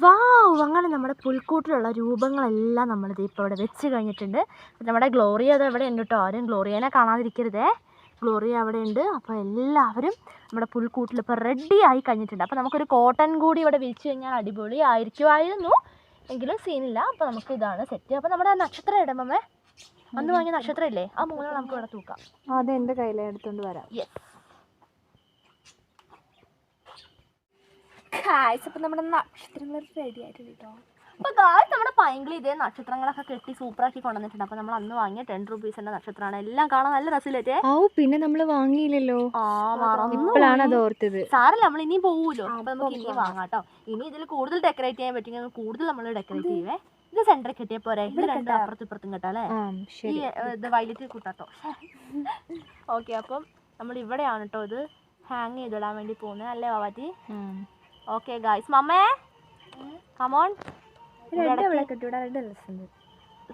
വാവ്, അങ്ങനെ നമ്മുടെ പുൽക്കൂട്ടിലുള്ള രൂപങ്ങളെല്ലാം നമ്മളിത് ഇപ്പോൾ ഇവിടെ വെച്ച് കഴിഞ്ഞിട്ടുണ്ട്. നമ്മുടെ ഗ്ലോറിയ അത് ഇവിടെ ഉണ്ട് കേട്ടോ. ആരും ഗ്ലോറിയനെ കാണാതിരിക്കരുതേ. ഗ്ലോറിയ അവിടെ ഉണ്ട്. അപ്പോൾ എല്ലാവരും നമ്മുടെ പുൽക്കൂട്ടിൽ ഇപ്പോൾ റെഡി ആയി കഴിഞ്ഞിട്ടുണ്ട്. അപ്പോൾ നമുക്കൊരു കോട്ടൺ കൂടി ഇവിടെ വിരിച്ചു കഴിഞ്ഞാൽ അടിപൊളി ആയിരിക്കുമായിരുന്നു. എങ്കിലും സീനില്ല. അപ്പോൾ നമുക്ക് ഇതാണ് സെറ്റ്. അപ്പോൾ നമ്മുടെ നക്ഷത്രം ഇടമേ അന്ന് വാങ്ങിയ നക്ഷത്രം ഇല്ലേ, ആ മൂന്നാൾ നമുക്ക് ഇവിടെ തൂക്കാം. അത് എൻ്റെ കയ്യിൽ എടുത്തുകൊണ്ട് വരാം. അപ്പം നമ്മുടെ നക്ഷത്രങ്ങൾ റെഡി ആയിട്ടുണ്ട് കേട്ടോ. അപ്പോൾ ഗായ്സ് നമ്മുടെ പൈങ്കിളി ഇതേ നക്ഷത്രങ്ങളൊക്കെ കെട്ടി സൂപ്പറാക്കി കൊണ്ടുവന്നിട്ടുണ്ട്. അപ്പോൾ നമ്മൾ അന്ന് വാങ്ങിയ 10 രൂപീസിൻ്റെ നക്ഷത്രമാണ്. എല്ലാം കാണാൻ നല്ല രസമില്ലേ? പിന്നെ നമ്മൾ വാങ്ങിയില്ലല്ലോ. ഇപ്പോഴാണ് അത് ഓർത്തത്. സാറല്ല, നമ്മൾ ഇനിയും പോകുമല്ലോ. അപ്പോൾ നമുക്ക് ഇനി വാങ്ങാം കേട്ടോ. ഇനി ഇതിൽ കൂടുതൽ ഡെക്കറേറ്റ് ചെയ്യാൻ പറ്റുമെങ്കിൽ കൂടുതൽ നമ്മൾ ഡെക്കറേറ്റ് ചെയ്യുവേ. ഇത് സെന്ററിൽ കിട്ടിയ പോരെ? ഇത് രണ്ടും അപ്പുറത്തും ഇപ്പുറത്തും കേട്ടോ അല്ലേ? ഈ ഇത് വയലറ്റ് കൂട്ടാട്ടോ. ഓക്കെ, അപ്പം നമ്മൾ ഇവിടെയാണ് കേട്ടോ ഇത് ഹാങ് ചെയ്തിടാൻ വേണ്ടി പോകുന്നത് അല്ലേ വാവാറ്റി? ഓക്കെ ഗായ്സ്, മമ്മേ കമോൺ.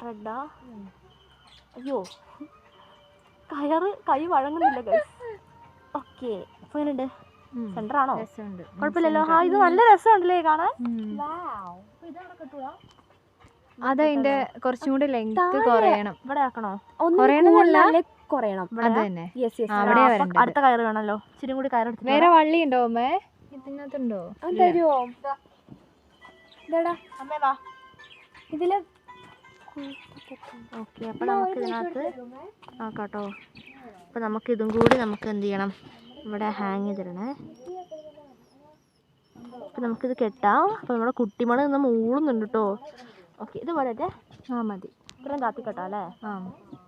റെഡാ? അയ്യോ കൈ വഴങ്ങുന്നില്ല ഗൈസ്. ഓക്കെ, അപ്പോൾ എങ്ങനെയുണ്ട്? സെന്റർ ആണോ? കുഴപ്പമില്ലല്ലോ. ഇത് നല്ല രസമുണ്ടല്ലേ കാണാൻ. അതതിന്റെ കുറച്ചും കൂടി ലെങ്ത് കുറയണം. ഇവിടെ ആക്കണോ? കുറയണം. അടുത്ത കയറ് വേണമല്ലോ. ഇച്ചിരി കൂടി കയറെടുത്ത്. വേറെ വള്ളി ഉണ്ടോ അമ്മേ? ഇതിനകത്തുണ്ടോ? അമ്മേ വാ ഇതില്. ഓക്കെ, അപ്പം നമുക്ക് ഇതിനകത്ത് ആക്കാട്ടോ. അപ്പം നമുക്ക് ഇതും കൂടി നമുക്ക് എന്ത് ചെയ്യണം? ഇവിടെ ഹാങ് ചെയ്തിടണേ. അപ്പം നമുക്കിത് കെട്ടാം. അപ്പം നമ്മുടെ കുട്ടിമണ നിന്ന് മൂളുന്നുണ്ട് കേട്ടോ. ഓക്കെ, ഇത് പോലെ മതി. ഇത്രയും താത്തിക്കെട്ടാ അല്ലേ?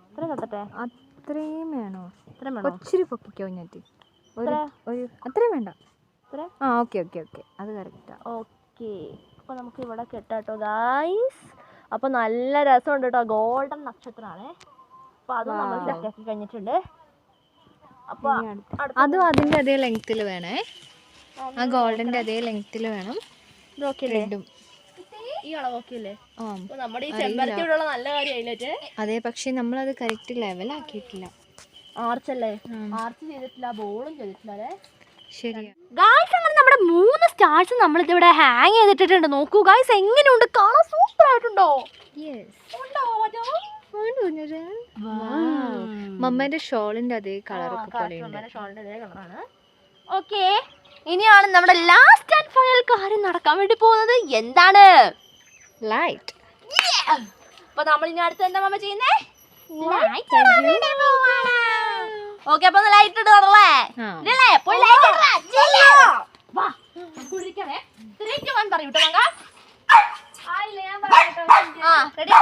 ഇത്രയും കെട്ടട്ടെ? അത്രയും വേണോ? ഇത്രയും വേണോ? ഒത്തിരി പൊക്കിക്കോ ഞാറ്റി. അത്രയും വേണ്ട. ഓക്കെ അത് കറക്റ്റാ. ഓക്കെ, അപ്പോൾ നമുക്ക് ഇവിടെ കെട്ടാട്ടോ ഗായ്സ്. അപ്പോൾ നല്ല രസമുണ്ട് കേട്ടോ. ഗോൾഡൻ നക്ഷത്രമാണ്. അപ്പോൾ അതും നമ്മൾ സെറ്റാക്കി കഴിഞ്ഞിട്ടുണ്ട്. അപ്പോൾ അതും അതിൻ്റെ അതേ ലെങ്ത്തിൽ വേണേ. ആ ഗോൾഡൻ്റെ അതേ ലെങ്ത്തിൽ വേണം. റെഡും ഈ അളവ് ഓക്കെ അല്ലേ? നമ്മുടെ ഈ ചെമ്പരത്തിയോടുള്ള നല്ല കാര്യമായില്ലേ? അതെ, പക്ഷെ നമ്മളത് കറക്റ്റ് ലെവലാക്കിയിട്ടില്ല. ആർച്ചല്ലേ? ആർച്ച് ചെയ്തിട്ടില്ല, ബോളും ചെയ്തിട്ടില്ല അല്ലേ? ശരിയാ ഗായ്സ്. അങ്ങനെ നമ്മുടെ 3 സ്റ്റാർസ് നമ്മളിതിവിടെ ഹാങ് ചെയ്തിട്ടുണ്ട്. നോക്കൂ ഗായ്സ്, എങ്ങനെയുണ്ട്? കാണാൻ സൂപ്പർ ആയിട്ടുണ്ടോ? മമ്മേന്റെ ഷോളിന്റെ അതേ കളറൊക്കെ കളറാണ്. ഓക്കെ, ഇനിയാണ് നമ്മുടെ ലാസ്റ്റ് ആൻഡ് ഫൈനൽ കാര്യം നടക്കാൻ വേണ്ടി പോകുന്നത്. എന്താണ്? ലൈറ്റ്. അപ്പൊ നമ്മൾ ഇനി അടുത്ത് എന്താ മമ്മ ചെയ്യുന്നേ? ഓക്കെ, അപ്പൊ ലൈറ്റ് ഇടണല്ലേ? പോയി ലൈറ്റ്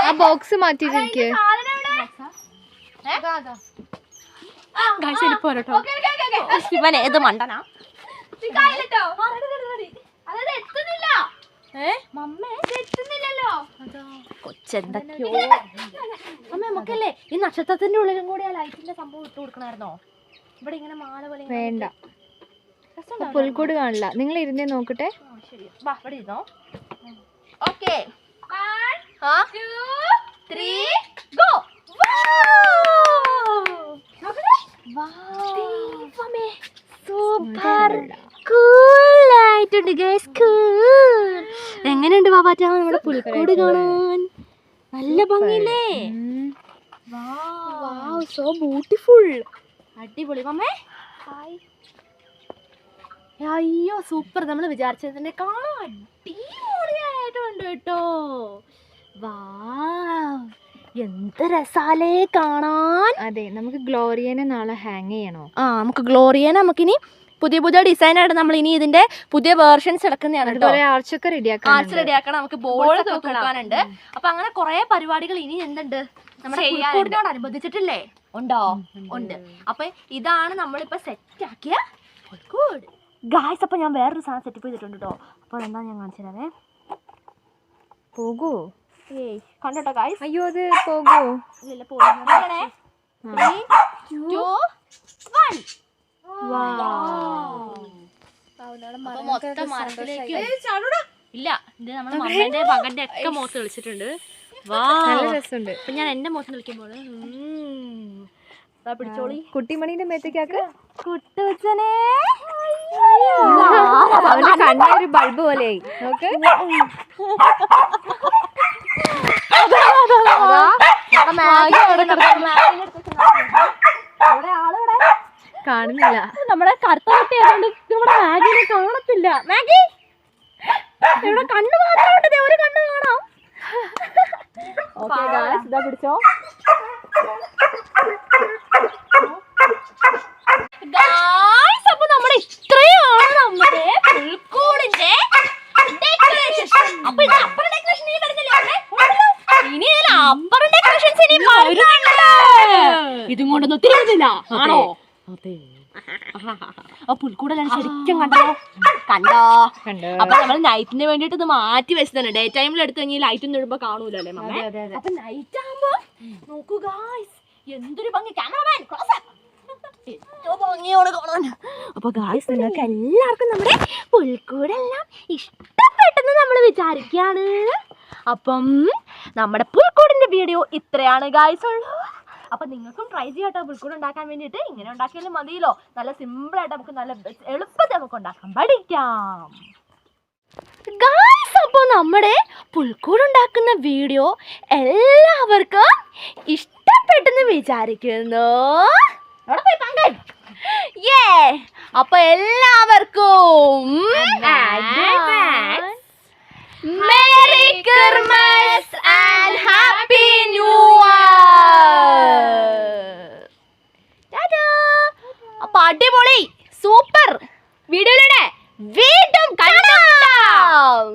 ആ ബോക്സ് മാറ്റിട്ടിരിക്കേ. ശിവനെ ഇത് മണ്ടനാ. കൊച്ചെന്തൊക്കെയോ. അമ്മ നമുക്കല്ലേ ഈ നക്ഷത്രത്തിന്റെ ഉള്ളിലും കൂടി ആ ലൈറ്റിന്റെ സംഭവം ഇട്ട് കൊടുക്കണായിരുന്നോ? ഇവിടെ ഇങ്ങനെ മാല പോലെ വേണ്ട, പുൽക്കൂട് കാണില്ല. നിങ്ങൾ ഇരുന്നേ നോക്കട്ടെ. ശരി, വാ ഇവിടെ ഇരുന്നോ. Okay, 1 2 3 go. സൂപ്പർ കൂൾ ആയിട്ടുണ്ട് ഗൈസ്. കൂൾ. എങ്ങനെയുണ്ട് ബാബാറ്റ നമ്മുടെ പുൽക്കൂട് കാണാൻ? നല്ല ഭംഗിയില്ലേ? So beautiful. അടിപൊളി മമ്മേ. അയ്യോ സൂപ്പർ. നമ്മൾ വിചാരിച്ചതിനേക്കാളും അടിപൊളിയായിട്ടുണ്ട് കേട്ടോ. എന്ത് രസാലേ കാണാൻ. അതെ, നമുക്ക് ഗ്ലോറിയനെ നാളെ ഹാങ് ചെയ്യണോ? നമുക്ക് ഗ്ലോറിയനെ നമുക്കിനി പുതിയ പുതിയ ഡിസൈനായിട്ട് നമ്മൾ ഇനി ഇതിന്റെ പുതിയ വേർഷൻസ് എടുക്കുന്നതാണ്. ആർച്ചൊക്കെ റെഡിയാക്കണം. നമുക്ക് ബോൾസ് തൂക്കാനുണ്ട്. അപ്പൊ അങ്ങനെ കുറെ പരിപാടികൾ ഇനി എന്തുണ്ട് നമ്മുടെ പുൽക്കൂടിനോടനുബന്ധിച്ചിട്ടില്ലേ? ഉണ്ടോ? ഉണ്ട്. അപ്പൊ ഇതാണ് നമ്മളിപ്പോ സെറ്റ് ആക്കിയ പുൽക്കൂട് ഗായ്സ്. അപ്പൊ ഞാൻ വേറൊരു സാധനം സെറ്റപ്പ് ചെയ്തിട്ടുണ്ട് കേട്ടോ. അപ്പൊ എന്താ ഞാൻ കാണിച്ചു തരാവേ. പോകൂ. കണ്ടോട്ടോ ഗായ്സ്. അയ്യോ അത് പോകൂ. ഇല്ല പോകുന്നേ. 3, 2, 1. മൊത്തം മരത്തിലേക്ക് ഇല്ല. ഇത് നമ്മുടെ മമ്മേന്റെ മകന്റെ ഒക്കെ മുഖത്ത് കളിച്ചിട്ടുണ്ട്. നല്ല രസമുണ്ട്. അപ്പൊ ഞാൻ എന്റെ മുഖത്ത് കളിക്കുമ്പോൾ പിടിച്ചോളി. കുട്ടിമണീന്റെ മേത്തേക്കാക്ക്. കുട്ടുച്ചനെ അവന്റെ കണ്ണ ഒരു ബൾബ് പോലെയായി. നോക്ക്. കാണുന്നില്ല. നമ്മുടെ കറുത്ത കുട്ടി ആയതുകൊണ്ട് നമ്മുടെ മാഗിനെ കാണത്തില്ല. മാഗി ഇവിടെ കണ്ണ് മാത്രമുണ്ട്. ഒരു കണ്ണ് കാണാം. ഓക്കേ ഗായ്സ്, ഇതാ പിടിച്ചോ. ഗായ്സ് അപ്പൊ നമ്മുടെ ഇത്രയാണ് നമ്മുടെ പുൽക്കൂടിന്റെ ഡെക്കറേഷൻ. അപ്പൊ ഇത് അപ്പർ ഡെക്കറേഷൻ ഇനി വരുന്നില്ലേ? ഇനി ഇതിൽ അപ്പർ ഡെക്കറേഷൻസ് ഇനി വരുന്നുണ്ട്. ഇതും കൊണ്ടൊന്നും തീരുന്നില്ല ആണോ? പുൽക്കൂടെല്ലാം ശരിക്കും കണ്ടോ? അപ്പൊ നമ്മൾ നൈറ്റിന് വേണ്ടിട്ട് ഇത് മാറ്റി വെച്ചതാണ്. ഡേ ടൈമിൽ എടുത്തു കഴിഞ്ഞാൽ ലൈറ്റ് ഒന്നും ഇടുമ്പോ കാണൂലോ അല്ലേ മമ്മ? അപ്പൊ നൈറ്റ് ആകുമ്പോ നോക്കൂ ഗായ്സ്, എന്തൊരു ഭംഗി. ക്യാമറമാൻ ഏറ്റവും ഭംഗിയോടെ കാണാൻ. അപ്പൊ ഗായ്സ് നിങ്ങൾക്ക് എല്ലാവർക്കും നമ്മുടെ പുൽക്കൂടെല്ലാം ഇഷ്ടപ്പെട്ടെന്ന് നമ്മൾ വിചാരിക്കുകയാണ്. അപ്പം നമ്മുടെ പുൽക്കൂടിന്റെ വീഡിയോ ഇത്രയാണ് ഗായ്സ് ഉള്ളൂ. അപ്പൊ നിങ്ങൾക്കും ട്രൈ ചെയ്യാട്ടോ പുൽക്കൂട് ഉണ്ടാക്കാൻ വേണ്ടിയിട്ട്. ഇങ്ങനെ ഉണ്ടാക്കിയാലും മതിയല്ലോ. നല്ല സിമ്പിൾ ആയിട്ട് നമുക്ക് നല്ല എളുപ്പത്തിൽ നമുക്ക് ഉണ്ടാക്കാൻ പഠിക്കാം ഗായ്സ്. അപ്പോൾ നമ്മുടെ പുൽക്കൂട് ഉണ്ടാക്കുന്ന വീഡിയോ എല്ലാവർക്കും ഇഷ്ടപ്പെട്ടെന്ന് വിചാരിക്കുന്നു. അപ്പൊ എല്ലാവർക്കും Merry Christmas and Happy New Year. അപ്പൊ അടിപൊളി സൂപ്പർ വീഡിയോയിലൂടെ വീണ്ടും കാണാം.